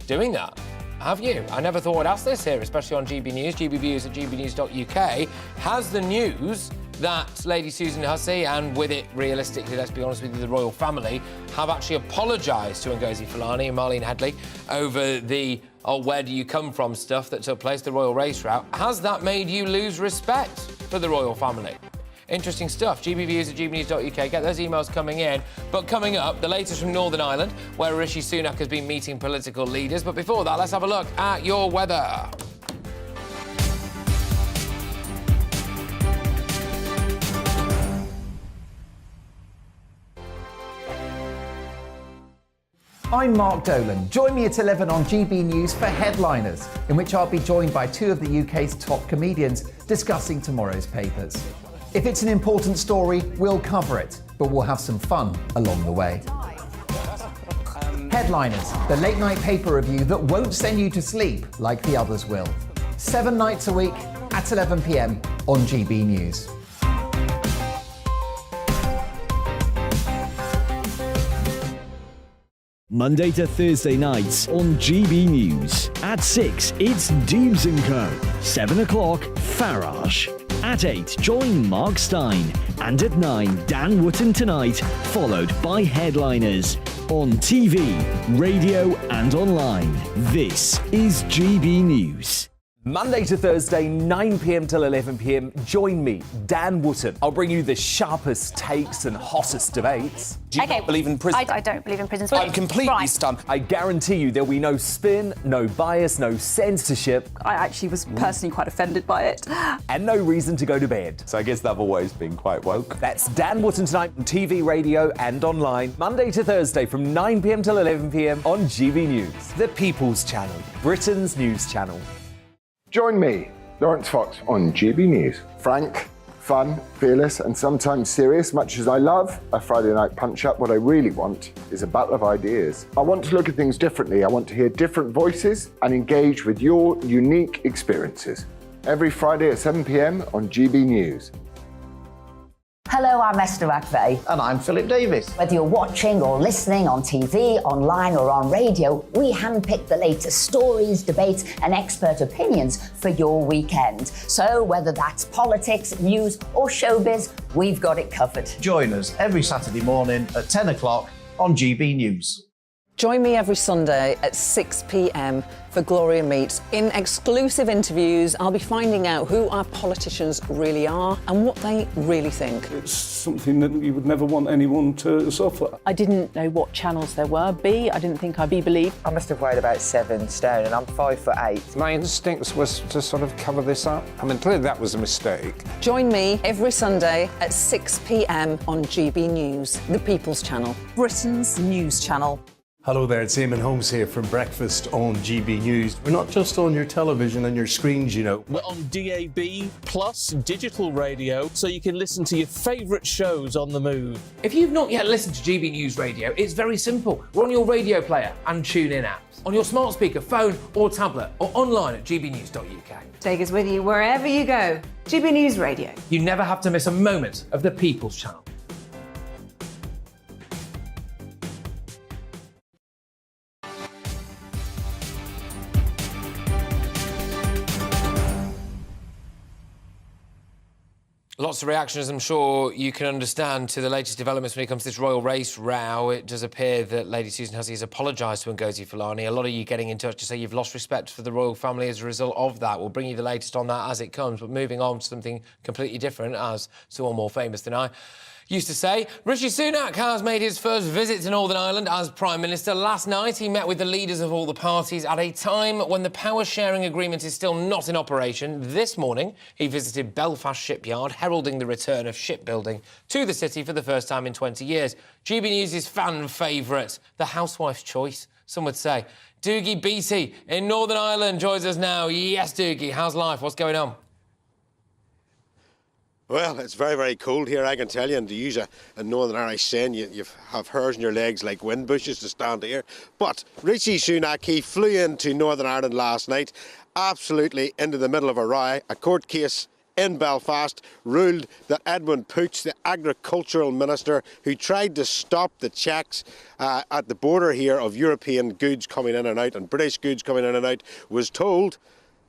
doing that. Have you? I never thought I'd ask this here, especially on GB News. GBViews at gbnews.uk has the news that Lady Susan Hussey, and with it, realistically, let's be honest with you, the royal family, have actually apologised to Ngozi Fulani and Marlene Headley over the where do you come from stuff that took place, the royal race route. Has that made you lose respect for the royal family? Interesting stuff. GBViews at gbnews.uk. Get those emails coming in. But coming up, the latest from Northern Ireland, where Rishi Sunak has been meeting political leaders. But before that, let's have a look at your weather. I'm Mark Dolan. Join me at 11 on GB News for Headliners, in which I'll be joined by two of the UK's top comedians discussing tomorrow's papers. If it's an important story, we'll cover it, but we'll have some fun along the way. Headliners, the late-night paper review that won't send you to sleep like the others will. 7 nights a week at 11 p.m. on GB News. Monday to Thursday nights on GB News. At 6, it's Deebs & Co. 7 o'clock, Farage. At 8, join Mark Stein. And at 9, Dan Wootton Tonight, followed by Headliners. On TV, radio and online. This is GB News. Monday to Thursday, 9 p.m. till 11 p.m. Join me, Dan Wootton. I'll bring you the sharpest takes and hottest debates. Do you not believe in prison? I don't believe in prison. I'm completely stunned. I guarantee you there'll be no spin, no bias, no censorship. I actually was personally quite offended by it. And no reason to go to bed. So I guess they've always been quite woke. That's Dan Wootton Tonight on TV, radio and online. Monday to Thursday from 9 p.m. till 11 p.m. on GB News. The People's Channel, Britain's news channel. Join me, Lawrence Fox, on GB News. Frank, fun, fearless, and sometimes serious. Much as I love a Friday night punch-up, what I really want is a battle of ideas. I want to look at things differently. I want to hear different voices and engage with your unique experiences. Every Friday at 7 p.m. on GB News. Hello, I'm Esther McVeigh. And I'm Philip Davis. Whether you're watching or listening on TV, online or on radio, we handpick the latest stories, debates and expert opinions for your weekend. So whether that's politics, news or showbiz, we've got it covered. Join us every Saturday morning at 10 o'clock on GB News. Join me every Sunday at 6 p.m. for Gloria Meets. In exclusive interviews, I'll be finding out who our politicians really are and what they really think. It's something that you would never want anyone to suffer. I didn't know what channels there were. I didn't think I'd be believed. I must have weighed about 7 stone and I'm 5'8". My instincts was to sort of cover this up. I mean, clearly that was a mistake. Join me every Sunday at 6 p.m. on GB News, the People's Channel, Britain's news channel. Hello there, it's Eamon Holmes here from Breakfast on GB News. We're not just on your television and your screens, you know. We're on DAB plus digital radio, so you can listen to your favourite shows on the move. If you've not yet listened to GB News Radio, it's very simple. We're on your radio player and tune-in apps, on your smart speaker, phone or tablet, or online at gbnews.uk. Take us with you wherever you go. GB News Radio. You never have to miss a moment of the People's Channel. Lots of reactions, I'm sure you can understand, to the latest developments when it comes to this royal race row. It does appear that Lady Susan Hussey has apologised to Ngozi Fulani. A lot of you getting in touch to say you've lost respect for the royal family as a result of that. We'll bring you the latest on that as it comes. But moving on to something completely different, as someone more famous than I used to say, Rishi Sunak has made his first visit to Northern Ireland as Prime Minister. Last night, he met with the leaders of all the parties at a time when the power-sharing agreement is still not in operation. This morning, he visited Belfast Shipyard, heralding the return of shipbuilding to the city for the first time in 20 years. GB News' fan favourite, the housewife's choice, some would say. Doogie Beattie in Northern Ireland joins us now. Yes, Doogie, how's life? What's going on? Well, it's very, very cold here, I can tell you, and to use a Northern Irish saying, you have hairs in your legs like wind bushes to stand here. But Rishi Sunak, he flew into Northern Ireland last night, absolutely into the middle of a row. A court case in Belfast ruled that Edmund Poots, the agricultural minister who tried to stop the checks at the border here of European goods coming in and out and British goods coming in and out, was told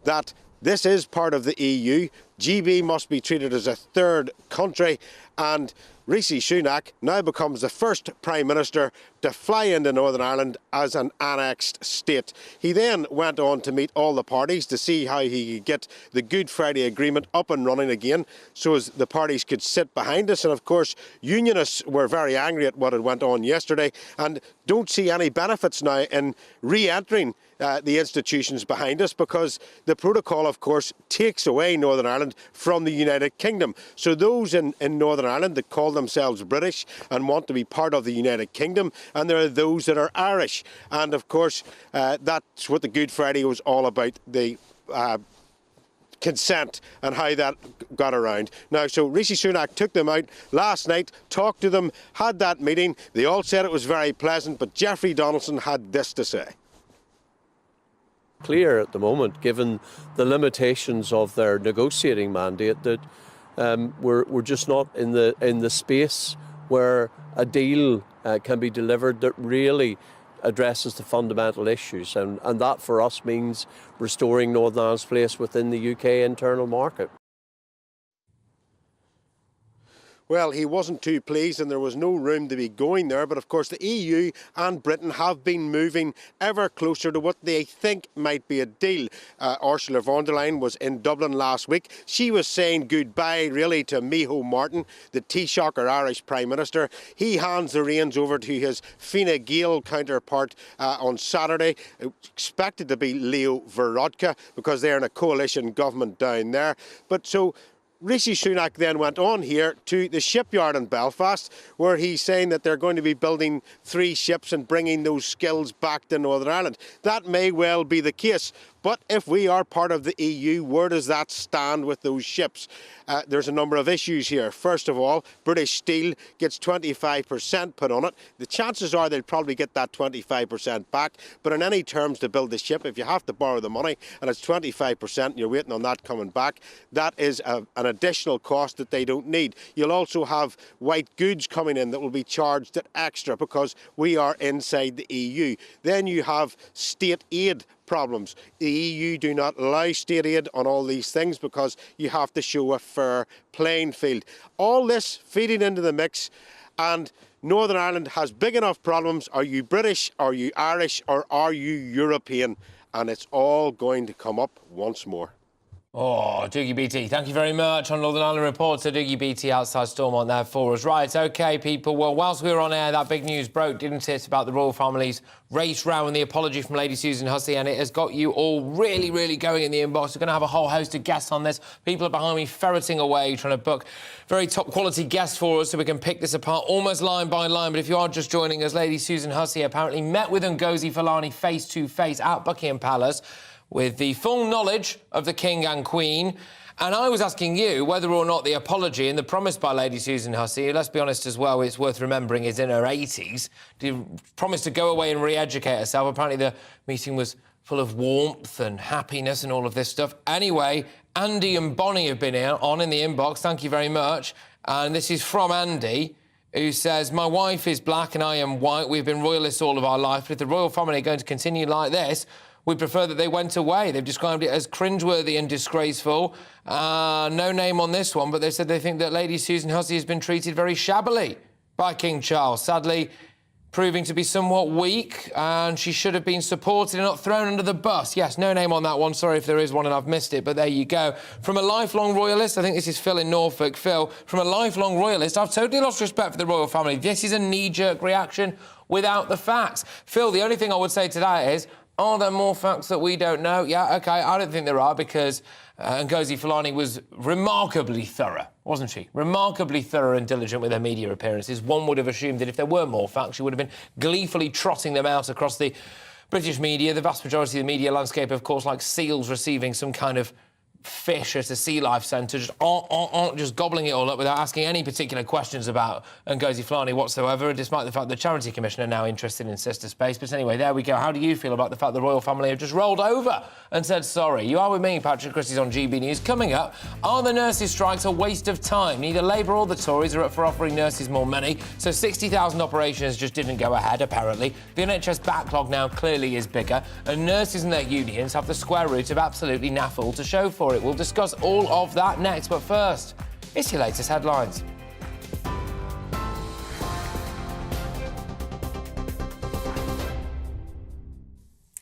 that this is part of the EU. GB must be treated as a third country, and Rishi Sunak now becomes the first Prime Minister to fly into Northern Ireland as an annexed state. He then went on to meet all the parties to see how he could get the Good Friday Agreement up and running again so as the parties could sit behind us. And of course, unionists were very angry at what had went on yesterday and don't see any benefits now in re-entering the institutions behind us, because the protocol, of course, takes away Northern Ireland from the United Kingdom. So those in Northern Ireland that call themselves British and want to be part of the United Kingdom, and there are those that are Irish. And of course, that's what the Good Friday was all about, the consent and how that got around. Now, so Rishi Sunak took them out last night, talked to them, had that meeting. They all said it was very pleasant, but Jeffrey Donaldson had this to say. Clear at the moment, given the limitations of their negotiating mandate, that we're just not in the space where a deal can be delivered that really addresses the fundamental issues, and that for us means restoring Northern Ireland's place within the UK internal market. Well, he wasn't too pleased and there was no room to be going there. But of course, the EU and Britain have been moving ever closer to what they think might be a deal. Ursula von der Leyen was in Dublin last week. She was saying goodbye, really, to Micheál Martin, the Taoiseach or Irish Prime Minister. He hands the reins over to his Fine Gael counterpart on Saturday. Expected to be Leo Varadkar, because they're in a coalition government down there. But so Rishi Sunak then went on here to the shipyard in Belfast, where he's saying that they're going to be building 3 ships and bringing those skills back to Northern Ireland. That may well be the case, but if we are part of the EU, where does that stand with those ships? There's a number of issues here. First of all, British Steel gets 25% put on it. The chances are they'll probably get that 25% back, but in any terms to build the ship, if you have to borrow the money and it's 25% and you're waiting on that coming back, that is an additional cost that they don't need. You'll also have white goods coming in that will be charged at extra because we are inside the EU. Then you have state aid problems. The EU do not allow state aid on all these things because you have to show a fair playing field. All this feeding into the mix, and Northern Ireland has big enough problems. Are you British, are you Irish, or are you European? And it's all going to come up once more. Oh, Dougie BT, thank you very much on Northern Ireland reporter Dougie BT outside Stormont there for us. Right, OK, people. Well, whilst we were on air, that big news broke, didn't it, about the royal family's race row and the apology from Lady Susan Hussey, and it has got you all really, really going in the inbox. We're going to have a whole host of guests on this. People are behind me ferreting away, trying to book very top-quality guests for us so we can pick this apart almost line by line. But if you are just joining us, Lady Susan Hussey apparently met with Ngozi Fulani face-to-face at Buckingham Palace with the full knowledge of the King and Queen. And I was asking you whether or not the apology and the promise by Lady Susan Hussey, let's be honest as well, it's worth remembering, is in her 80s, promised to go away and re-educate herself. Apparently the meeting was full of warmth and happiness and all of this stuff. Anyway, Andy and Bonnie have been on in the inbox. Thank you very much. And this is from Andy, who says, my wife is black and I am white. We've been royalists all of our life. But if the royal family are going to continue like this, we prefer that they went away. They've described it as cringeworthy and disgraceful. No name on this one, but they said they think that Lady Susan Hussey has been treated very shabbily by King Charles, sadly proving to be somewhat weak, and she should have been supported and not thrown under the bus. Yes, no name on that one. Sorry if there is one and I've missed it, but there you go. From a lifelong royalist, I think this is Phil in Norfolk. Phil, from a lifelong royalist, I've totally lost respect for the royal family. This is a knee-jerk reaction without the facts. Phil, the only thing I would say to that is, are there more facts that we don't know? Yeah, OK, I don't think there are, because Ngozi Fulani was remarkably thorough, wasn't she? Remarkably thorough and diligent with her media appearances. One would have assumed that if there were more facts, she would have been gleefully trotting them out across the British media, the vast majority of the media landscape, of course, like seals receiving some kind of fish at a sea life centre, just gobbling it all up without asking any particular questions about Ngozi Fulani whatsoever, despite the fact the Charity Commission are now interested in sister space. But anyway, there we go. How do you feel about the fact the royal family have just rolled over and said sorry? You are with me, Patrick Christys, on GB News. Coming up, are the nurses' strikes a waste of time? Neither Labour or the Tories are up for offering nurses more money, so 60,000 operations just didn't go ahead, apparently. The NHS backlog now clearly is bigger, and nurses and their unions have the square root of absolutely naffle to show for it. We'll discuss all of that next, but first, it's your latest headlines.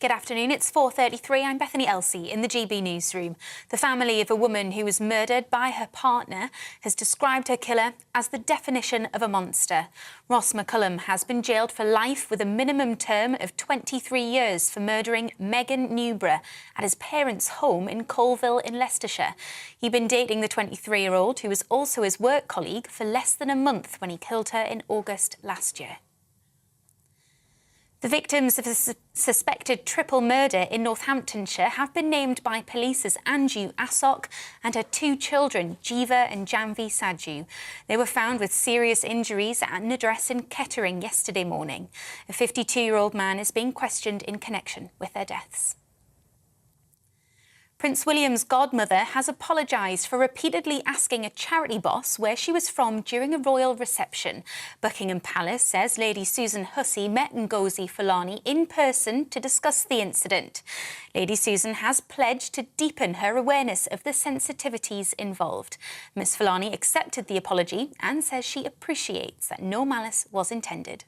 Good afternoon, it's 4:33. I'm Bethany Elsey in the GB newsroom. The family of a woman who was murdered by her partner has described her killer as the definition of a monster. Ross McCullum has been jailed for life with a minimum term of 23 years for murdering Megan Newborough at his parents' home in Colville in Leicestershire. He'd been dating the 23-year-old, who was also his work colleague, for less than a month when he killed her in August last year. The victims of a suspected triple murder in Northamptonshire have been named by police as Anju Asok and her two children, Jiva and Janvi Saju. They were found with serious injuries at an address in Kettering yesterday morning. A 52-year-old man is being questioned in connection with their deaths. Prince William's godmother has apologised for repeatedly asking a charity boss where she was from during a royal reception. Buckingham Palace says Lady Susan Hussey met Ngozi Fulani in person to discuss the incident. Lady Susan has pledged to deepen her awareness of the sensitivities involved. Miss Fulani accepted the apology and says she appreciates that no malice was intended.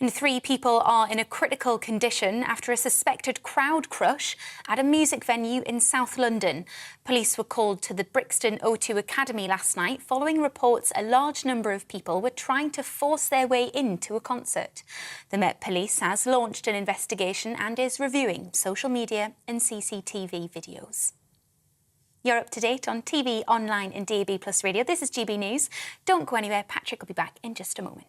And 3 people are in a critical condition after a suspected crowd crush at a music venue in South London. Police were called to the Brixton O2 Academy last night following reports a large number of people were trying to force their way into a concert. The Met Police has launched an investigation and is reviewing social media and CCTV videos. You're up to date on TV, online and DAB+ radio. This is GB News. Don't go anywhere. Patrick will be back in just a moment.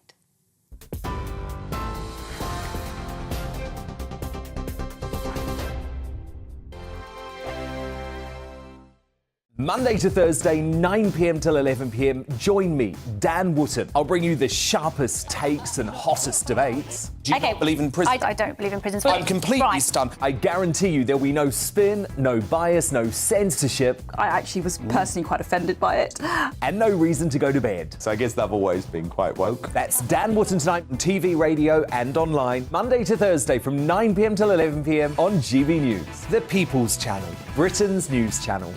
Monday to Thursday, 9 p.m. till 11 p.m. Join me, Dan Wootton. I'll bring you the sharpest takes and hottest debates. Do you not believe in prison? I don't believe in prisons. I'm completely stunned. I guarantee you there'll be no spin, no bias, no censorship. I actually was personally quite offended by it. And no reason to go to bed. So I guess they've always been quite woke. That's Dan Wootton tonight on TV, radio and online. Monday to Thursday from 9 p.m. till 11 p.m. on GB News. The People's Channel, Britain's news channel.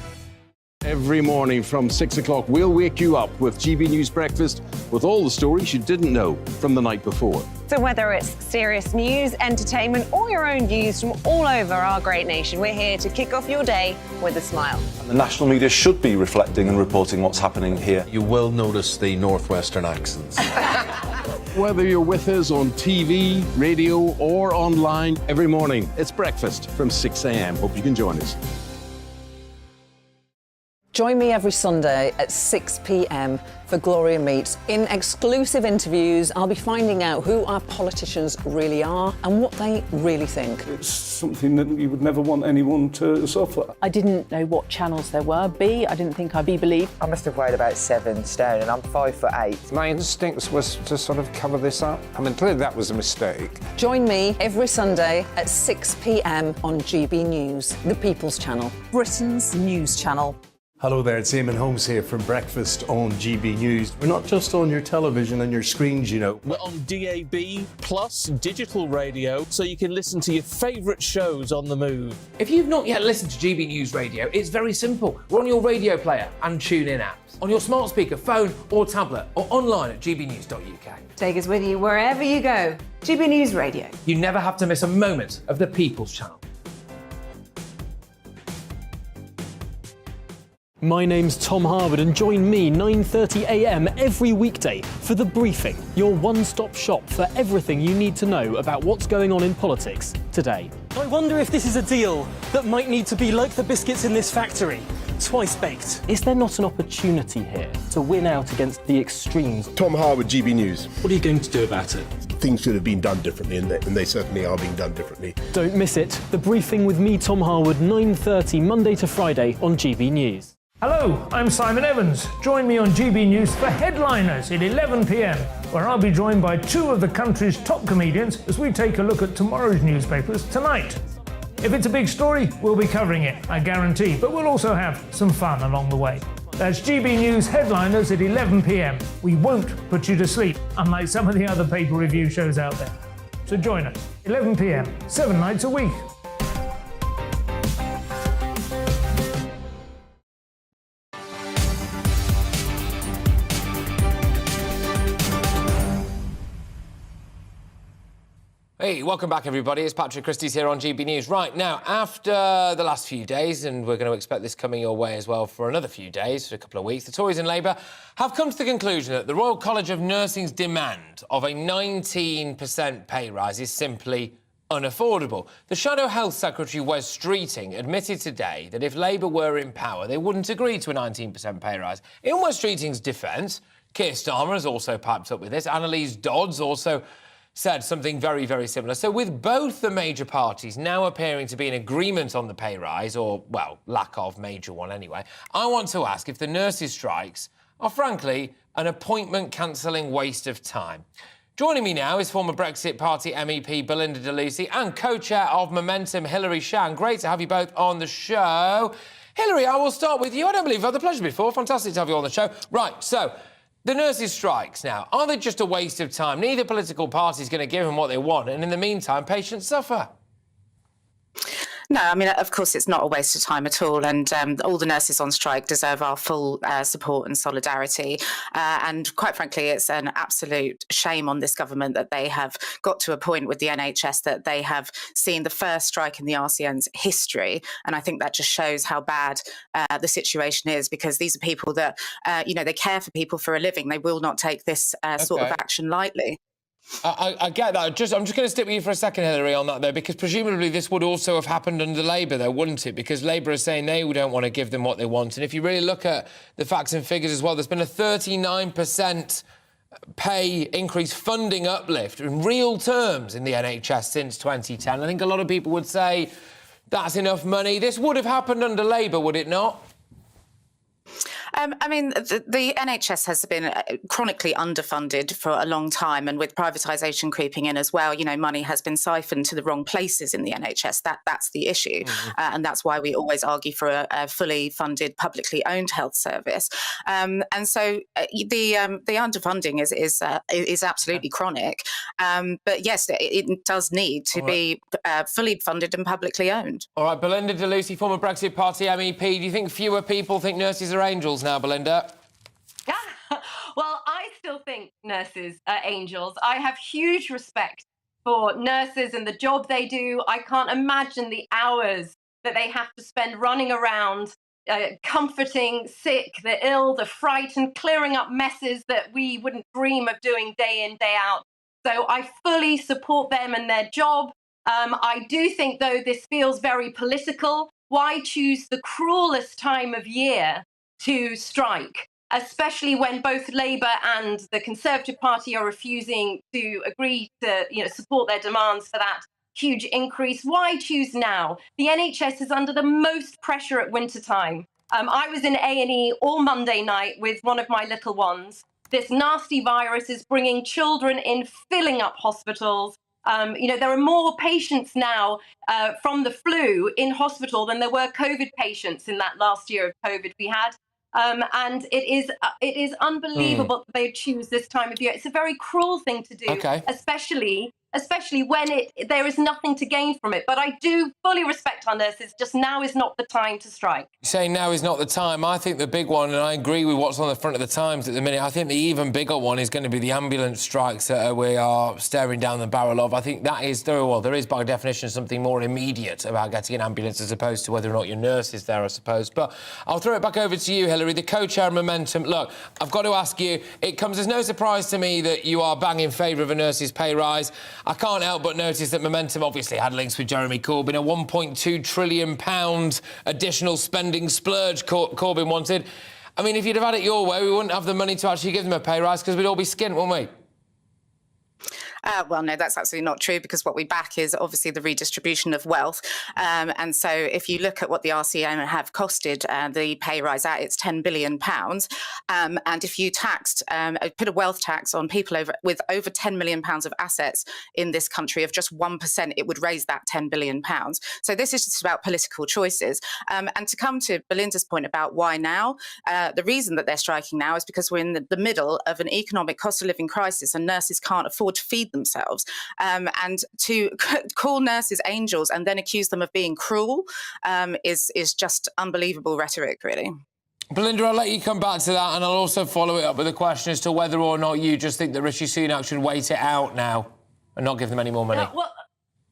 Every morning from 6 o'clock, we'll wake you up with GB News Breakfast with all the stories you didn't know from the night before. So whether it's serious news, entertainment or your own views from all over our great nation, we're here to kick off your day with a smile. And the national media should be reflecting and reporting what's happening here. You will notice the northwestern accents. Whether you're with us on TV, radio or online, every morning it's breakfast from 6 a.m. Hope you can join us. Join me every Sunday at 6 p.m. for Gloria Meets. In exclusive interviews, I'll be finding out who our politicians really are and what they really think. It's something that you would never want anyone to suffer. I didn't know what channels there were. I didn't think I'd be believed. I must have weighed about 7 stone and I'm 5'8". My instincts was to sort of cover this up. I mean, clearly that was a mistake. Join me every Sunday at 6 p.m. on GB News, the People's Channel, Britain's news channel. Hello there, it's Eamon Holmes here from Breakfast on GB News. We're not just on your television and your screens, you know. We're on DAB plus digital radio, so you can listen to your favourite shows on the move. If you've not yet listened to GB News Radio, it's very simple. We're on your radio player and tune-in apps, on your smart speaker, phone or tablet, or online at gbnews.uk. Take us with you wherever you go. GB News Radio. You never have to miss a moment of the People's Channel. My name's Tom Harwood and join me 9:30 a.m. every weekday for The Briefing, your one-stop shop for everything you need to know about what's going on in politics today. I wonder if this is a deal that might need to be like the biscuits in this factory, twice baked. Is there not an opportunity here to win out against the extremes? Tom Harwood, GB News. What are you going to do about it? things should have been done differently, and they certainly are being done differently. Don't miss it. The Briefing with me, Tom Harwood, 9:30 Monday to Friday on GB News. Hello, I'm Simon Evans. Join me on GB News for Headliners at 11 p.m, where I'll be joined by two of the country's top comedians as we take a look at tomorrow's newspapers tonight. If it's a big story, we'll be covering it, I guarantee, but we'll also have some fun along the way. That's GB News Headliners at 11 p.m. We won't put you to sleep, unlike some of the other paper review shows out there. So join us, 11 p.m, 7 nights a week. Hey, welcome back, everybody. It's Patrick Christys here on GB News. Right, now, after the last few days, and we're going to expect this coming your way as well for another few days, for a couple of weeks, the Tories and Labour have come to the conclusion that the Royal College of Nursing's demand of a 19% pay rise is simply unaffordable. The Shadow Health Secretary, Wes Streeting, admitted today that if Labour were in power, they wouldn't agree to a 19% pay rise. In Wes Streeting's defence, Keir Starmer has also piped up with this. Annalise Dodds also said something very, very similar. So with both the major parties now appearing to be in agreement on the pay rise, or, well, lack of major one anyway, I want to ask if the nurses' strikes are, frankly, an appointment-cancelling waste of time. Joining me now is former Brexit Party MEP Belinda de Lucy and co-chair of Momentum, Hilary Shan. Great to have you both on the show. Hilary, I will start with you. I don't believe I've had the pleasure before. Fantastic to have you on the show. Right, so the nurses' strikes now, are they just a waste of time? Neither political party is going to give them what they want, and in the meantime, patients suffer. No, I mean, of course, it's not a waste of time at all. And all the nurses on strike deserve our full support and solidarity. And quite frankly, it's an absolute shame on this government that they have got to a point with the NHS that they have seen the first strike in the RCN's history. And I think that just shows how bad the situation is, because these are people that, they care for people for a living. They will not take this sort of action lightly. I get that. I'm just going to stick with you for a second, Hilary, on that, though, because presumably this would also have happened under Labour, though, wouldn't it? Because Labour is saying they don't want to give them what they want. And if you really look at the facts and figures as well, there's been a 39% pay increase, funding uplift in real terms in the NHS since 2010. I think a lot of people would say that's enough money. This would have happened under Labour, would it not? I mean, the NHS has been chronically underfunded for a long time, and with privatisation creeping in as well, money has been siphoned to the wrong places in the NHS. That's the issue, and that's why we always argue for a fully funded, publicly owned health service. And so the underfunding is absolutely chronic. But yes, it does need to be fully funded and publicly owned. All right, Belinda de Lucy, former Brexit Party MEP. Do you think fewer people think nurses are angels now, Belinda? Well, I still think nurses are angels. I have huge respect for nurses and the job they do. I can't imagine the hours that they have to spend running around, comforting sick, the ill, the frightened, clearing up messes that we wouldn't dream of doing day in, day out. So I fully support them and their job. I do think, though, this feels very political. Why choose the cruelest time of year to strike, especially when both Labour and the Conservative Party are refusing to agree to, support their demands for that huge increase? Why choose now? The NHS is under the most pressure at winter time. I was in A&E all Monday night with one of my little ones. This nasty virus is bringing children in, filling up hospitals. There are more patients now from the flu in hospital than there were COVID patients in that last year of COVID we had. And it is unbelievable that they choose this time of year. It's a very cruel thing to do, especially when there is nothing to gain from it. But I do fully respect our nurses. Just now is not the time to strike. You say now is not the time. I think the big one, and I agree with what's on the front of the Times at the minute, I think the even bigger one is going to be the ambulance strikes that we are staring down the barrel of. I think that is, there is by definition something more immediate about getting an ambulance as opposed to whether or not your nurse is there, I suppose. But I'll throw it back over to you, Hilary, the co-chair of Momentum. Look, I've got to ask you, it comes as no surprise to me that you are bang in favour of a nurse's pay rise. I can't help but notice that Momentum obviously had links with Jeremy Corbyn, a £1.2 trillion additional spending splurge Corbyn wanted. I mean, if you'd have had it your way, we wouldn't have the money to actually give them a pay rise because we'd all be skint, wouldn't we? Well, no, that's absolutely not true, because what we back is obviously the redistribution of wealth. And so if you look at what the RCM have costed the pay rise at, it's £10 billion. And if you taxed, put a wealth tax on people with over £10 million of assets in this country of just 1%, it would raise that £10 billion. So this is just about political choices. And to come to Belinda's point about why now, the reason that they're striking now is because we're in the middle of an economic cost of living crisis and nurses can't afford to feed themselves. And to call nurses angels and then accuse them of being cruel is just unbelievable rhetoric, really. Belinda, I'll let you come back to that, and I'll also follow it up with a question as to whether or not you just think that Rishi Sunak should wait it out now and not give them any more money. Well,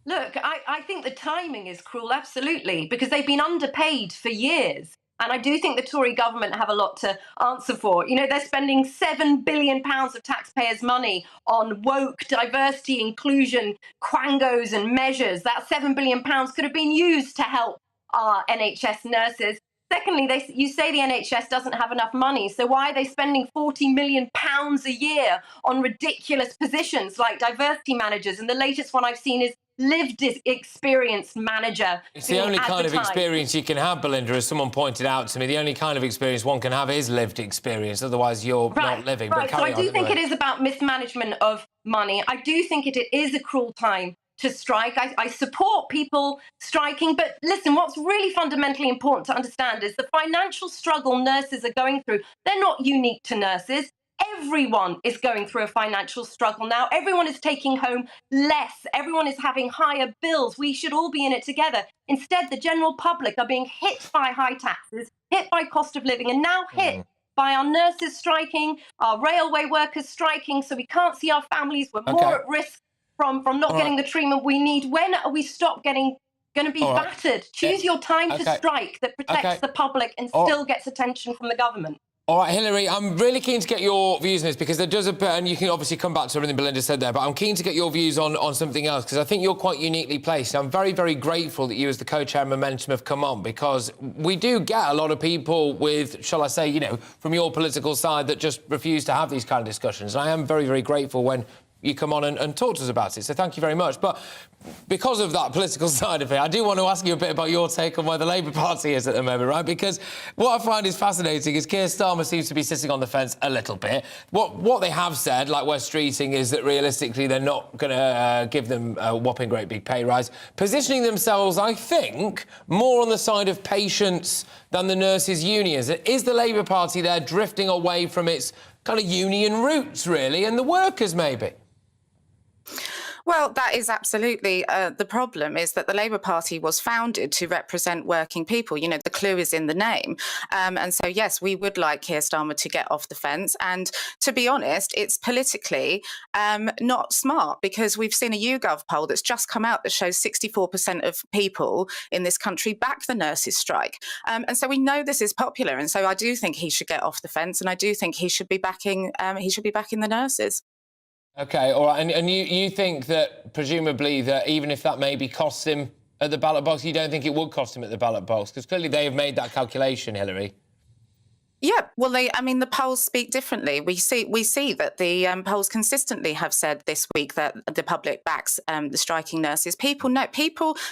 look, I think the timing is cruel, absolutely, because they've been underpaid for years. And I do think the Tory government have a lot to answer for. You know, they're spending £7 billion of taxpayers' money on woke, diversity, inclusion, quangos and measures. That £7 billion could have been used to help our NHS nurses. Secondly, you say the NHS doesn't have enough money, so why are they spending £40 million a year on ridiculous positions like diversity managers? And the latest one I've seen is lived experience manager. It's the only kind of experience you can have, Belinda, as someone pointed out to me. The only kind of experience one can have is lived experience, otherwise you're not living. Right, but so I do think it is about mismanagement of money. I do think it is a cruel time to strike. I support people striking, but listen, what's really fundamentally important to understand is the financial struggle nurses are going through. They're not unique to nurses. Everyone is going through a financial struggle now. Everyone is taking home less. Everyone is having higher bills. We should all be in it together. Instead, the general public are being hit by high taxes, hit by cost of living, and now hit by our nurses striking, our railway workers striking, so we can't see our families. We're more at risk from not getting the treatment we need. When are we going to be battered? Choose your time to strike that protects the public and still gets attention from the government. All right, Hilary, I'm really keen to get your views on this, because there does appear, and you can obviously come back to everything Belinda said there, but I'm keen to get your views on something else, because I think you're quite uniquely placed. I'm very, very grateful that you, as the co-chair of Momentum, have come on, because we do get a lot of people with, shall I say, you know, from your political side that just refuse to have these kind of discussions. And I am very, very grateful when you come on and talk to us about it, so thank you very much. But because of that political side of it, I do want to ask you a bit about your take on where the Labour Party is at the moment, right? Because what I find is fascinating is Keir Starmer seems to be sitting on the fence a little bit. What they have said, like West Streeting, is that realistically they're not going to give them a whopping great big pay rise, positioning themselves, I think, more on the side of patients than the nurses' unions. Is the Labour Party there drifting away from its kind of union roots, really, and the workers, maybe? Well, that is absolutely the problem, is that the Labour Party was founded to represent working people. You know, the clue is in the name. And so, yes, we would like Keir Starmer to get off the fence. And to be honest, it's politically not smart, because we've seen a YouGov poll that's just come out that shows 64% of people in this country back the nurses' strike. And so we know this is popular. And so I do think he should get off the fence, and I do think he should be backing the nurses. OK, all right. And you think that, presumably, that even if that maybe costs him at the ballot box, you don't think it would cost him at the ballot box? Because clearly they have made that calculation, Hilary. Yeah, well, the polls speak differently. We see that the polls consistently have said this week that the public backs the striking nurses. People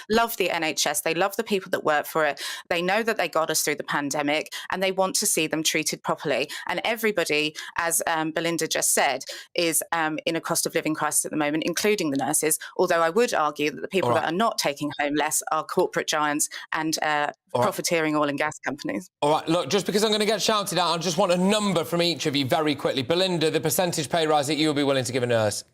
love the NHS. They love the people that work for it. They know that they got us through the pandemic, and they want to see them treated properly. And everybody, as Belinda just said, is in a cost of living crisis at the moment, including the nurses. Although I would argue that the people that are not taking home less are corporate giants and profiteering oil and gas companies. All right, look, just because I'm going to get shouted out, I just want a number from each of you very quickly. Belinda, the percentage pay rise that you will be willing to give a nurse?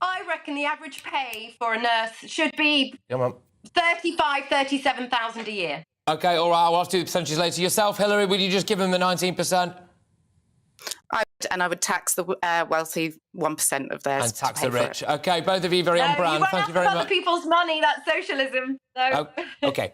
I reckon the average pay for a nurse should be 37,000 a year. OK, all right, I'll ask you the percentages later. Yourself, Hilary, would you just give them the 19%? I would tax the wealthy 1% of theirs. And tax the rich. OK, both of you very on brand. Thank you very much. Other people's money, that's socialism. No. OK.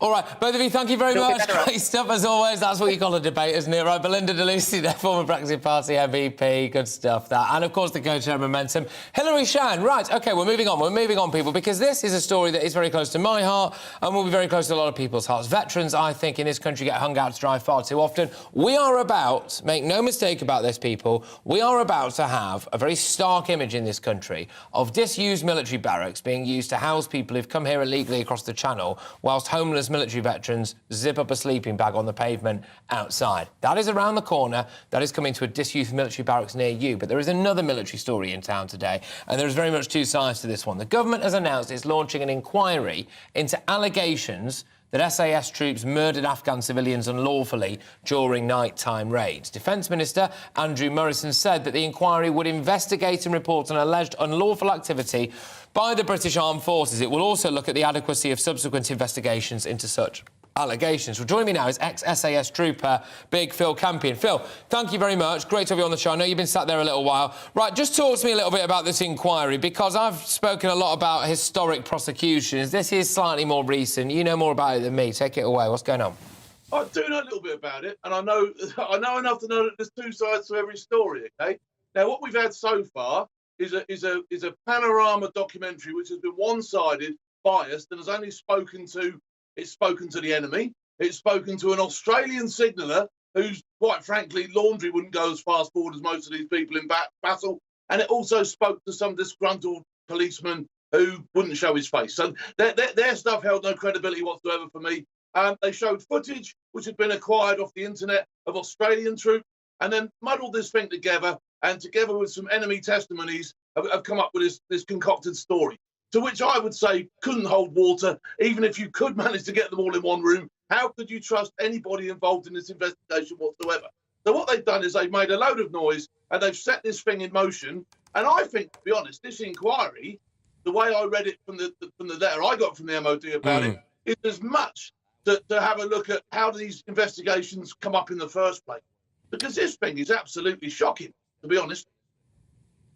All right, both of you, thank you very much. Great stuff, as always. That's what you call a debate, isn't it? Right, Belinda DeLucy, the former Brexit Party MVP. Good stuff, that. And, of course, the co-chair of Momentum, Hilary Shan. Right, OK, we're moving on, people, because this is a story that is very close to my heart and will be very close to a lot of people's hearts. Veterans, I think, in this country get hung out to dry far too often. We are about, make no mistake about this, people, we are about to to have a very stark image in this country of disused military barracks being used to house people who've come here illegally across the Channel, whilst homeless military veterans zip up a sleeping bag on the pavement outside. That is around the corner. That is coming to a disused military barracks near you. But there is another military story in town today, and there's very much two sides to this one. The government has announced it's launching an inquiry into allegations that SAS troops murdered Afghan civilians unlawfully during nighttime raids. Defence Minister Andrew Morrison said that the inquiry would investigate and report on alleged unlawful activity by the British Armed Forces. It will also look at the adequacy of subsequent investigations into such allegations. Well, joining me now is ex-SAS trooper Big Phil Campion. Phil, thank you very much. Great to have you on the show. I know you've been sat there a little while. Right, just talk to me a little bit about this inquiry, because I've spoken a lot about historic prosecutions. This is slightly more recent. You know more about it than me. Take it away. What's going on? I do know a little bit about it, and I know enough to know that there's two sides to every story, OK? Now, what we've had so far is a panorama documentary which has been one-sided, biased, and has only spoken to the enemy. It's spoken to an Australian signaller who's, quite frankly, laundry wouldn't go as fast forward as most of these people in battle. And it also spoke to some disgruntled policeman who wouldn't show his face. So their stuff held no credibility whatsoever for me. They showed footage which had been acquired off the internet of Australian troops, and then muddled this thing together, and together with some enemy testimonies have come up with this concocted story, to which I would say couldn't hold water, even if you could manage to get them all in one room. How could you trust anybody involved in this investigation whatsoever? So what they've done is they've made a load of noise and they've set this thing in motion. And I think, to be honest, this inquiry, the way I read it from the letter I got from the MOD about it, is as much to have a look at how these investigations come up in the first place. Because this thing is absolutely shocking, to be honest.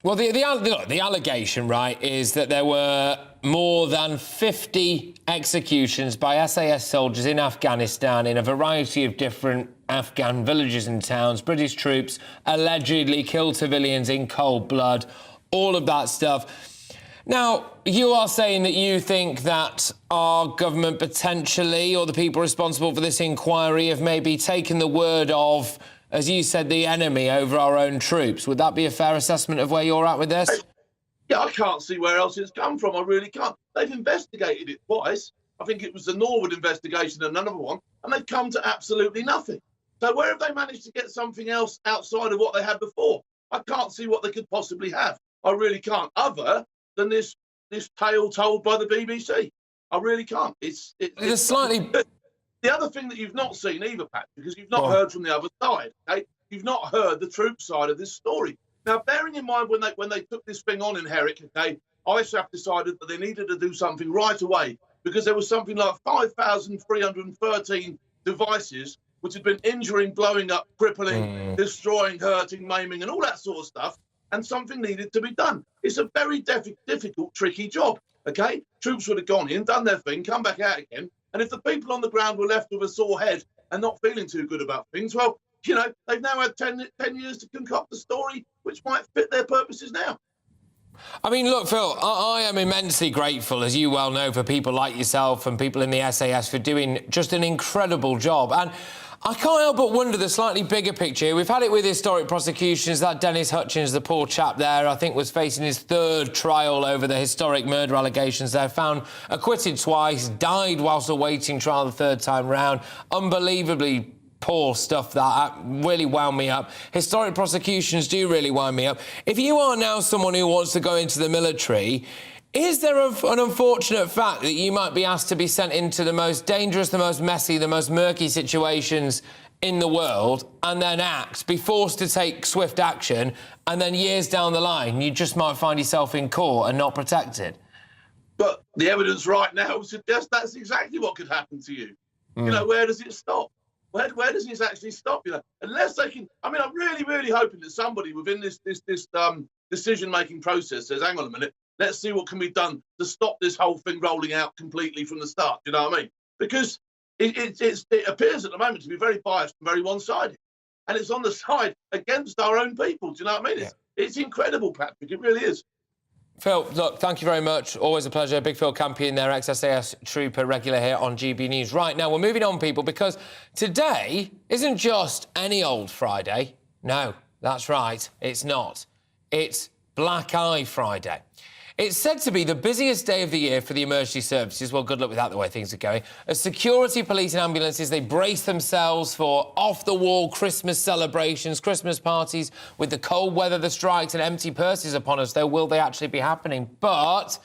Well, the allegation, right, is that there were more than 50 executions by SAS soldiers in Afghanistan in a variety of different Afghan villages and towns. British troops allegedly killed civilians in cold blood, all of that stuff. Now, you are saying that you think that our government potentially, or the people responsible for this inquiry, have maybe taken the word of, as you said, the enemy over our own troops. Would that be a fair assessment of where you're at with this? Yeah, I can't see where else it's come from. I really can't. They've investigated it twice. I think it was the Norwood investigation and another one, and they've come to absolutely nothing. So where have they managed to get something else outside of what they had before? I can't see what they could possibly have. I really can't, other than this tale told by the BBC. I really can't. It's slightly... The other thing that you've not seen either, Pat, because you've not heard from the other side, okay? You've not heard the troop side of this story. Now, bearing in mind when they took this thing on in Herrick, okay, ISAF decided that they needed to do something right away, because there was something like 5,313 devices which had been injuring, blowing up, crippling, destroying, hurting, maiming, and all that sort of stuff, and something needed to be done. It's a very difficult, tricky job, okay? Troops would have gone in, done their thing, come back out again. And if the people on the ground were left with a sore head and not feeling too good about things, well, you know, they've now had 10 years to concoct a story which might fit their purposes now. I mean, look, Phil, I am immensely grateful, as you well know, for people like yourself and people in the SAS for doing just an incredible job. And I can't help but wonder the slightly bigger picture. We've had it with historic prosecutions. That Dennis Hutchins, the poor chap there, I think was facing his third trial over the historic murder allegations there. Found acquitted twice, died whilst awaiting trial the third time round. Unbelievably poor stuff, that really wound me up. Historic prosecutions do really wind me up. If you are now someone who wants to go into the military, is there an unfortunate fact that you might be asked to be sent into the most dangerous, the most messy, the most murky situations in the world, and then be forced to take swift action, and then years down the line you just might find yourself in court and not protected? But the evidence right now suggests that's exactly what could happen to you. You know, where does it stop? Where does this actually stop? You know, unless they can. I mean, I'm really hoping that somebody within this decision-making process says, "Hang on a minute, let's see what can be done to stop this whole thing rolling out completely from the start." You know what I mean? Because it appears at the moment to be very biased and very one-sided, and it's on the side against our own people. Do you know what I mean? It's incredible, Patrick. It really is. Phil, look, thank you very much. Always a pleasure. Big Phil Campion there, ex-SAS trooper, regular here on GB News. Right, now we're moving on, people, because today isn't just any old Friday. No, that's right, it's not. It's Black Eye Friday. It's said to be the busiest day of the year for the emergency services. Well, good luck with that, the way things are going. As security, police and ambulances, they brace themselves for off-the-wall Christmas celebrations, Christmas parties. With the cold weather, the strikes and empty purses upon us, though, will they actually be happening? But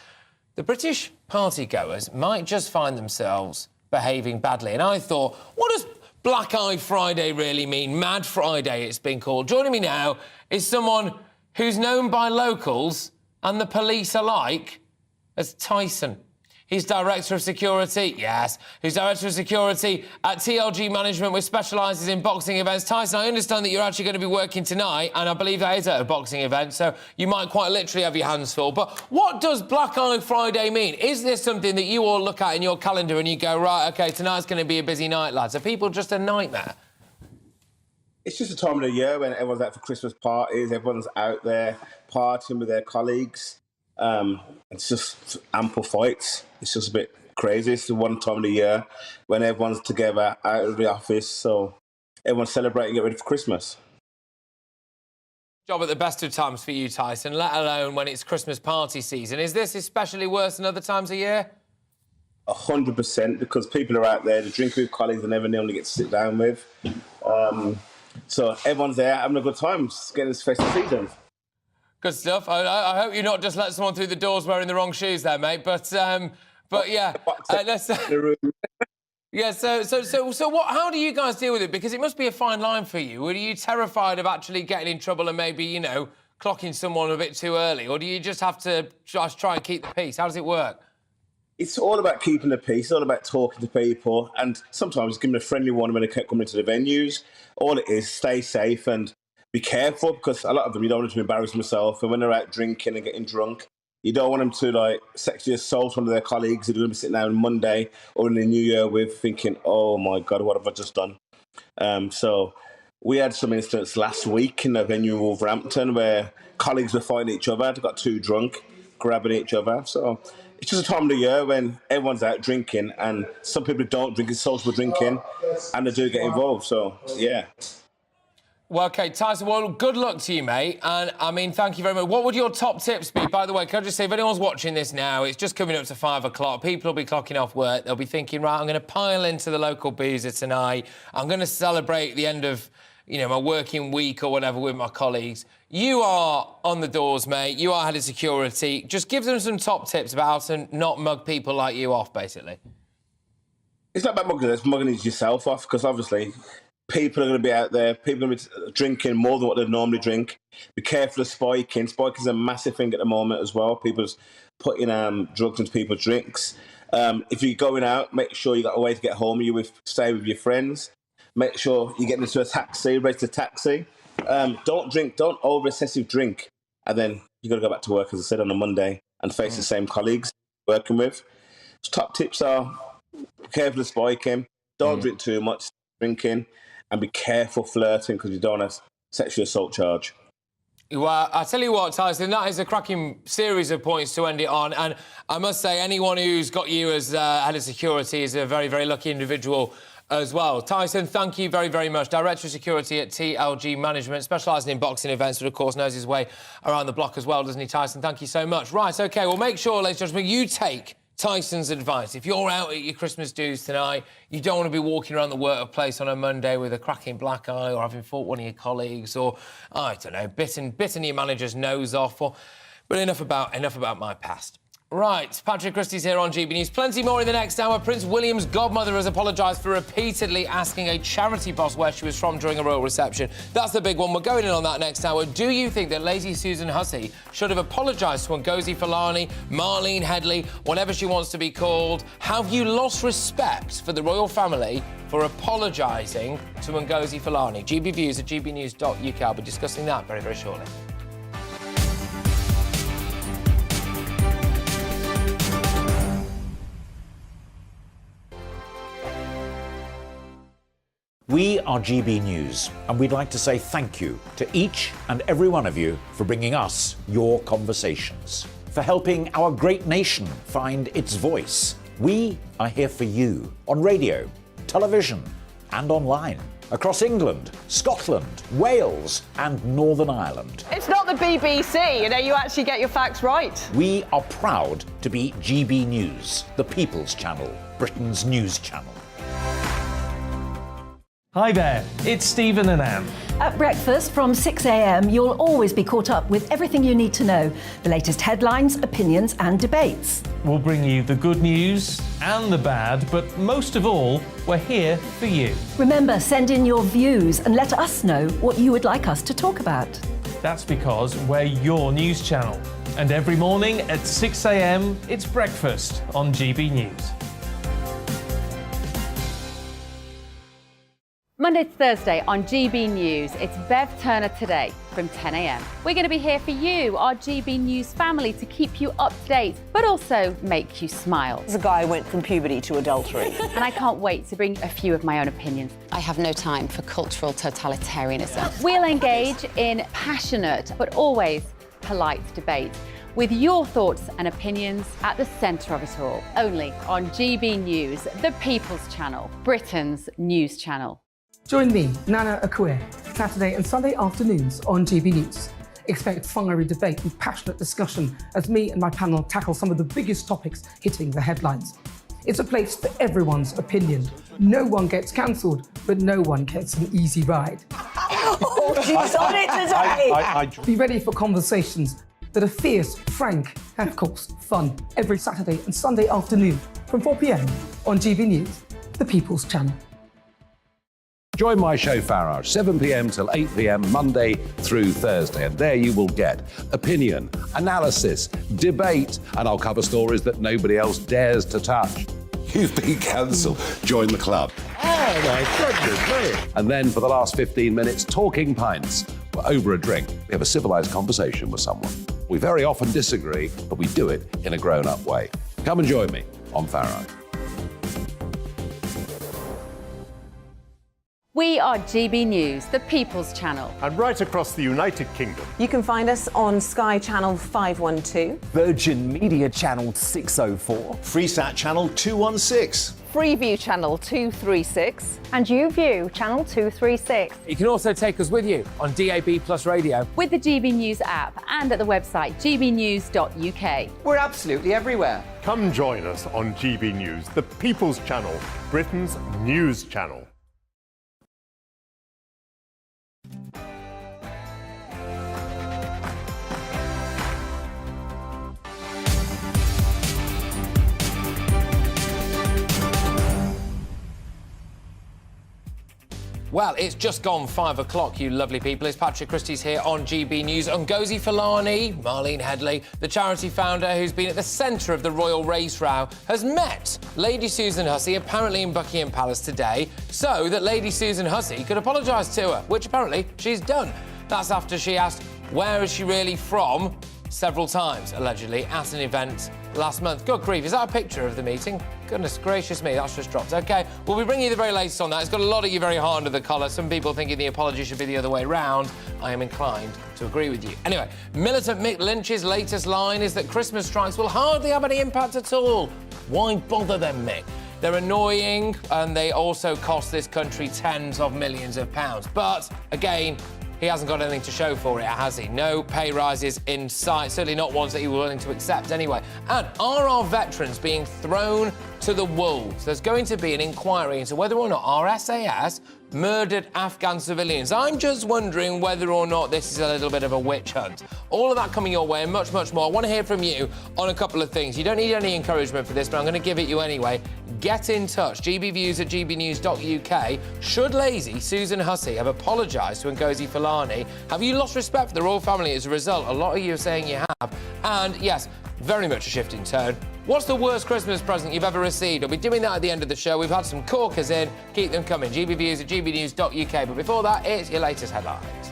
the British partygoers might just find themselves behaving badly. And I thought, what does Black Eye Friday really mean? Mad Friday, it's been called. Joining me now is someone who's known by locals and the police alike as Tyson. He's Director of Security, who's Director of Security at TLG Management, which specialises in boxing events. Tyson, I understand that you're actually going to be working tonight, and I believe that is at a boxing event, so you might quite literally have your hands full. But what does Black Eye Friday mean? Is this something that you all look at in your calendar and you go, right, OK, tonight's going to be a busy night, lads? Are people just a nightmare? It's just a time of the year when everyone's out for Christmas parties, everyone's out there partying with their colleagues. It's just ample fights. It's just a bit crazy. It's the one time of the year when everyone's together out of the office, so everyone's celebrating, get ready for Christmas. Job at the best of times for you, Tyson, let alone when it's Christmas party season. Is this especially worse than other times of year? 100%, because people are out there, they're drinking with colleagues they never normally get to sit down with. So everyone's there having a good time, just getting this festive season. Good stuff. I hope you're not just let someone through the doors wearing the wrong shoes there, mate. But yeah, let's... Yeah, so what? How do you guys deal with it? Because it must be a fine line for you. Are you terrified of actually getting in trouble and maybe, you know, clocking someone a bit too early? Or do you just have to just try and keep the peace? How does it work? It's all about keeping the peace. It's all about talking to people, and sometimes giving a friendly one when they come into the venues. All it is, stay safe and be careful, because a lot of them, you don't want them to embarrass themselves. And when they're out drinking and getting drunk, you don't want them to, like, sexually assault one of their colleagues who are going to be sitting down Monday or in the New Year with, thinking, oh, my God, what have I just done? So we had some incidents last week in the venue in Wolverhampton where colleagues were fighting each other. They got too drunk, grabbing each other. So it's just a time of the year when everyone's out drinking, and some people don't drink, it's social drinking, and they do get involved. So, yeah. Well, OK, Tyson, well, good luck to you, mate. And, I mean, thank you very much. What would your top tips be? By the way, can I just say, if anyone's watching this now, it's just coming up to 5 o'clock. People will be clocking off work. They'll be thinking, right, I'm going to pile into the local boozer tonight. I'm going to celebrate the end of, you know, my working week or whatever with my colleagues. You are on the doors, mate. You are head of security. Just give them some top tips about how to not mug people like you off, basically. It's not about mugging, it's mugging yourself off, because obviously people are going to be out there, people are going to be drinking more than what they normally drink. Be careful of spiking. Spiking is a massive thing at the moment as well. People's putting drugs into people's drinks. If you're going out, make sure you got a way to get home. Stay with your friends. Make sure you get into a taxi, race a taxi. Don't drink, don't over-excessive drink. And then you got to go back to work, as I said, on a Monday and face the same colleagues you're working with. So top tips are, be careful of spiking. Don't drink too much drinking. And be careful flirting, because you don't want a sexual assault charge. Well, I tell you what, Tyson, that is a cracking series of points to end it on. And I must say, anyone who's got you as head of security is a very, very lucky individual as well. Tyson, thank you very, very much. Director of Security at TLG Management, specialising in boxing events, but of course knows his way around the block as well, doesn't he, Tyson? Thank you so much. Right, OK, well, make sure, ladies and gentlemen, you take Tyson's advice. If you're out at your Christmas dues tonight, you don't want to be walking around the workplace on a Monday with a cracking black eye, or having fought one of your colleagues, or, I don't know, bitten your manager's nose off. But enough about my past. Right, Patrick Christys here on GB News. Plenty more in the next hour. Prince William's godmother has apologised for repeatedly asking a charity boss where she was from during a royal reception. That's the big one. We're going in on that next hour. Do you think that lazy Susan Hussey should have apologised to Ngozi Fulani, Marlene Headley, whatever she wants to be called? Have you lost respect for the royal family for apologising to Ngozi Fulani? GB Views at gbnews.uk. I'll be discussing that very, very shortly. We are GB News, and we'd like to say thank you to each and every one of you for bringing us your conversations, for helping our great nation find its voice. We are here for you on radio, television, and online. across England, Scotland, Wales, and Northern Ireland. It's not the BBC, you actually get your facts right. We are proud to be GB News, the People's Channel, Britain's news channel. Hi there, it's Stephen and Anne. At breakfast from 6 a.m, you'll always be caught up with everything you need to know, the latest headlines, opinions and debates. We'll bring you the good news and the bad, but most of all, we're here for you. Remember, send in your views and let us know what you would like us to talk about. That's because we're your news channel. And every morning at 6 a.m, it's breakfast on GB News. Monday to Thursday on GB News, it's Bev Turner Today from 10 a.m. We're going to be here for you, our GB News family, to keep you up to date, but also make you smile. The guy went from puberty to adultery. And I can't wait to bring a few of my own opinions. I have no time for cultural totalitarianism. We'll engage in passionate, but always polite debate, with your thoughts and opinions at the centre of it all. Only on GB News, the People's Channel, Britain's news channel. Join me, Nana Akue, Saturday and Sunday afternoons on GB News. Expect fiery debate and passionate discussion as me and my panel tackle some of the biggest topics hitting the headlines. It's a place for everyone's opinion. No one gets cancelled, but no one gets an easy ride. Oh, she's on it today! Be ready for conversations that are fierce, frank, and of course, fun. Every Saturday and Sunday afternoon from 4 p.m. on GB News, the People's Channel. Join my show Farage, 7 p.m. till 8 p.m. Monday through Thursday, and there you will get opinion, analysis, debate, and I'll cover stories that nobody else dares to touch. You've been cancelled. Join the club. Oh my goodness me! And then for the last 15 minutes, talking pints. We're over a drink. We have a civilised conversation with someone. We very often disagree, but we do it in a grown-up way. Come and join me on Farage. We are GB News, the People's Channel. And right across the United Kingdom. You can find us on Sky Channel 512. Virgin Media Channel 604. Freesat Channel 216. Freeview Channel 236. And YouView Channel 236. You can also take us with you on DAB Plus Radio. With the GB News app and at the website gbnews.uk. We're absolutely everywhere. Come join us on GB News, the People's Channel, Britain's news channel. Well, it's just gone 5 o'clock, you lovely people. It's Patrick Christys here on GB News. Ngozi Fulani, Marlene Headley, the charity founder who's been at the centre of the royal race row, has met Lady Susan Hussey apparently in Buckingham Palace today so that Lady Susan Hussey could apologise to her, which apparently she's done. That's after she asked, where is she really from? Several times, allegedly, at an event last month. Good grief, is that a picture of the meeting? Goodness gracious me, that's just dropped. OK, we'll be bringing you the very latest on that. It's got a lot of you very hard under the collar. Some people thinking the apology should be the other way round. I am inclined to agree with you. Anyway, militant Mick Lynch's latest line is that Christmas strikes will hardly have any impact at all. Why bother them, Mick? They're annoying and they also cost this country tens of millions of pounds. But, again, he hasn't got anything to show for it, has he? No pay rises in sight, certainly not ones that he was willing to accept anyway. And are our veterans being thrown to the wolves? There's going to be an inquiry into whether or not our SAS murdered Afghan civilians. I'm just wondering whether or not this is a little bit of a witch hunt. All of that coming your way and much, much more. I want to hear from you on a couple of things. You don't need any encouragement for this, but I'm going to give it you anyway. Get in touch. gbviews@gbnews.uk. Should lazy Susan Hussey have apologised to Ngozi Fulani? Have you lost respect for the royal family as a result? A lot of you are saying you have. And yes, very much a shift in tone. What's the worst Christmas present you've ever received? I'll be doing that at the end of the show. We've had some corkers in. Keep them coming. gbviews@gbnews.uk. But before that, it's your latest headlines.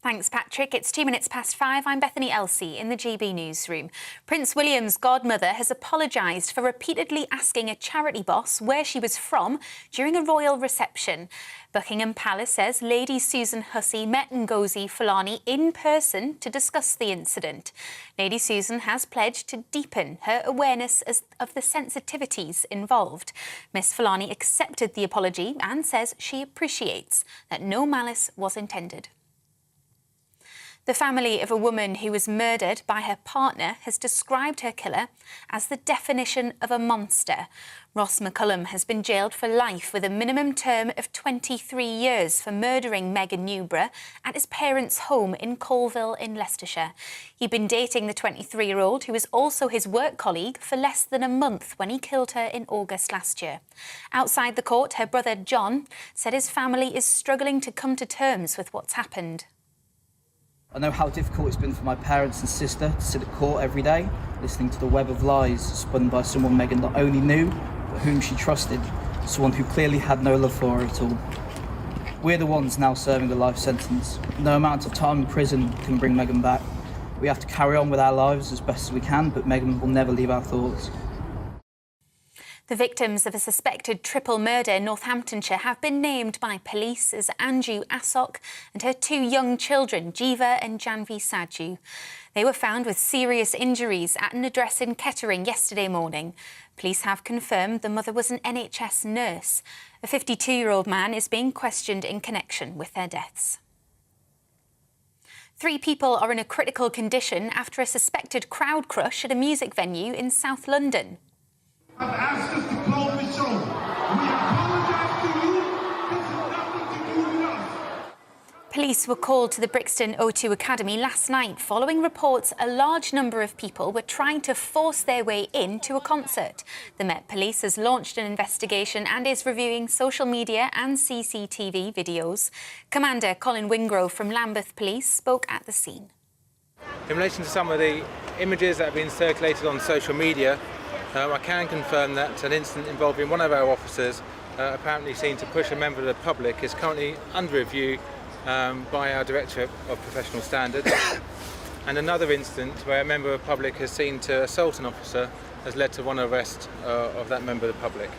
Thanks, Patrick. It's 5:02. I'm Bethany Elsey in the GB newsroom. Prince William's godmother has apologised for repeatedly asking a charity boss where she was from during a royal reception. Buckingham Palace says Lady Susan Hussey met Ngozi Fulani in person to discuss the incident. Lady Susan has pledged to deepen her awareness of the sensitivities involved. Miss Fulani accepted the apology and says she appreciates that no malice was intended. The family of a woman who was murdered by her partner has described her killer as the definition of a monster. Ross McCullum has been jailed for life with a minimum term of 23 years for murdering Megan Newborough at his parents' home in Colville in Leicestershire. He'd been dating the 23-year-old, who was also his work colleague, for less than a month when he killed her in August last year. Outside the court, her brother John said his family is struggling to come to terms with what's happened. I know how difficult it's been for my parents and sister to sit at court every day, listening to the web of lies spun by someone Megan not only knew, but whom she trusted, someone who clearly had no love for her at all. We're the ones now serving a life sentence. No amount of time in prison can bring Megan back. We have to carry on with our lives as best as we can, but Megan will never leave our thoughts. The victims of a suspected triple murder in Northamptonshire have been named by police as Anju Asok and her two young children, Jiva and Janvi Saju. They were found with serious injuries at an address in Kettering yesterday morning. Police have confirmed the mother was an NHS nurse. A 52-year-old man is being questioned in connection with their deaths. 3 people are in a critical condition after a suspected crowd crush at a music venue in South London. Have asked us to close the show. We apologize to you. This has nothing to do with us. Police were called to the Brixton O2 Academy last night following reports a large number of people were trying to force their way into a concert. The Met Police has launched an investigation and is reviewing social media and CCTV videos. Commander Colin Wingrove from Lambeth Police spoke at the scene. In relation to some of the images that have been circulated on social media, I can confirm that an incident involving one of our officers apparently seen to push a member of the public is currently under review by our Director of Professional Standards. And another incident where a member of the public has seen to assault an officer has led to one arrest of that member of the public.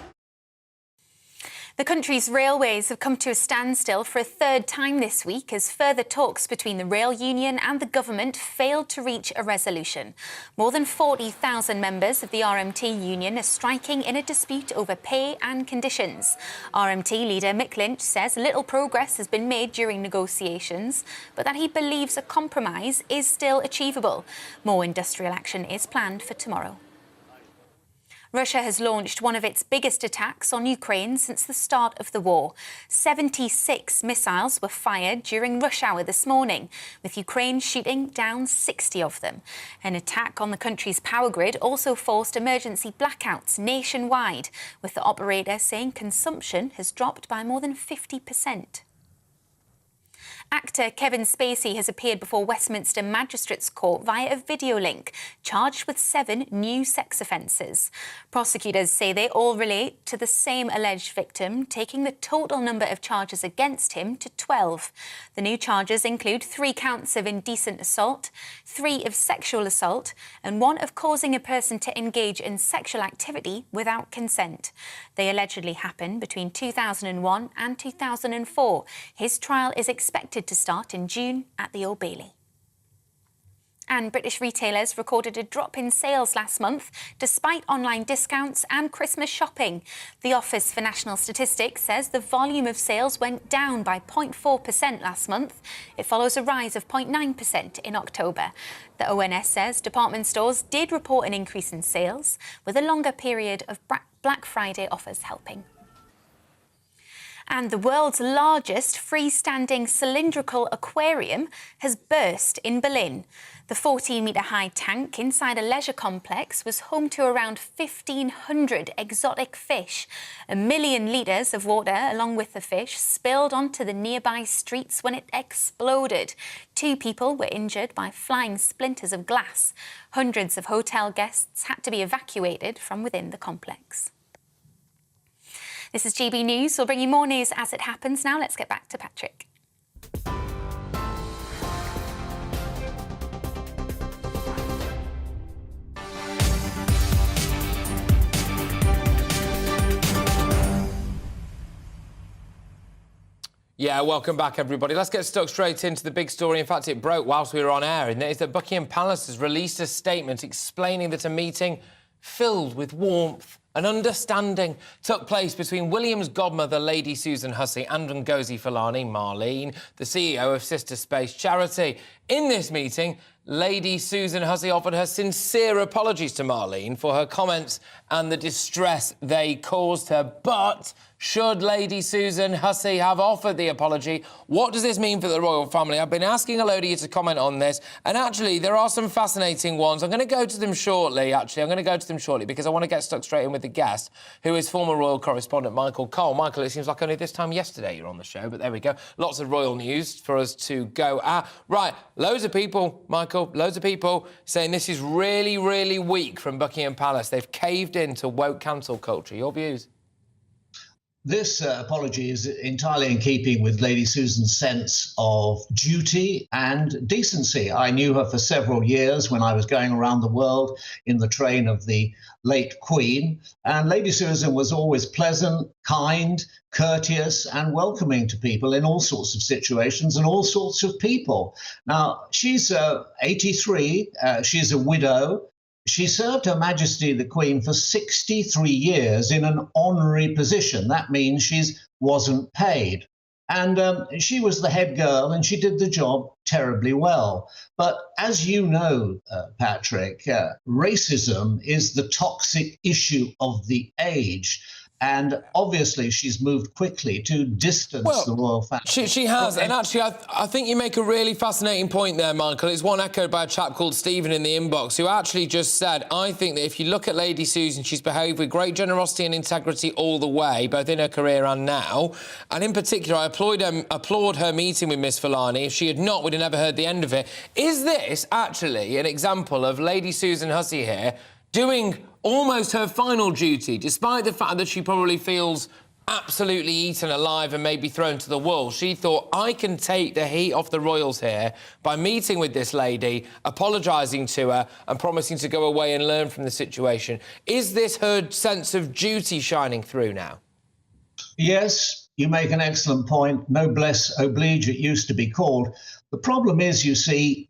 The country's railways have come to a standstill for a third time this week as further talks between the rail union and the government failed to reach a resolution. More than 40,000 members of the RMT union are striking in a dispute over pay and conditions. RMT leader Mick Lynch says little progress has been made during negotiations, but that he believes a compromise is still achievable. More industrial action is planned for tomorrow. Russia has launched one of its biggest attacks on Ukraine since the start of the war. 76 missiles were fired during rush hour this morning, with Ukraine shooting down 60 of them. An attack on the country's power grid also forced emergency blackouts nationwide, with the operator saying consumption has dropped by more than 50%. Actor Kevin Spacey has appeared before Westminster Magistrates Court via a video link, charged with 7 new sex offences. Prosecutors say they all relate to the same alleged victim, taking the total number of charges against him to 12. The new charges include 3 counts of indecent assault, 3 of sexual assault, and 1 of causing a person to engage in sexual activity without consent. They allegedly happened between 2001 and 2004. His trial is expected to start in June at the Old Bailey. And British retailers recorded a drop in sales last month, despite online discounts and Christmas shopping. The Office for National Statistics says the volume of sales went down by 0.4% last month. It follows a rise of 0.9% in October. The ONS says department stores did report an increase in sales, with a longer period of Black Friday offers helping. And the world's largest freestanding cylindrical aquarium has burst in Berlin. The 14-metre-high tank inside a leisure complex was home to around 1,500 exotic fish. 1 million litres of water, along with the fish, spilled onto the nearby streets when it exploded. 2 people were injured by flying splinters of glass. Hundreds of hotel guests had to be evacuated from within the complex. This is GB News. We'll bring you more news as it happens. Now let's get back to Patrick. Yeah, welcome back, everybody. Let's get stuck straight into the big story. In fact, it broke whilst we were on air, and it is that Buckingham Palace has released a statement explaining that a meeting filled with warmth and understanding took place between William's godmother, Lady Susan Hussey, and Ngozi Fulani, Marlene, the CEO of Sister Space Charity. In this meeting, Lady Susan Hussey offered her sincere apologies to Marlene for her comments and the distress they caused her. But should Lady Susan Hussey have offered the apology? What does this mean for the royal family? I've been asking a load of you to comment on this, and actually there are some fascinating ones. I'm going to go to them shortly, because I want to get stuck straight in with the guest, who is former royal correspondent Michael Cole. Michael, it seems like only this time yesterday you're on the show, but there we go. Lots of royal news for us to go at. Right, loads of people, Michael, saying this is really, really weak from Buckingham Palace. They've caved into woke cancel culture. Your views? This apology is entirely in keeping with Lady Susan's sense of duty and decency. I knew her for several years when I was going around the world in the train of the late Queen, and Lady Susan was always pleasant, kind, courteous and welcoming to people in all sorts of situations and all sorts of people. Now, she's 83, she's a widow. She served Her Majesty the Queen for 63 years in an honorary position. That means she wasn't paid. And she was the head girl and she did the job terribly well. But as you know, Patrick, racism is the toxic issue of the age. And obviously she's moved quickly to distance the royal family. She has, and actually I think you make a really fascinating point there, Michael. It's one echoed by a chap called Stephen in the inbox, who actually just said, I think that if you look at Lady Susan, she's behaved with great generosity and integrity all the way, both in her career and now. And in particular, I applaud her meeting with Miss Fulani. If she had not, we'd have never heard the end of it. Is this actually an example of Lady Susan Hussey here doing almost her final duty, despite the fact that she probably feels absolutely eaten alive and maybe thrown to the wolves? She thought, I can take the heat off the royals here by meeting with this lady, apologising to her and promising to go away and learn from the situation. Is this her sense of duty shining through now? Yes, you make an excellent point. Noblesse oblige, it used to be called. The problem is, you see,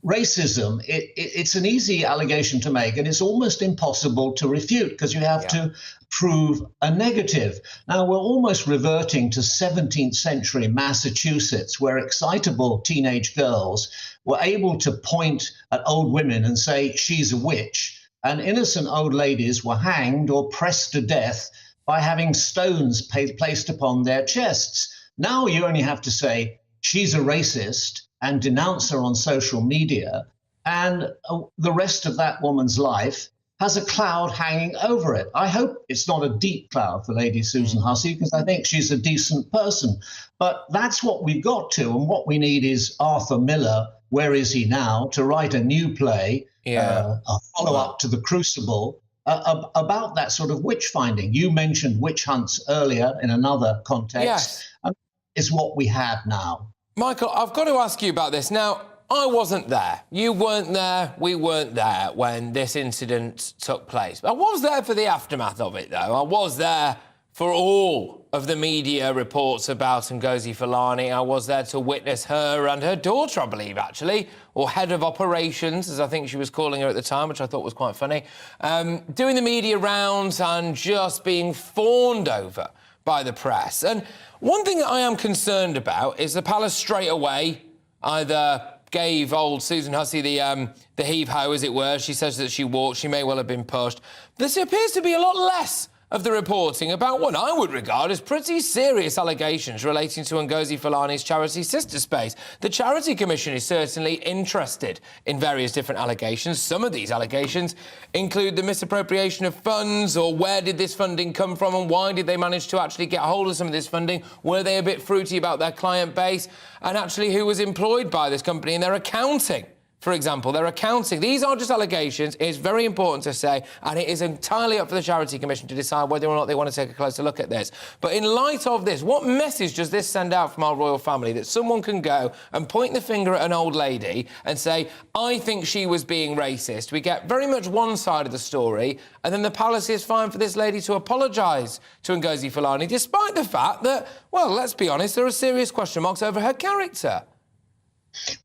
racism, it's an easy allegation to make, and it's almost impossible to refute because you have to prove a negative. Now, we're almost reverting to 17th century Massachusetts, where excitable teenage girls were able to point at old women and say, she's a witch, and innocent old ladies were hanged or pressed to death by having stones placed upon their chests. Now you only have to say, she's a racist, and denounce her on social media, and the rest of that woman's life has a cloud hanging over it. I hope it's not a deep cloud for Lady Susan Hussey, because I think she's a decent person. But that's what we've got to, and what we need is Arthur Miller, where is he now, to write a new play, a follow-up to The Crucible, about that sort of witch-finding. You mentioned witch hunts earlier in another context. Yes. Is what we have now. Michael, I've got to ask you about this. Now, I wasn't there. You weren't there. We weren't there when this incident took place. I was there for the aftermath of it, though. I was there for all of the media reports about Ngozi Fulani. I was there to witness her and her daughter, I believe, actually, or head of operations, as I think she was calling her at the time, which I thought was quite funny, doing the media rounds and just being fawned over by the press. And one thing that I am concerned about is the palace straight away either gave old Susan Hussey the heave-ho, as it were. She says that she walked. She may well have been pushed. There appears to be a lot less of the reporting about what I would regard as pretty serious allegations relating to Ngozi Fulani's charity Sister Space. The Charity Commission is certainly interested in various different allegations. Some of these allegations include the misappropriation of funds, or where did this funding come from and why did they manage to actually get hold of some of this funding? Were they a bit fruity about their client base? And actually who was employed by this company in their accounting for example. They're accounting. These are just allegations. It's very important to say, and it is entirely up for the Charity Commission to decide whether or not they want to take a closer look at this. But in light of this, what message does this send out from our royal family that someone can go and point the finger at an old lady and say, I think she was being racist? We get very much one side of the story, and then the palace is fine for this lady to apologise to Ngozi Fulani, despite the fact that, well, let's be honest, there are serious question marks over her character.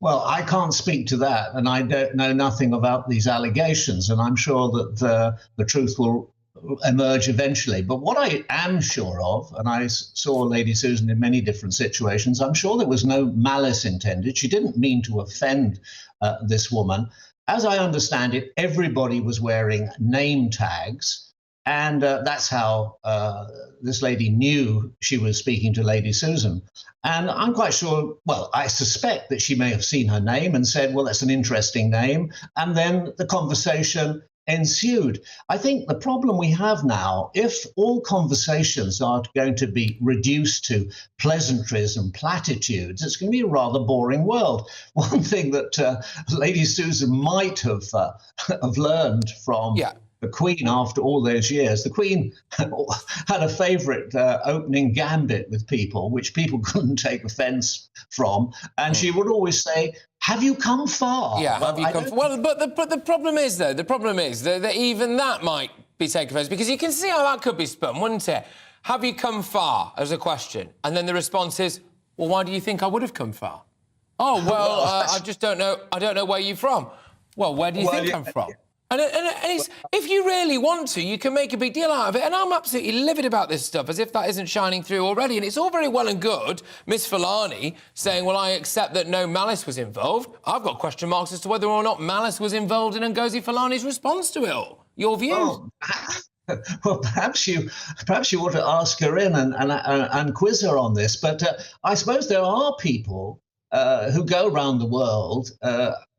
Well, I can't speak to that, and I don't know nothing about these allegations, and I'm sure that the truth will emerge eventually. But what I am sure of, and I saw Lady Susan in many different situations, I'm sure there was no malice intended. She didn't mean to offend this woman. As I understand it, everybody was wearing name tags, and that's how this lady knew she was speaking to Lady Susan. And I'm quite sure, well, I suspect that she may have seen her name and said, well, that's an interesting name. And then the conversation ensued. I think the problem we have now, if all conversations are going to be reduced to pleasantries and platitudes, it's going to be a rather boring world. One thing that Lady Susan might have learned from the Queen after all those years, the Queen had a favourite opening gambit with people, which people couldn't take offence from, and she would always say, have you come far? Yeah, well, have you come far? Well, but the problem is, though, that even that might be taken offence, because you can see how that could be spun, wouldn't it? Have you come far, as a question, and then the response is, well, why do you think I would have come far? Oh, well, I just don't know. I don't know where you're from. Well, where do you think I'm from? And it's, if you really want to, you can make a big deal out of it. And I'm absolutely livid about this stuff, as if that isn't shining through already. And it's all very well and good, Miss Fulani saying, well, I accept that no malice was involved. I've got question marks as to whether or not malice was involved in Ngozi Fulani's response to it all. Your views? Well, perhaps you ought to ask her in and quiz her on this. But I suppose there are people who go around the world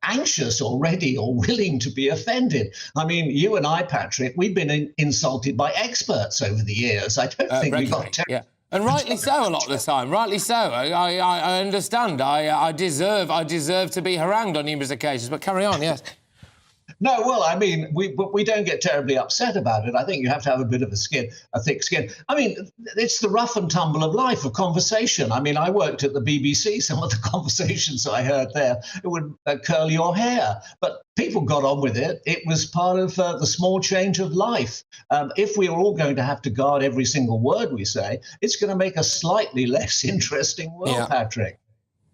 anxious already or willing to be offended. I mean, you and I, Patrick, we've been insulted by experts over the years. I don't think we got and rightly so a lot of the time. Rightly so. I understand. I deserve to be harangued on numerous occasions. But carry on, yes. No, well, I mean, we don't get terribly upset about it. I think you have to have a bit of a thick skin. I mean, it's the rough and tumble of life, of conversation. I mean, I worked at the BBC. Some of the conversations I heard there, it would curl your hair. But people got on with it. It was part of the small change of life. If we are all going to have to guard every single word we say, it's going to make a slightly less interesting world, Patrick.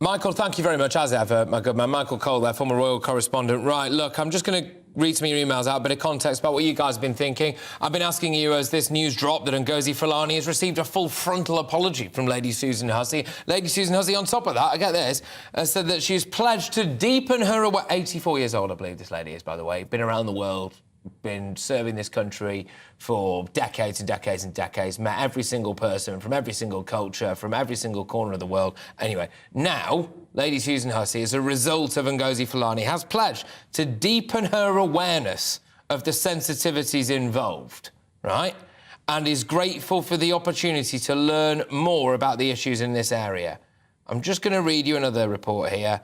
Michael, thank you very much, as ever, my good man. Michael Cole there, former royal correspondent. Right, look, I'm just going to read some of your emails out, a bit of context about what you guys have been thinking. I've been asking you, as this news dropped, that Ngozi Fulani has received a full frontal apology from Lady Susan Hussey. Lady Susan Hussey, on top of that, I get this, said that she's pledged to deepen her... 84 years old, I believe this lady is, by the way. Been around the world, been serving this country for decades and decades and decades, met every single person from every single culture, from every single corner of the world. Anyway, now, Lady Susan Hussey, as a result of Ngozi Fulani, has pledged to deepen her awareness of the sensitivities involved, right? And is grateful for the opportunity to learn more about the issues in this area. I'm just going to read you another report here.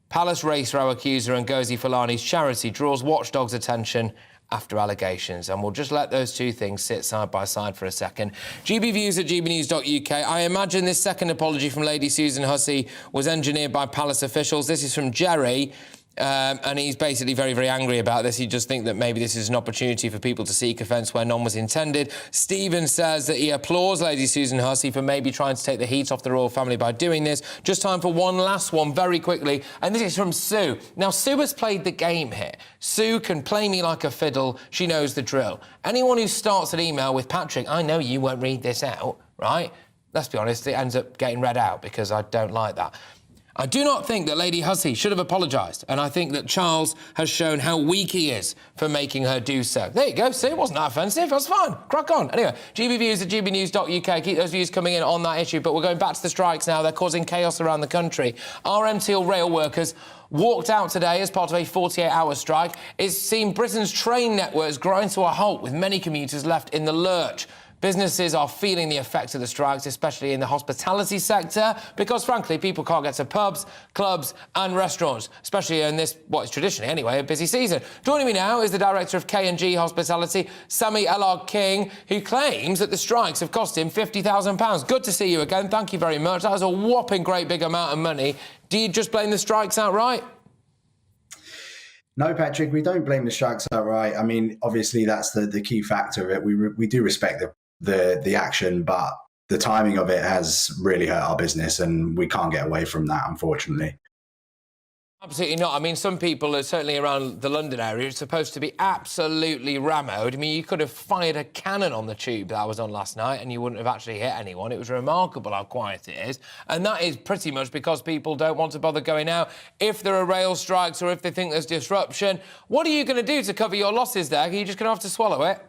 Palace race row accuser Ngozi Fulani's charity draws watchdogs' attention after allegations. And we'll just let those two things sit side by side for a second. GBViews at gbnews.uk. I imagine this second apology from Lady Susan Hussey was engineered by Palace officials. This is from Jerry. And he's basically very, very angry about this. He just thinks that maybe this is an opportunity for people to seek offence where none was intended. Stephen says that he applauds Lady Susan Hussey for maybe trying to take the heat off the royal family by doing this. Just time for one last one very quickly. And this is from Sue. Now, Sue has played the game here. Sue can play me like a fiddle. She knows the drill. Anyone who starts an email with, Patrick, I know you won't read this out, right? Let's be honest, it ends up getting read out because I don't like that. I do not think that Lady Hussey should have apologised, and I think that Charles has shown how weak he is for making her do so. There you go, see, it wasn't that offensive, that's fine, crack on. Anyway, GBViews at gbnews.uk, keep those views coming in on that issue, but we're going back to the strikes now. They're causing chaos around the country. RMTL rail workers walked out today as part of a 48-hour strike. It's seen Britain's train networks grind to a halt, with many commuters left in the lurch. Businesses are feeling the effects of the strikes, especially in the hospitality sector, because, frankly, people can't get to pubs, clubs and restaurants, especially in this, what is traditionally, anyway, a busy season. Joining me now is the director of K&G Hospitality, Sami King, who claims that the strikes have cost him £50,000. Good to see you again. Thank you very much. That was a whopping great big amount of money. Do you just blame the strikes outright? No, Patrick, we don't blame the strikes outright. I mean, obviously, that's the key factor of it. We do respect the action, but the timing of it has really hurt our business, and we can't get away from that, unfortunately. Absolutely not. I mean, some people are certainly around the London area. It's supposed to be absolutely rammed. I mean, you could have fired a cannon on the tube that I was on last night and you wouldn't have actually hit anyone. It was remarkable how quiet it is. And that is pretty much because people don't want to bother going out if there are rail strikes or if they think there's disruption. What are you going to do to cover your losses there? Are you just going to have to swallow it?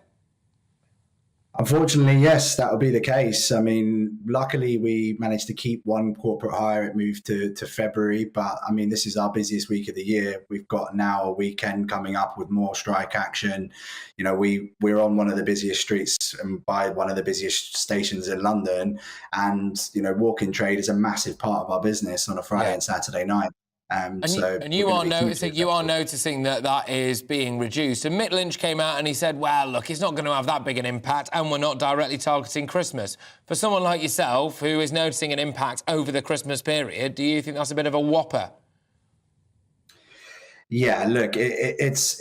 Unfortunately, yes, that would be the case. I mean, luckily, we managed to keep one corporate hire. It moved to February. But, I mean, this is our busiest week of the year. We've got now a weekend coming up with more strike action. You know, we're on one of the busiest streets and by one of the busiest stations in London. And, you know, walk-in trade is a massive part of our business on a Friday and Saturday night. You are noticing that that is being reduced. And Mick Lynch came out and he said, well, look, it's not going to have that big an impact and we're not directly targeting Christmas. For someone like yourself who is noticing an impact over the Christmas period, do you think that's a bit of a whopper? Yeah, look, it's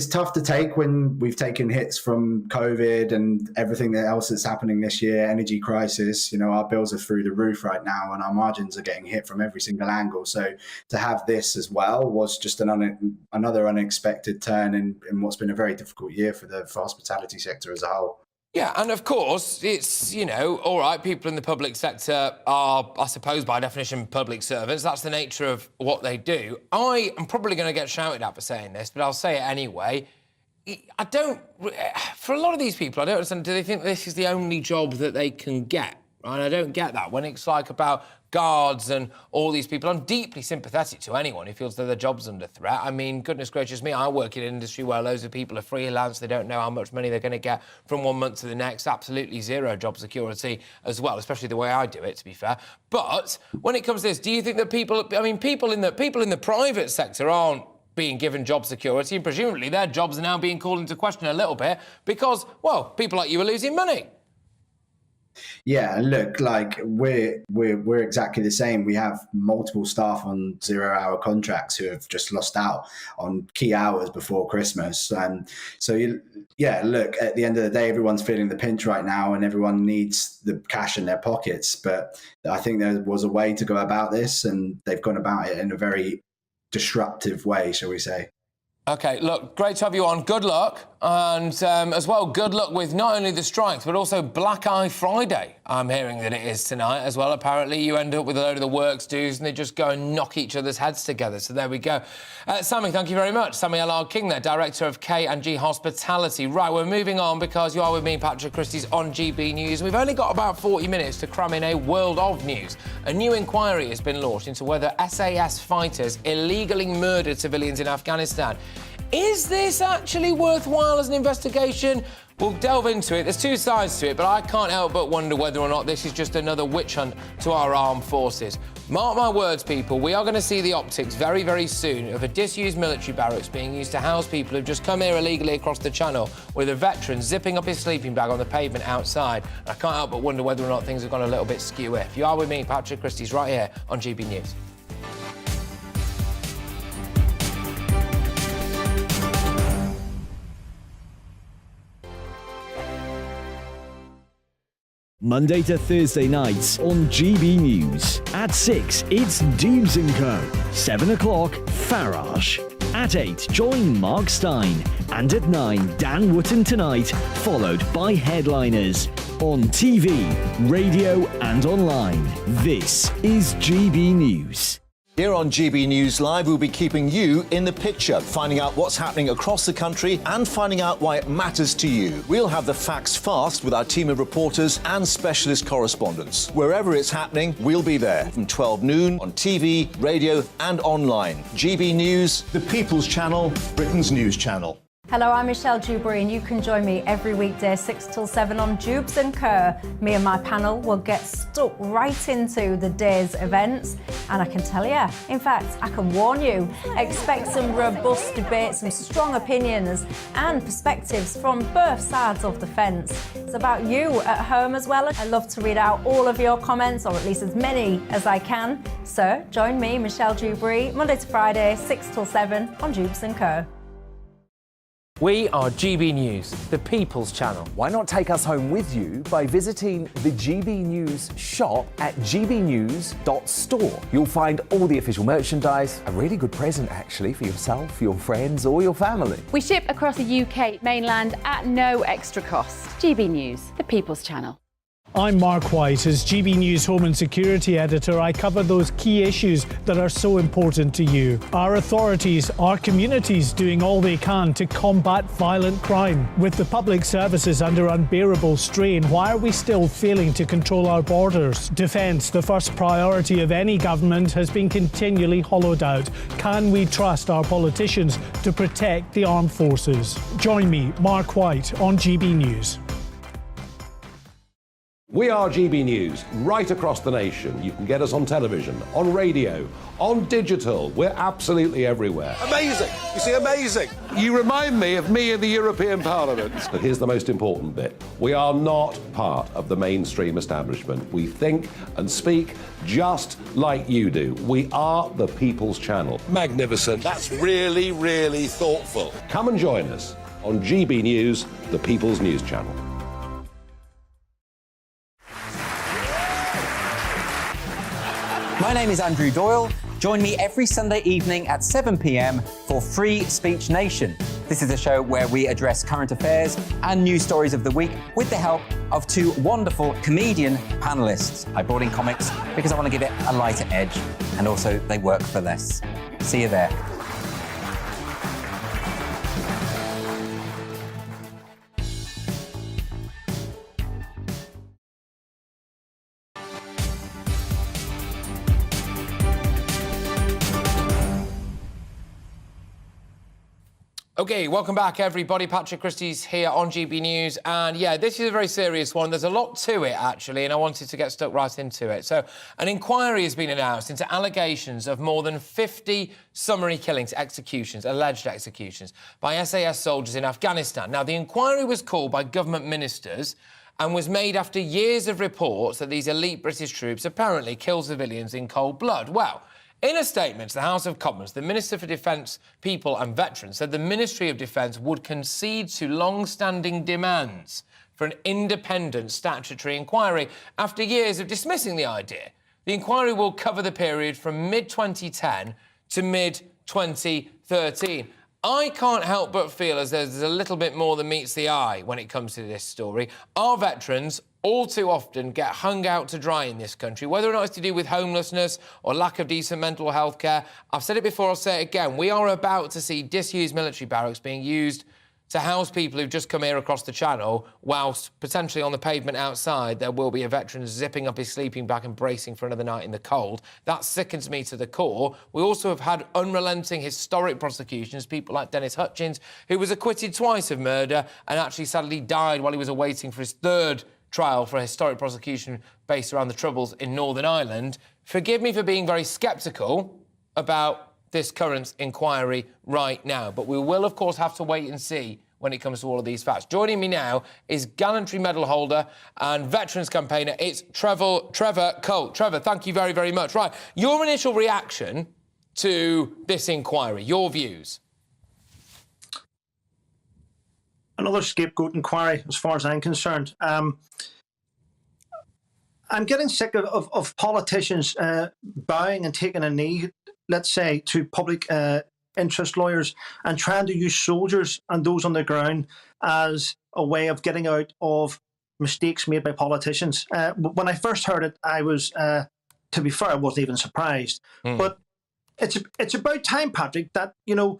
tough to take when we've taken hits from COVID and everything else that's happening this year, energy crisis. You know, our bills are through the roof right now and our margins are getting hit from every single angle. So to have this as well was just another unexpected turn in what's been a very difficult year for the hospitality sector as a whole. Yeah, and of course, it's, you know, all right, people in the public sector are, I suppose, by definition, public servants. That's the nature of what they do. I am probably going to get shouted at for saying this, but I'll say it anyway. For a lot of these people, I don't understand, do they think this is the only job that they can get? Right? I don't get that. When it's like about guards and all these people, I'm deeply sympathetic to anyone who feels that their job's under threat. I mean, goodness gracious me, I work in an industry where loads of people are freelance. They don't know how much money they're going to get from one month to the next. Absolutely zero job security as well, especially the way I do it, to be fair. But when it comes to this, do you think that people in the private sector aren't being given job security, and presumably their jobs are now being called into question a little bit because, well, people like you are losing money? Yeah, look, like we're exactly the same. We have multiple staff on 0-hour contracts who have just lost out on key hours before Christmas. Yeah, look, at the end of the day, everyone's feeling the pinch right now and everyone needs the cash in their pockets. But I think there was a way to go about this and they've gone about it in a very disruptive way, shall we say. OK, look, great to have you on. Good luck. And as well, good luck with not only the strikes, but also Black Eye Friday. I'm hearing that it is tonight as well. Apparently, you end up with a load of the works dues and they just go and knock each other's heads together. So there we go. Sami, thank you very much. Sami King there, Director of K&G Hospitality. Right, we're moving on because you are with me, Patrick Christys, on GB News. We've only got about 40 minutes to cram in a world of news. A new inquiry has been launched into whether SAS fighters illegally murdered civilians in Afghanistan. Is this actually worthwhile as an investigation? We'll delve into it. There's two sides to it, but I can't help but wonder whether or not this is just another witch hunt to our armed forces. Mark my words, people, we are going to see the optics very, very soon of a disused military barracks being used to house people who've just come here illegally across the channel, with a veteran zipping up his sleeping bag on the pavement outside. And I can't help but wonder whether or not things have gone a little bit skew. If you are with me, Patrick Christys, right here on GB News. Monday to Thursday nights on GB News. At 6, it's Deebs & Co. 7 o'clock, Farage. At 8, join Mark Stein. And at 9, Dan Wootton Tonight, followed by Headliners. On TV, radio and online. This is GB News. Here on GB News Live, we'll be keeping you in the picture, finding out what's happening across the country and finding out why it matters to you. We'll have the facts fast with our team of reporters and specialist correspondents. Wherever it's happening, we'll be there from 12 noon on TV, radio and online. GB News, the People's Channel, Britain's news channel. Hello, I'm Michelle Dewberry, and you can join me every weekday 6 till 7 on Jubes & Co. Me and my panel will get stuck right into the day's events, and I can tell you, in fact, I can warn you, expect some robust debates, some strong opinions and perspectives from both sides of the fence. It's about you at home as well. I love to read out all of your comments, or at least as many as I can. So join me, Michelle Dewberry, Monday to Friday, 6 till 7 on Jubes & Co. We are GB News, the People's Channel. Why not take us home with you by visiting the GB News shop at gbnews.store? You'll find all the official merchandise, a really good present actually for yourself, your friends or your family. We ship across the UK mainland at no extra cost. GB News, the People's Channel. I'm Mark White. As GB News Home and Security Editor, I cover those key issues that are so important to you. Our authorities, our communities doing all they can to combat violent crime. With the public services under unbearable strain, why are we still failing to control our borders? Defence, the first priority of any government, has been continually hollowed out. Can we trust our politicians to protect the armed forces? Join me, Mark White, on GB News. We are GB News, right across the nation. You can get us on television, on radio, on digital. We're absolutely everywhere. Amazing. You see, amazing. You remind me of me in the European Parliament. But here's the most important bit. We are not part of the mainstream establishment. We think and speak just like you do. We are the People's Channel. Magnificent. That's really, really thoughtful. Come and join us on GB News, the People's News Channel. My name is Andrew Doyle. Join me every Sunday evening at 7 p.m. for Free Speech Nation. This is a show where we address current affairs and news stories of the week with the help of two wonderful comedian panellists. I brought in comics because I want to give it a lighter edge, and also they work for less. See you there. Okay, welcome back, everybody. Patrick Christys here on GB News. And yeah, this is a very serious one. There's a lot to it, actually, and I wanted to get stuck right into it. So an inquiry has been announced into allegations of more than 50 summary killings, executions, alleged executions, by SAS soldiers in Afghanistan. Now, the inquiry was called by government ministers and was made after years of reports that these elite British troops apparently kill civilians in cold blood. Well, in a statement to the House of Commons, the Minister for Defence, People and Veterans said the Ministry of Defence would concede to long-standing demands for an independent statutory inquiry after years of dismissing the idea. The inquiry will cover the period from mid-2010 to mid-2013. I can't help but feel as though there's a little bit more than meets the eye when it comes to this story. Our veterans all too often get hung out to dry in this country, whether or not it's to do with homelessness or lack of decent mental health care. I've said it before, I'll say it again. We are about to see disused military barracks being used to house people who've just come here across the channel, whilst potentially on the pavement outside there will be a veteran zipping up his sleeping bag and bracing for another night in the cold. That sickens me to the core. We also have had unrelenting historic prosecutions, people like Dennis Hutchins, who was acquitted twice of murder and actually sadly died while he was awaiting for his third trial for a historic prosecution based around the Troubles in Northern Ireland. Forgive me for being very sceptical about this current inquiry right now, but we will, of course, have to wait and see when it comes to all of these facts. Joining me now is Gallantry Medal holder and Veterans campaigner. It's Trevor Colt. Trevor, thank you very, very much. Right, your initial reaction to this inquiry, your views? Another scapegoat inquiry, as far as I'm concerned. I'm getting sick of politicians bowing and taking a knee, let's say, to public interest lawyers and trying to use soldiers and those on the ground as a way of getting out of mistakes made by politicians. When I first heard it, I was, to be fair, I wasn't even surprised. But it's about time, Patrick, that, you know,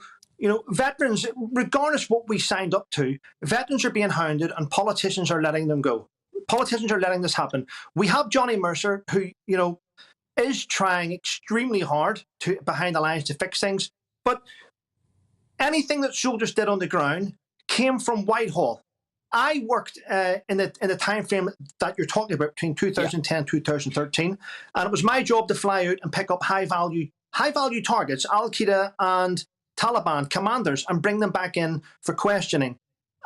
veterans, regardless what we signed up to, veterans are being hounded and politicians are letting them go. Politicians are letting this happen. We have Johnny Mercer, who, is trying extremely hard behind the lines to fix things. But Anything that soldiers did on the ground came from Whitehall. I worked in the time frame that you're talking about between 2010 and 2013, and it was my job to fly out and pick up high value targets, Al Qaeda and Taliban commanders, and bring them back in for questioning.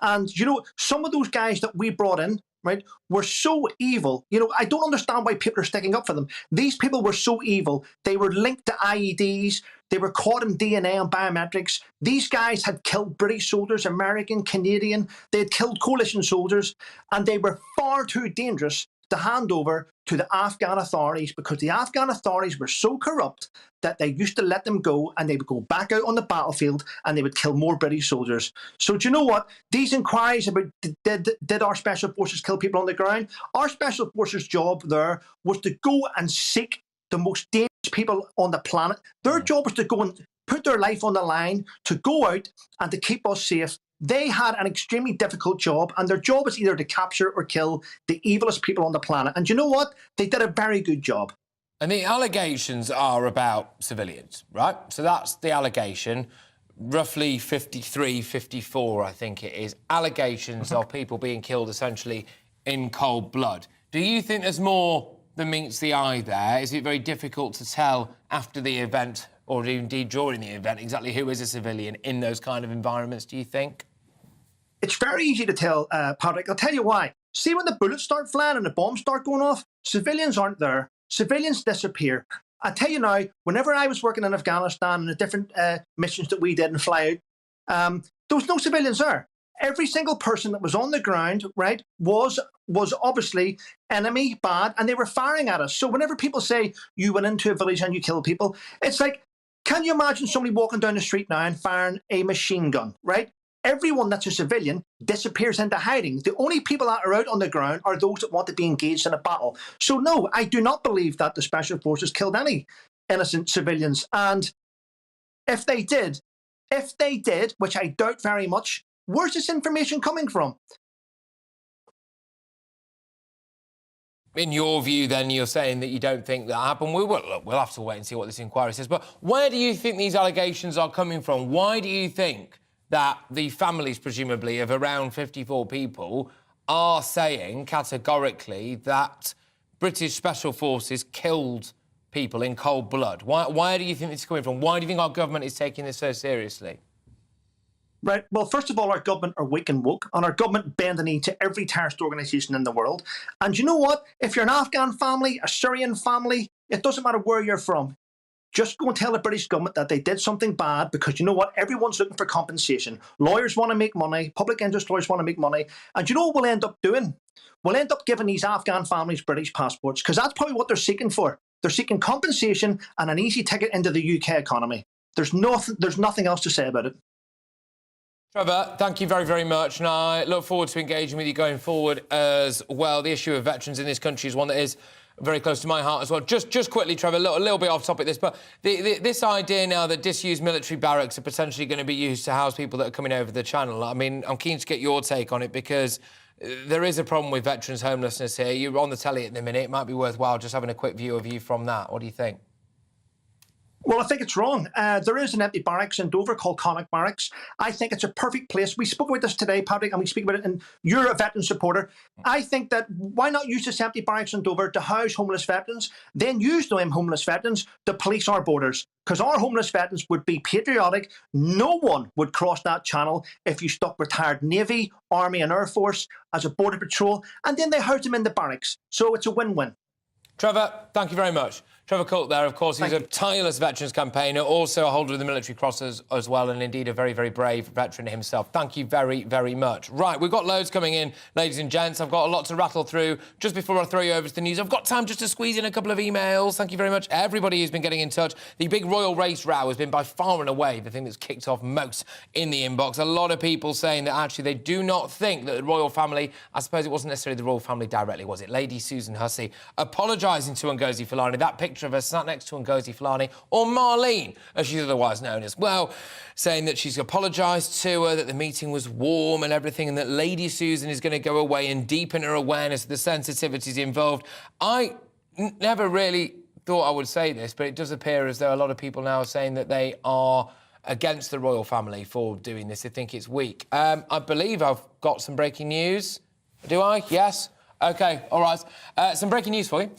And you know, some of those guys that we brought in, right, were so evil. You know, I don't understand why people are sticking up for them. These people were so evil. They were linked to IEDs. They were caught in DNA and biometrics. These guys had killed British soldiers, American, Canadian. They had killed coalition soldiers, and they were far too dangerous to hand over to the Afghan authorities, because the Afghan authorities were so corrupt that they used to let them go, and they would go back out on the battlefield and they would kill more British soldiers. So do you know what? These inquiries about did our special forces kill people on the ground? Our special forces job there was to go and seek the most dangerous people on the planet. Their job was to go and put their life on the line, to go out and to keep us safe. They had an extremely difficult job, and their job was either to capture or kill the evilest people on the planet. And you know what? They did a very good job. And the allegations are about civilians, right? So that's the allegation. Roughly 53, 54, I think it is, allegations of people being killed essentially in cold blood. Do you think there's more than meets the eye there? Is it very difficult to tell after the event, or indeed during the event, exactly who is a civilian in those kind of environments, do you think? It's very easy to tell, Patrick. I'll tell you why. See, when the bullets start flying and the bombs start going off, civilians aren't there. Civilians disappear. I tell you now, whenever I was working in Afghanistan and the different missions that we did and fly out, there was no civilians there. Every single person that was on the ground, right, was obviously enemy, bad, and they were firing at us. So whenever people say you went into a village and you killed people, it's like, can you imagine somebody walking down the street now and firing a machine gun, right? Everyone that's a civilian disappears into hiding. The only people that are out on the ground are those that want to be engaged in a battle. So no, I do not believe that the Special Forces killed any innocent civilians. And if they did, which I doubt very much, where's this information coming from? In your view, then, you're saying that you don't think that happened. We'll have to wait and see what this inquiry says. But where do you think these allegations are coming from? Why do you think that the families, presumably, of around 54 people are saying categorically that British Special Forces killed people in cold blood? Why do you think this is coming from? Why do you think our government is taking this so seriously? Right. Well, first of all, our government are weak and woke, and our government bend the knee to every terrorist organisation in the world. And you know what? If you're an Afghan family, a Syrian family, it doesn't matter where you're from. Just go and tell the British government that they did something bad, because you know what? Everyone's looking for compensation. Lawyers want to make money. Public interest lawyers want to make money. And you know what we'll end up doing? We'll end up giving these Afghan families British passports, because that's probably what they're seeking for. They're seeking compensation and an easy ticket into the UK economy. There's nothing else to say about it. Trevor, thank you very, very much. And I look forward to engaging with you going forward as well. The issue of veterans in this country is one that is very close to my heart as well. Just quickly, Trevor, a little bit off topic this, but this idea now that disused military barracks are potentially going to be used to house people that are coming over the channel, I mean, I'm keen to get your take on it, because there is a problem with veterans' homelessness here. You're on the telly at the minute. It might be worthwhile just having a quick view of you from that. What do you think? Well, I think it's wrong. There is an empty barracks in Dover called Connacht Barracks. I think it's a perfect place. We spoke about this today, Patrick, and we speak about it, and you're a veteran supporter. I think that why not use this empty barracks in Dover to house homeless veterans, then use them homeless veterans to police our borders, because our homeless veterans would be patriotic. No one would cross that channel if you stuck retired Navy, Army and Air Force as a border patrol, and then they house them in the barracks. So it's a win-win. Trevor, thank you very much. Trevor Colt there, of course, he's a tireless veterans campaigner, also a holder of the Military Cross as well, and indeed a very, very brave veteran himself. Thank you very, very much. Right, we've got loads coming in, ladies and gents. I've got a lot to rattle through. Just before I throw you over to the news, I've got time just to squeeze in a couple of emails. Thank you very much, everybody who's been getting in touch. The big royal race row has been by far and away the thing that's kicked off most in the inbox. A lot of people saying that actually they do not think that the royal family, I suppose it wasn't necessarily the royal family directly, was it? Lady Susan Hussey apologising to Ngozi Fulani. That picture of her sat next to Ngozi Fulani, or Marlene, as she's otherwise known as well, saying that she's apologised to her, that the meeting was warm and everything, and that Lady Susan is going to go away and deepen her awareness of the sensitivities involved. I never really thought I would say this, but it does appear as though a lot of people now are saying that they are against the royal family for doing this. They think it's weak. I believe I've got some breaking news. Do I? Yes? OK, all right. Some breaking news for you.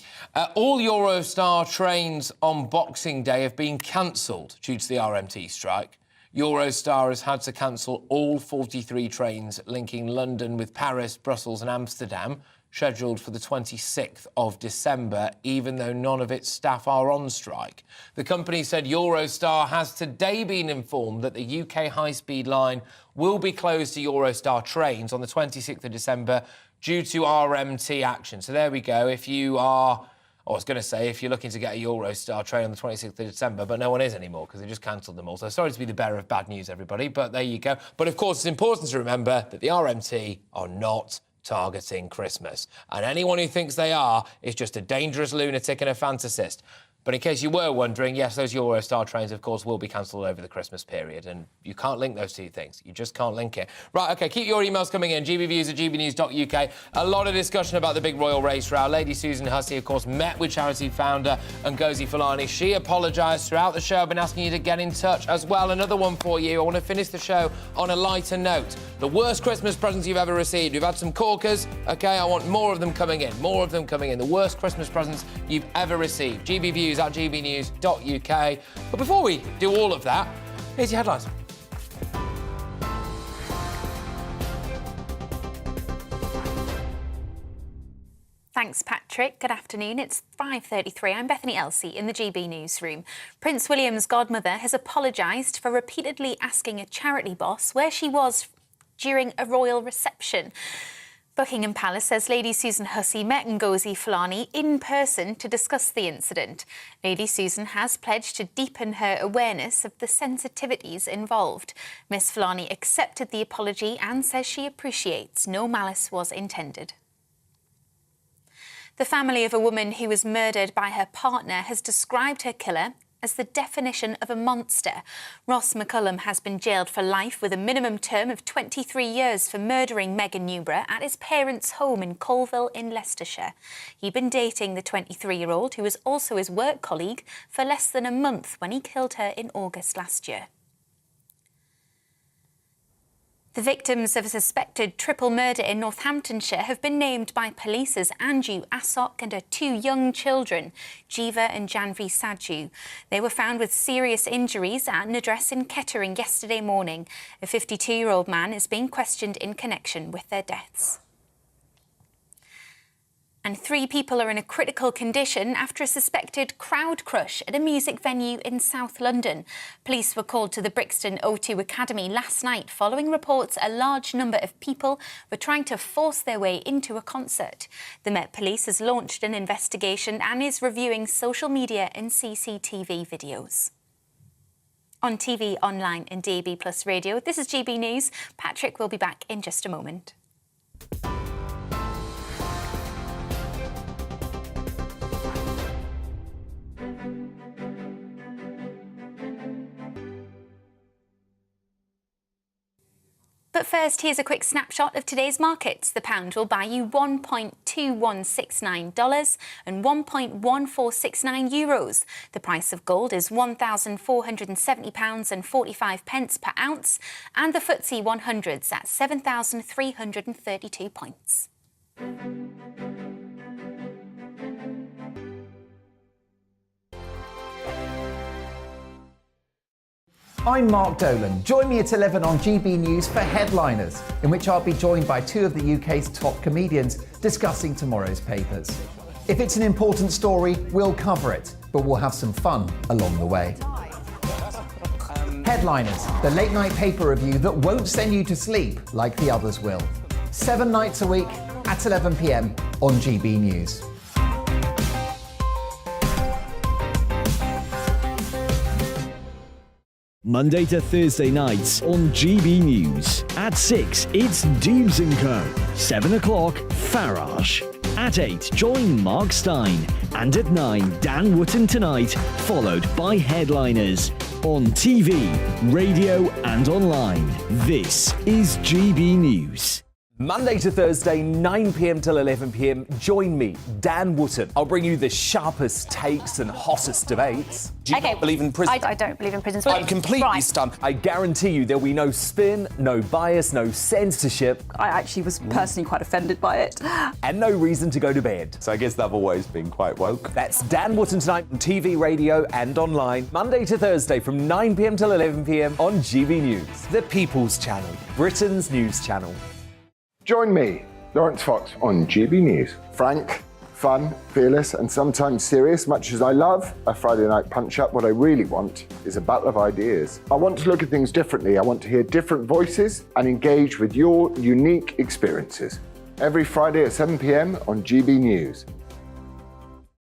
All Eurostar trains on Boxing Day have been cancelled due to the RMT strike. Eurostar has had to cancel all 43 trains linking London with Paris, Brussels and Amsterdam, scheduled for the 26th of December, even though none of its staff are on strike. The company said Eurostar has today been informed that the UK high-speed line will be closed to Eurostar trains on the 26th of December due to RMT action. So there we go. If you are... I was going to say, if you're looking to get a Eurostar train on the 26th of December, but no one is anymore because they just cancelled them all. So sorry to be the bearer of bad news, everybody, but there you go. But of course, it's important to remember that the RMT are not targeting Christmas. And anyone who thinks they are is just a dangerous lunatic and a fantasist. But in case you were wondering, yes, those Eurostar trains, of course, will be cancelled over the Christmas period. And you can't link those two things. You just can't link it. Right, OK, keep your emails coming in. gbviews@gbnews.uk. A lot of discussion about the big royal race row. Lady Susan Hussey, of course, met with charity founder Ngozi Fulani. She apologised throughout the show. I've been asking you to get in touch as well. Another one for you. I want to finish the show on a lighter note. The worst Christmas presents you've ever received. We've had some corkers. OK, I want more of them coming in. More of them coming in. The worst Christmas presents you've ever received. gbviews@gbnews.uk. But before we do all of that, here's your headlines. Thanks, Patrick. Good afternoon. It's 5:33. I'm Bethany Elsey in the GB newsroom. Prince William's godmother has apologised for repeatedly asking a charity boss where she was during a royal reception. Buckingham Palace says Lady Susan Hussey met Ngozi Fulani in person to discuss the incident. Lady Susan has pledged to deepen her awareness of the sensitivities involved. Miss Fulani accepted the apology and says she appreciates no malice was intended. The family of a woman who was murdered by her partner has described her killer as the definition of a monster. Ross McCullum has been jailed for life with a minimum term of 23 years for murdering Megan Newborough at his parents' home in Colville in Leicestershire. He'd been dating the 23-year-old, who was also his work colleague, for less than a month when he killed her in August last year. The victims of a suspected triple murder in Northamptonshire have been named by police as Anju Asok and her two young children, Jiva and Janvi Sadju. They were found with serious injuries at an address in Kettering yesterday morning. A 52-year-old man is being questioned in connection with their deaths. And 3 people are in a critical condition after a suspected crowd crush at a music venue in South London. Police were called to the Brixton O2 Academy last night following reports a large number of people were trying to force their way into a concert. The Met Police has launched an investigation and is reviewing social media and CCTV videos. On TV, online and DAB+ radio, this is GB News. Patrick will be back in just a moment. But first, here's a quick snapshot of today's markets. The pound will buy you $1.2169 and €1.1469 euros. The price of gold is £1,470.45 per ounce, and the FTSE 100's at 7,332 points. I'm Mark Dolan. Join me at 11 on GB News for Headliners, in which I'll be joined by 2 of the UK's top comedians discussing tomorrow's papers. If it's an important story, we'll cover it, but we'll have some fun along the way. Headliners, the late-night paper review that won't send you to sleep like the others will. 7 nights a week at 11 p.m. on GB News. Monday to Thursday nights on GB News. At 6, it's Dubes & Co. 7 o'clock, Farage. At 8, join Mark Stein. And at 9, Dan Wootton Tonight, followed by Headliners. On TV, radio and online. This is GB News. Monday to Thursday, 9 p.m. till 11 p.m. Join me, Dan Wootton. I'll bring you the sharpest takes and hottest debates. Do you not believe in prison? I don't believe in prison. I'm completely stunned. I guarantee you there'll be no spin, no bias, no censorship. I actually was personally quite offended by it. And no reason to go to bed. So I guess they've always been quite woke. That's Dan Wootton tonight on TV, radio and online. Monday to Thursday from 9 p.m. till 11 p.m. on GB News, the People's Channel, Britain's news channel. Join me, Lawrence Fox, on GB News. Frank, fun, fearless, and sometimes serious. Much as I love a Friday night punch-up, what I really want is a battle of ideas. I want to look at things differently. I want to hear different voices and engage with your unique experiences. Every Friday at 7 p.m. on GB News.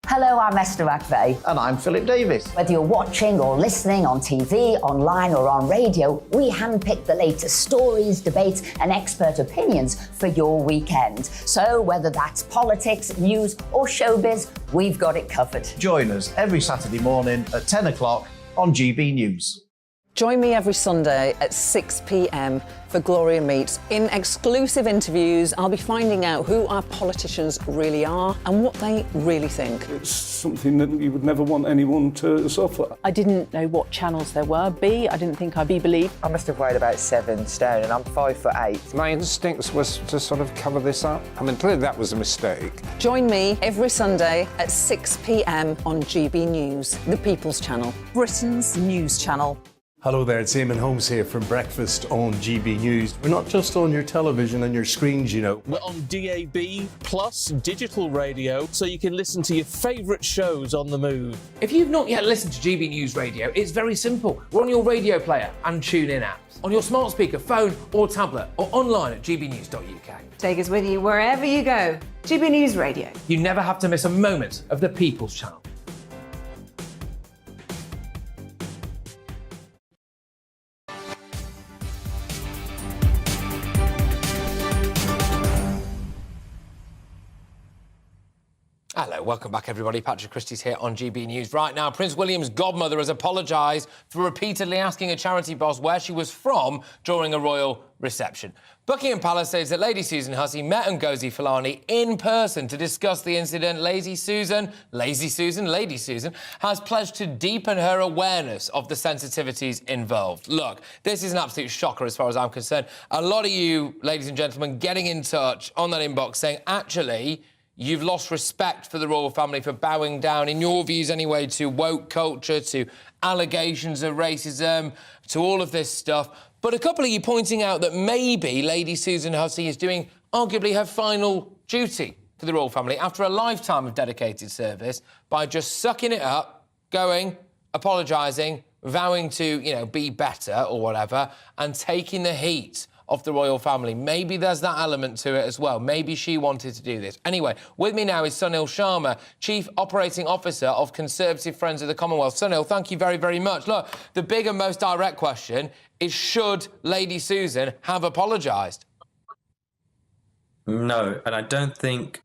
Hello, I'm Esther McVeigh. And I'm Philip Davis. Whether you're watching or listening on TV, online or on radio, we handpick the latest stories, debates and expert opinions for your weekend. So whether that's politics, news or showbiz, we've got it covered. Join us every Saturday morning at 10 o'clock on GB News. Join me every Sunday at 6 p.m. for Gloria Meets. In exclusive interviews, I'll be finding out who our politicians really are and what they really think. It's something that you would never want anyone to suffer. I didn't know what channels there were. I didn't think I'd be believed. I must have weighed about 7 stone and I'm 5'8". My instincts was to sort of cover this up. I mean, clearly that was a mistake. Join me every Sunday at 6 p.m. on GB News, the People's Channel, Britain's news channel. Hello there, it's Eamon Holmes here from Breakfast on GB News. We're not just on your television and your screens, you know. We're on DAB plus digital radio, so you can listen to your favourite shows on the move. If you've not yet listened to GB News Radio, it's very simple. We're on your radio player and tune-in apps, on your smart speaker, phone or tablet, or online at gbnews.uk. Take us with you wherever you go. GB News Radio. You never have to miss a moment of the People's Channel. Hello, welcome back everybody. Patrick Christys here on GB News. Right now, Prince William's godmother has apologised for repeatedly asking a charity boss where she was from during a royal reception. Buckingham Palace says that Lady Susan Hussey met Ngozi Fulani in person to discuss the incident. Lady Susan has pledged to deepen her awareness of the sensitivities involved. Look, this is an absolute shocker as far as I'm concerned. A lot of you, ladies and gentlemen, getting in touch on that inbox saying, actually, you've lost respect for the royal family for bowing down, in your views anyway, to woke culture, to allegations of racism, to all of this stuff. But a couple of you pointing out that maybe Lady Susan Hussey is doing arguably her final duty to the royal family after a lifetime of dedicated service by just sucking it up, going, apologising, vowing to, be better or whatever, and taking the heat of the royal family. Maybe there's that element to it as well. Maybe she wanted to do this. Anyway, with me now is Sunil Sharma, Chief Operating Officer of Conservative Friends of the Commonwealth. Sunil, thank you very, very much. Look, the big and most direct question is, should Lady Susan have apologised? No, and I don't think...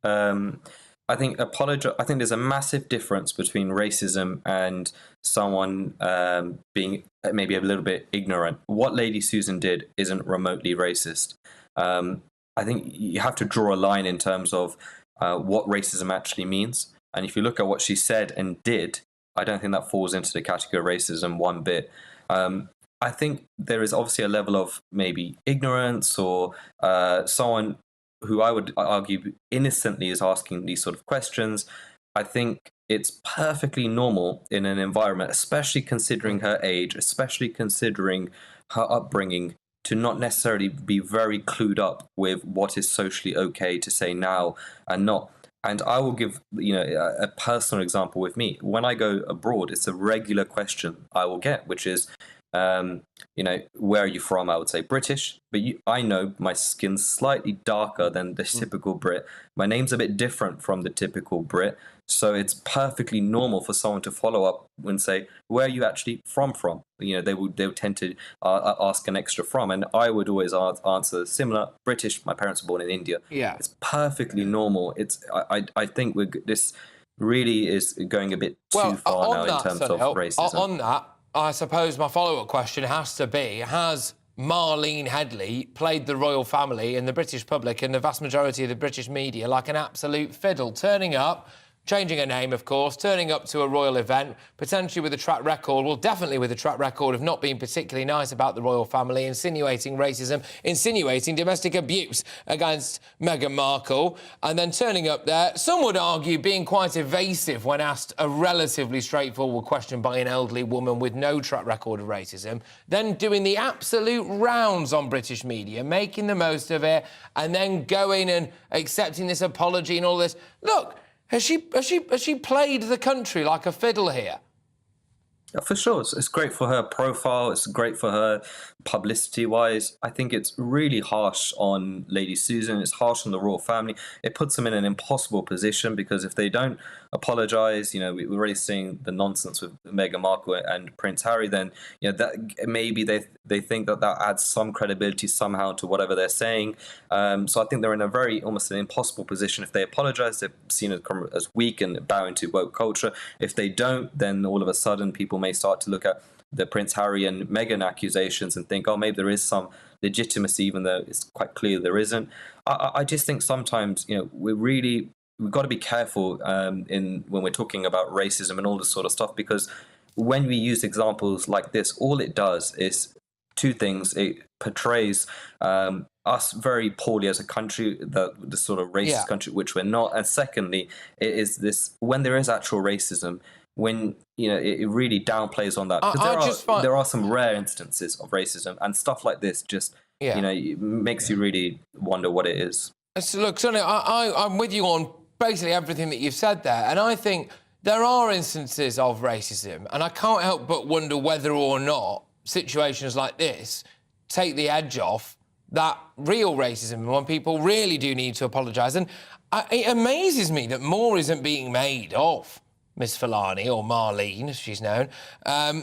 I think there's a massive difference between racism and someone being maybe a little bit ignorant. What Lady Susan did isn't remotely racist. I think you have to draw a line in terms of what racism actually means. And if you look at what she said and did, I don't think that falls into the category of racism one bit. I think there is obviously a level of maybe ignorance or someone who I would argue innocently is asking these sort of questions. I think it's perfectly normal in an environment, especially considering her age, especially considering her upbringing, to not necessarily be very clued up with what is socially okay to say now and not. And I will give a personal example with me. When I go abroad, it's a regular question I will get, which is, where are you from? I would say British, but I know my skin's slightly darker than the typical Brit. My name's a bit different from the typical Brit. So it's perfectly normal for someone to follow up and say, where are you actually from? They would tend to ask an extra from. And I would always answer similar, British, my parents were born in India. Yeah. It's perfectly normal. I think this really is going a bit too far now in terms of racism. On that, I suppose my follow-up question has to be, has Marlene Headley played the royal family and the British public and the vast majority of the British media like an absolute fiddle, turning up, changing her name, of course, turning up to a royal event, potentially with a track record, well, definitely with a track record of not being particularly nice about the royal family, insinuating racism, insinuating domestic abuse against Meghan Markle, and then turning up there, some would argue being quite evasive when asked a relatively straightforward question by an elderly woman with no track record of racism, then doing the absolute rounds on British media, making the most of it, and then going and accepting this apology and all this. Look, Has she played the country like a fiddle here? Yeah, for sure. It's great for her profile. It's great for her publicity-wise. I think it's really harsh on Lady Susan. It's harsh on the royal family. It puts them in an impossible position because if they don't apologise, you know, we're already seeing the nonsense with Meghan Markle and Prince Harry, then, you know, that maybe they think that adds some credibility somehow to whatever they're saying. So I think they're in a very, almost an impossible position. If they apologise, they're seen as weak and bowing to woke culture. If they don't, then all of a sudden people may start to look at the Prince Harry and Meghan accusations and think, oh, maybe there is some legitimacy, even though it's quite clear there isn't. I just think sometimes, you know, we've got to be careful when we're talking about racism and all this sort of stuff, because when we use examples like this, all it does is two things. It portrays us very poorly as a country, the sort of racist country, which we're not. And secondly, it is this, when there is actual racism, when, you know, it really downplays on that. Because there are some rare instances of racism, and stuff like this just, you know, it makes you really wonder what it is. So look, Sonny, I'm with you on basically everything that you've said there, and I think there are instances of racism, and I can't help but wonder whether or not situations like this take the edge off that real racism, when people really do need to apologise. And it amazes me that more isn't being made of Miss Fulani, or Marlene, as she's known.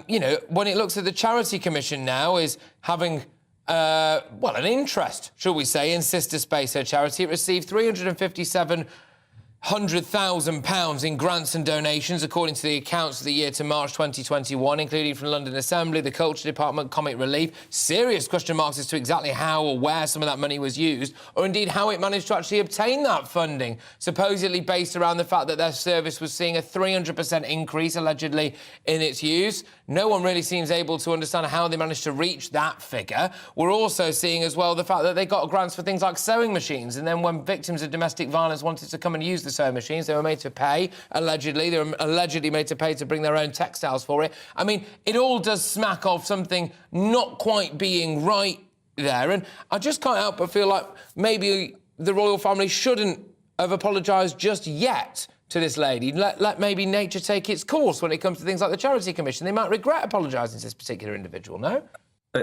You know, when it looks at the Charity Commission now is having, well, an interest, shall we say, in Sister Space, her charity. It received £357,000 in grants and donations, according to the accounts of the year to March 2021, including from London Assembly, the Culture Department, Comic Relief. Serious question marks as to exactly how or where some of that money was used, or indeed how it managed to actually obtain that funding, supposedly based around the fact that their service was seeing a 300% increase, allegedly, in its use. No one really seems able to understand how they managed to reach that figure. We're also seeing as well the fact that they got grants for things like sewing machines, and then when victims of domestic violence wanted to come and use the sewing machines, they were made to pay, allegedly. They were allegedly made to pay to bring their own textiles for it. I mean, it all does smack of something not quite being right there, and I just can't help but feel like maybe the royal family shouldn't have apologised just yet to this lady. Let maybe nature take its course when it comes to things like the Charity Commission. They might regret apologising to this particular individual, no?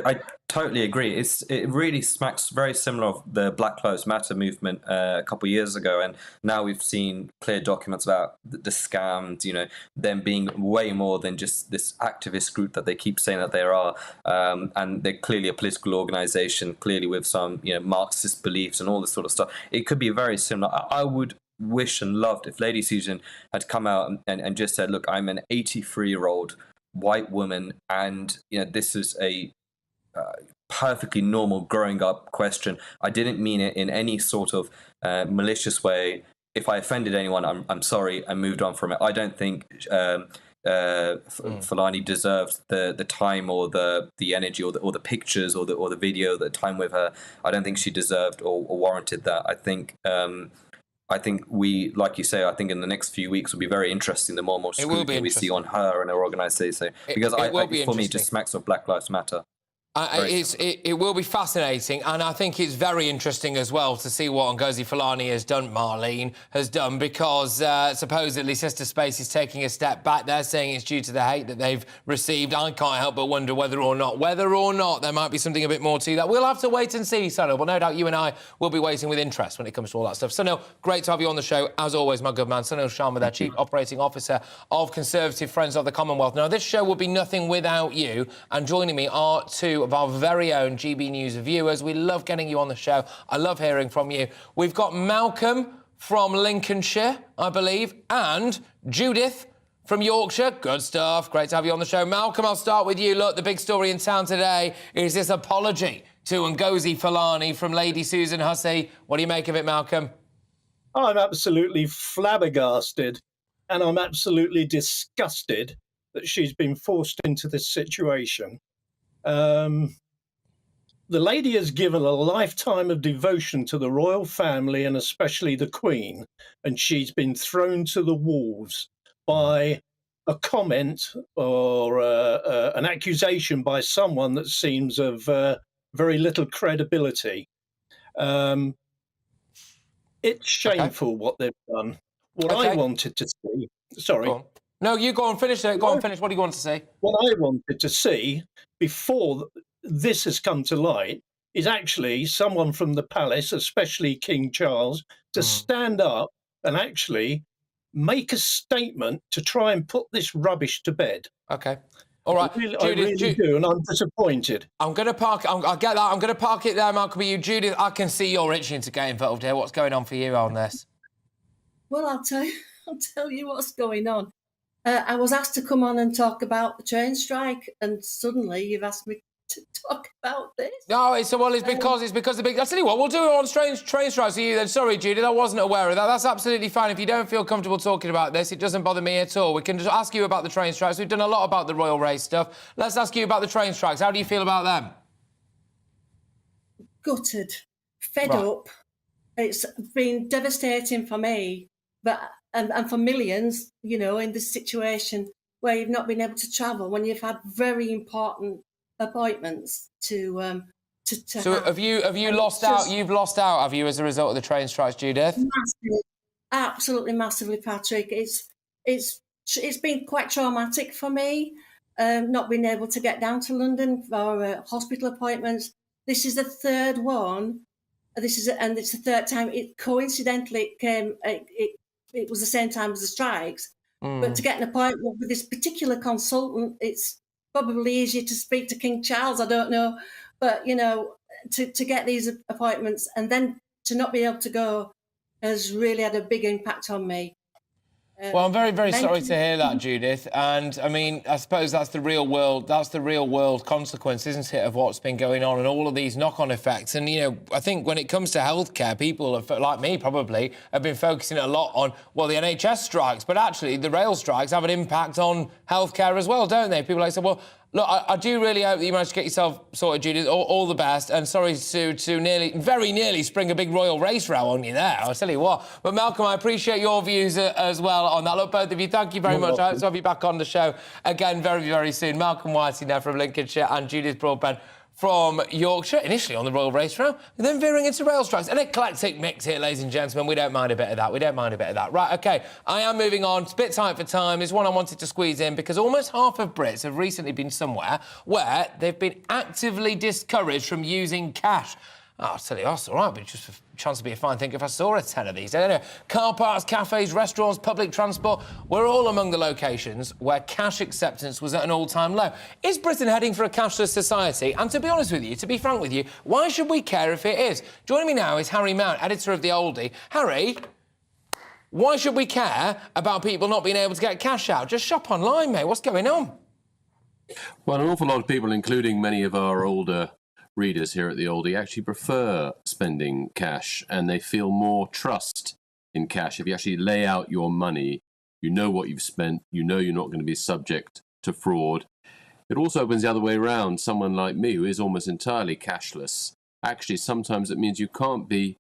I totally agree. It really smacks very similar of the Black Lives Matter movement a couple of years ago, and now we've seen clear documents about the scams, you know, them being way more than just this activist group that they keep saying that they are, and they're clearly a political organisation, clearly with some, you know, Marxist beliefs and all this sort of stuff. It could be very similar. I would wish and loved if Lady Susan had come out and just said, look, I'm an 83-year-old white woman, and, you know, this is a perfectly normal growing up question. I didn't mean it in any sort of malicious way. If I offended anyone, I'm sorry. I moved on from it. I don't think Fulani deserved the time or the energy or the pictures or the video, the time with her. I don't think she deserved or warranted that. I think we, like you say, I think in the next few weeks will be very interesting. The more and more scrutiny we see on her and her organisation, because for me, it just smacks of Black Lives Matter. It will be fascinating, and I think it's very interesting as well to see what Ngozi Fulani has done, Marlene has done, because supposedly Sister Space is taking a step back. They're saying it's due to the hate that they've received. I can't help but wonder whether or not there might be something a bit more to that. We'll have to wait and see, Sunil, but no doubt you and I will be waiting with interest when it comes to all that stuff. Sunil, great to have you on the show, as always, my good man. Sunil Sharma, their Chief Operating Officer of Conservative Friends of the Commonwealth. Now, this show will be nothing without you, and joining me are two of our very own GB News viewers. We love getting you on the show. I love hearing from you. We've got Malcolm from Lincolnshire, I believe, and Judith from Yorkshire. Good stuff. Great to have you on the show. Malcolm, I'll start with you. Look, the big story in town today is this apology to Ngozi Fulani from Lady Susan Hussey. What do you make of it, Malcolm? I'm absolutely flabbergasted, and I'm absolutely disgusted that she's been forced into this situation. The lady has given a lifetime of devotion to the royal family and especially the Queen, and she's been thrown to the wolves by a comment or an accusation by someone that seems of very little credibility. It's shameful what they've done. What I wanted to see... Sorry. Go on. No, you go on, finish it. Go on, finish. What do you want to say? What I wanted to see before this has come to light is actually someone from the palace, especially King Charles, to stand up and actually make a statement to try and put this rubbish to bed. Okay. All right. I really do, and I'm disappointed. I'm going to park... I get that. I'm going to park it there, Malcolm. But you, Judith, I can see you're itching to get involved here. What's going on for you on this? Well, I'll tell you what's going on. I was asked to come on and talk about the train strike, and suddenly you've asked me to talk about this. No, it's because the big... I'll tell you what, we'll do it on train strikes with you then. Sorry, Judith, I wasn't aware of that. That's absolutely fine. If you don't feel comfortable talking about this, it doesn't bother me at all. We can just ask you about the train strikes. We've done a lot about the royal race stuff. Let's ask you about the train strikes. How do you feel about them? Gutted, fed up. It's been devastating for me, but and for millions, you know, in this situation where you've not been able to travel, when you've had very important appointments to So have you lost out? You've lost out, have you, as a result of the train strikes, Judith? Massive, absolutely massively, Patrick. It's been quite traumatic for me, not being able to get down to London for hospital appointments. This is the third one. It's the third time. It coincidentally came. It was the same time as the strikes. But to get an appointment with this particular consultant, it's probably easier to speak to King Charles. I don't know, but you know, to get these appointments and then to not be able to go has really had a big impact on me. Well, I'm very, very sorry to hear that, Judith. And I mean, I suppose that's the real world. That's the real world consequence, isn't it, of what's been going on and all of these knock-on effects. And you know, I think when it comes to healthcare, people have, like me probably, have been focusing a lot on the NHS strikes, but actually the rail strikes have an impact on healthcare as well, don't they? People say, well, look, I do really hope that you managed to get yourself sorted, Judith. All the best. And sorry to very nearly spring a big royal race row on you there. I'll tell you what. But Malcolm, I appreciate your views as well on that. Look, both of you, thank you very much. I hope to have you back on the show again very, very soon. Malcolm Whiting there from Lincolnshire and Judith Broadbent from Yorkshire, initially on the royal race round, and then veering into rail strikes. An eclectic mix here, ladies and gentlemen. We don't mind a bit of that. Right, OK, I am moving on. It's a bit tight for time. There's one I wanted to squeeze in because almost half of Brits have recently been somewhere where they've been actively discouraged from using cash. Oh, I'll tell you, that's all right, but just a chance to be a fine thing if I saw a 10 of these. Anyway, car parks, cafes, restaurants, public transport, we're all among the locations where cash acceptance was at an all-time low. Is Britain heading for a cashless society? And to be honest with you, to be frank with you, why should we care if it is? Joining me now is Harry Mount, editor of The Oldie. Harry, why should we care about people not being able to get cash out? Just shop online, mate. What's going on? Well, an awful lot of people, including many of our older readers here at The Oldie, actually prefer spending cash, and they feel more trust in cash. If you actually lay out your money, you know what you've spent, you know you're not going to be subject to fraud. It also opens the other way around. Someone like me, who is almost entirely cashless, actually sometimes it means you can't be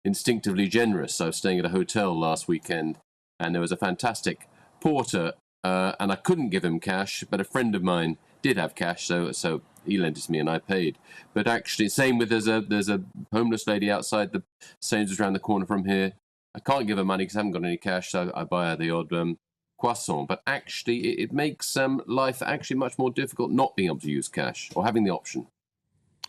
instinctively generous. I was staying at a hotel last weekend, and there was a fantastic porter, and I couldn't give him cash, but a friend of mine did have cash, so he lent it to me and I paid. But actually, same with there's a homeless lady outside the Sainsbury's around the corner from here. I can't give her money because I haven't got any cash, so I buy her the odd croissant. But actually, it makes life actually much more difficult not being able to use cash or having the option.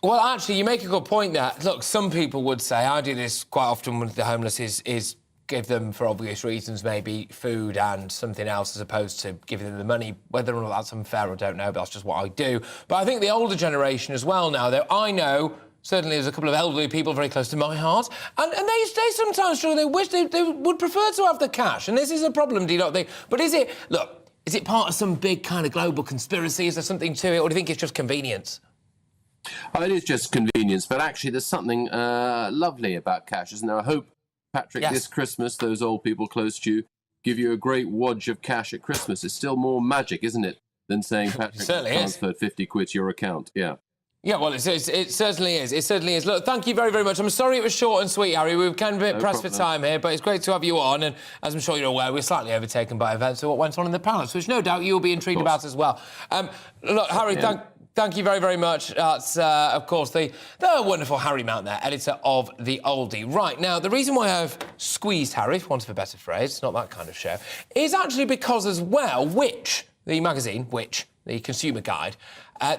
Well, actually, you make a good point there. Look, some people would say, I do this quite often with the homeless, is give them, for obvious reasons, maybe food and something else as opposed to giving them the money. Whether or not that's unfair, I don't know, but that's just what I do. But I think the older generation as well now, though, I know certainly there's a couple of elderly people very close to my heart, and they sometimes, they wish they would prefer to have the cash, and this is a problem, do you not think? But is it... Look, Is it part of some big kind of global conspiracy? Is there something to it, or do you think it's just convenience? Oh, it is just convenience, but actually there's something lovely about cash, isn't there? I hope, Patrick, this Christmas, those old people close to you give you a great wodge of cash at Christmas. It's still more magic, isn't it, than saying, Patrick, transferred 50 quid to your account. Yeah. Yeah, well, it certainly is. It certainly is. Look, thank you very, very much. I'm sorry it was short and sweet, Harry. We were kind of a bit pressed for time here, but it's great to have you on. And as I'm sure you're aware, we're slightly overtaken by events of what went on in the palace, which no doubt you'll be intrigued about as well. Look, Harry, thank you very, very much. That's, of course, the wonderful Harry Mount there, editor of The Oldie. Right, now, the reason why I've squeezed Harry, for want of a better phrase, it's not that kind of show, is actually because as well, the magazine, the Consumer Guide,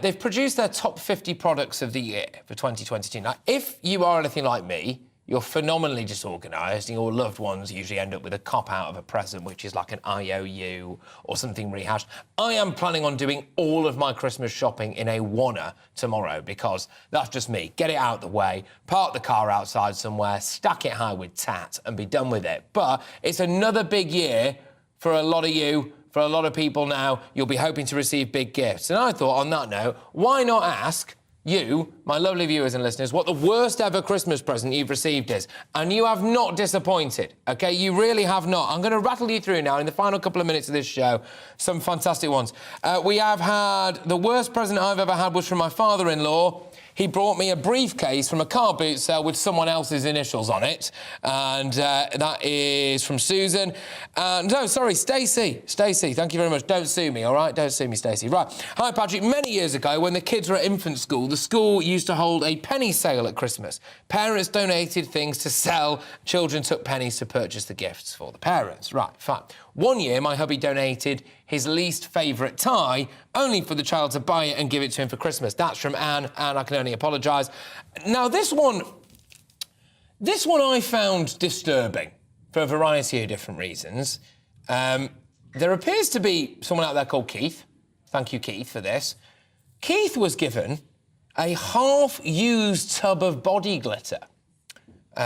they've produced their top 50 products of the year for 2022. Now, if you are anything like me, you're phenomenally disorganised, and your loved ones usually end up with a cop-out of a present, which is like an IOU or something rehashed. I am planning on doing all of my Christmas shopping in a oneer tomorrow, because that's just me. Get it out the way, park the car outside somewhere, stack it high with tat, and be done with it. But it's another big year for a lot of you. For a lot of people now, you'll be hoping to receive big gifts. And I thought, on that note, why not ask you, my lovely viewers and listeners, what the worst ever Christmas present you've received is? And you have not disappointed, OK? You really have not. I'm going to rattle you through now, in the final couple of minutes of this show, some fantastic ones. We have had... The worst present I've ever had was from my father-in-law. He brought me a briefcase from a car boot sale with someone else's initials on it. And that is from Susan. No, sorry, Stacey. Stacey, thank you very much. Don't sue me, all right? Don't sue me, Stacey. Right. Hi, Patrick. Many years ago, when the kids were at infant school, the school used to hold a penny sale at Christmas. Parents donated things to sell. Children took pennies to purchase the gifts for the parents. Right, fine. One year, my hubby donated his least favourite tie, only for the child to buy it and give it to him for Christmas. That's from Anne, and I can only apologise. Now, this one I found disturbing for a variety of different reasons. There appears to be someone out there called Keith. Thank you, Keith, for this. Keith was given a half-used tub of body glitter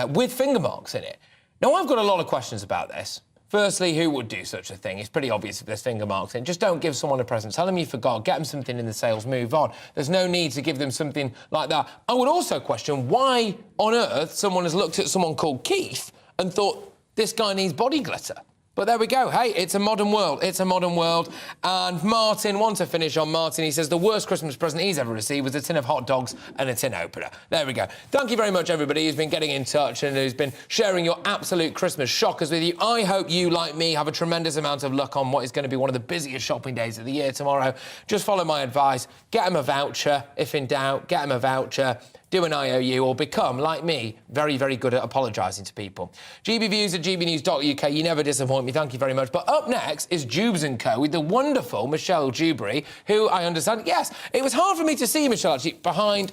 with finger marks in it. Now, I've got a lot of questions about this. Firstly, who would do such a thing? It's pretty obvious if there's finger marks in. Just don't give someone a present. Tell them you forgot. Get them something in the sales. Move on. There's no need to give them something like that. I would also question why on earth someone has looked at someone called Keith and thought, this guy needs body glitter. But there we go. Hey, it's a modern world. It's a modern world. And Martin, want to finish on Martin. He says the worst Christmas present he's ever received was a tin of hot dogs and a tin opener. There we go. Thank you very much, everybody who's been getting in touch and who's been sharing your absolute Christmas shockers with you. I hope you, like me, have a tremendous amount of luck on what is going to be one of the busiest shopping days of the year tomorrow. Just follow my advice. Get them a voucher. If in doubt, get them a voucher. Do an IOU, or become, like me, very, very good at apologising to people. GBViews at gbnews.uk. You never disappoint me. Thank you very much. But up next is Jubes & Co. with the wonderful Michelle Dewberry, who I understand... Yes, it was hard for me to see Michelle, actually, behind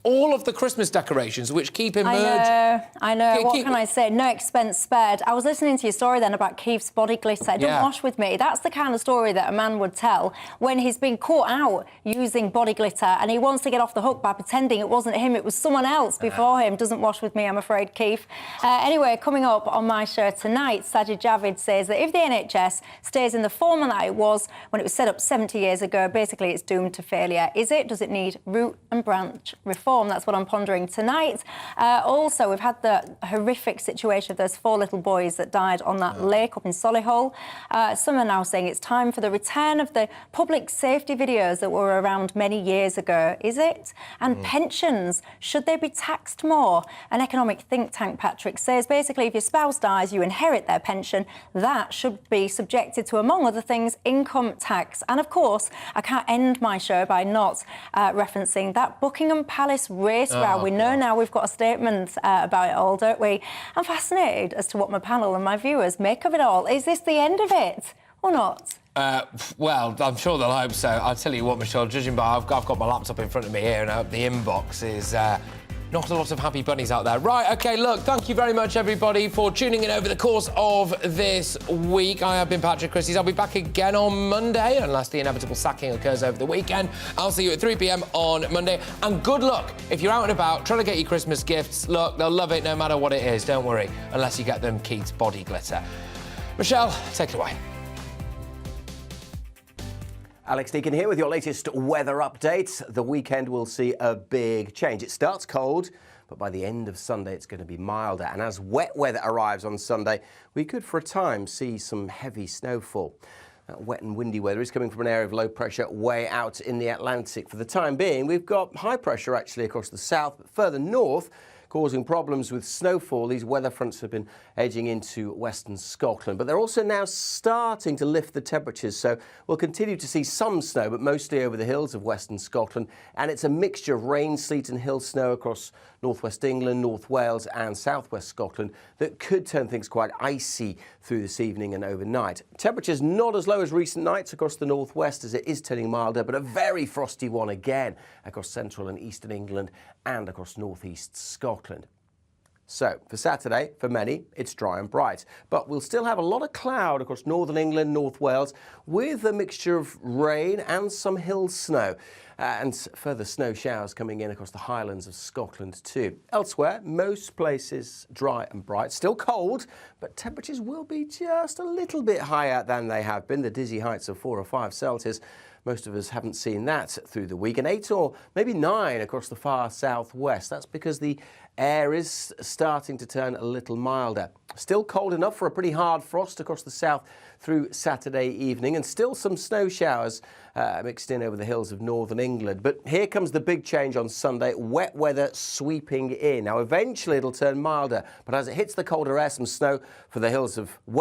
all of the Christmas decorations, which keep emerging. I know. What can I say? No expense spared. I was listening to your story then about Keith's body glitter. Don't wash with me. That's the kind of story that a man would tell when he's been caught out using body glitter and he wants to get off the hook by pretending it wasn't him, it was someone else before him. Doesn't wash with me, I'm afraid, Keith. Anyway, coming up on my show tonight, Sajid Javid says that if the NHS stays in the form that it was when it was set up 70 years ago, basically it's doomed to failure. Is it? Does it need root and branch reform? That's what I'm pondering tonight. Also, we've had the horrific situation of those 4 little boys that died on that lake up in Solihull. Some are now saying it's time for the return of the public safety videos that were around many years ago. Is it? And pensions, should they be taxed more? An economic think tank, Patrick, says basically if your spouse dies, you inherit their pension. That should be subjected to, among other things, income tax. And of course, I can't end my show by not referencing that Buckingham Palace race row. We know now we've got a statement about it all, don't we? I'm fascinated as to what my panel and my viewers make of it all. Is this the end of it or not? Well, I'm sure they'll hope so. I'll tell you what, Michelle, judging by... I've got my laptop in front of me here and the inbox is... not a lot of happy bunnies out there. Right, OK, look, thank you very much, everybody, for tuning in over the course of this week. I have been Patrick Christys. I'll be back again on Monday, unless the inevitable sacking occurs over the weekend. I'll see you at 3 p.m. on Monday. And good luck if you're out and about trying to get your Christmas gifts. Look, they'll love it no matter what it is, don't worry, unless you get them Keith's body glitter. Michelle, take it away. Alex Deacon here with your latest weather update. The weekend will see a big change. It starts cold, but by the end of Sunday it's going to be milder. And as wet weather arrives on Sunday, we could for a time see some heavy snowfall. That wet and windy weather is coming from an area of low pressure way out in the Atlantic. For the time being, we've got high pressure actually across the south, but further north, causing problems with snowfall. These weather fronts have been edging into western Scotland, but they're also now starting to lift the temperatures, so we'll continue to see some snow, but mostly over the hills of western Scotland, and it's a mixture of rain, sleet and hill snow across northwest England, North Wales and southwest Scotland that could turn things quite icy through this evening and overnight. Temperatures not as low as recent nights across the northwest as it is turning milder, but a very frosty one again across central and eastern England and across northeast Scotland. So, for Saturday, for many, it's dry and bright, but we'll still have a lot of cloud across northern England, North Wales, with a mixture of rain and some hill snow, and further snow showers coming in across the highlands of Scotland too. Elsewhere, most places dry and bright, still cold, but temperatures will be just a little bit higher than they have been, the dizzy heights of 4 or 5 Celsius. Most of us haven't seen that through the week, and 8 or maybe 9 across the far southwest. That's because the air is starting to turn a little milder. Still cold enough for a pretty hard frost across the south through Saturday evening, and still some snow showers mixed in over the hills of northern England. But here comes the big change on Sunday, wet weather sweeping in. Now eventually it'll turn milder, but as it hits the colder air, some snow for the hills of Wales.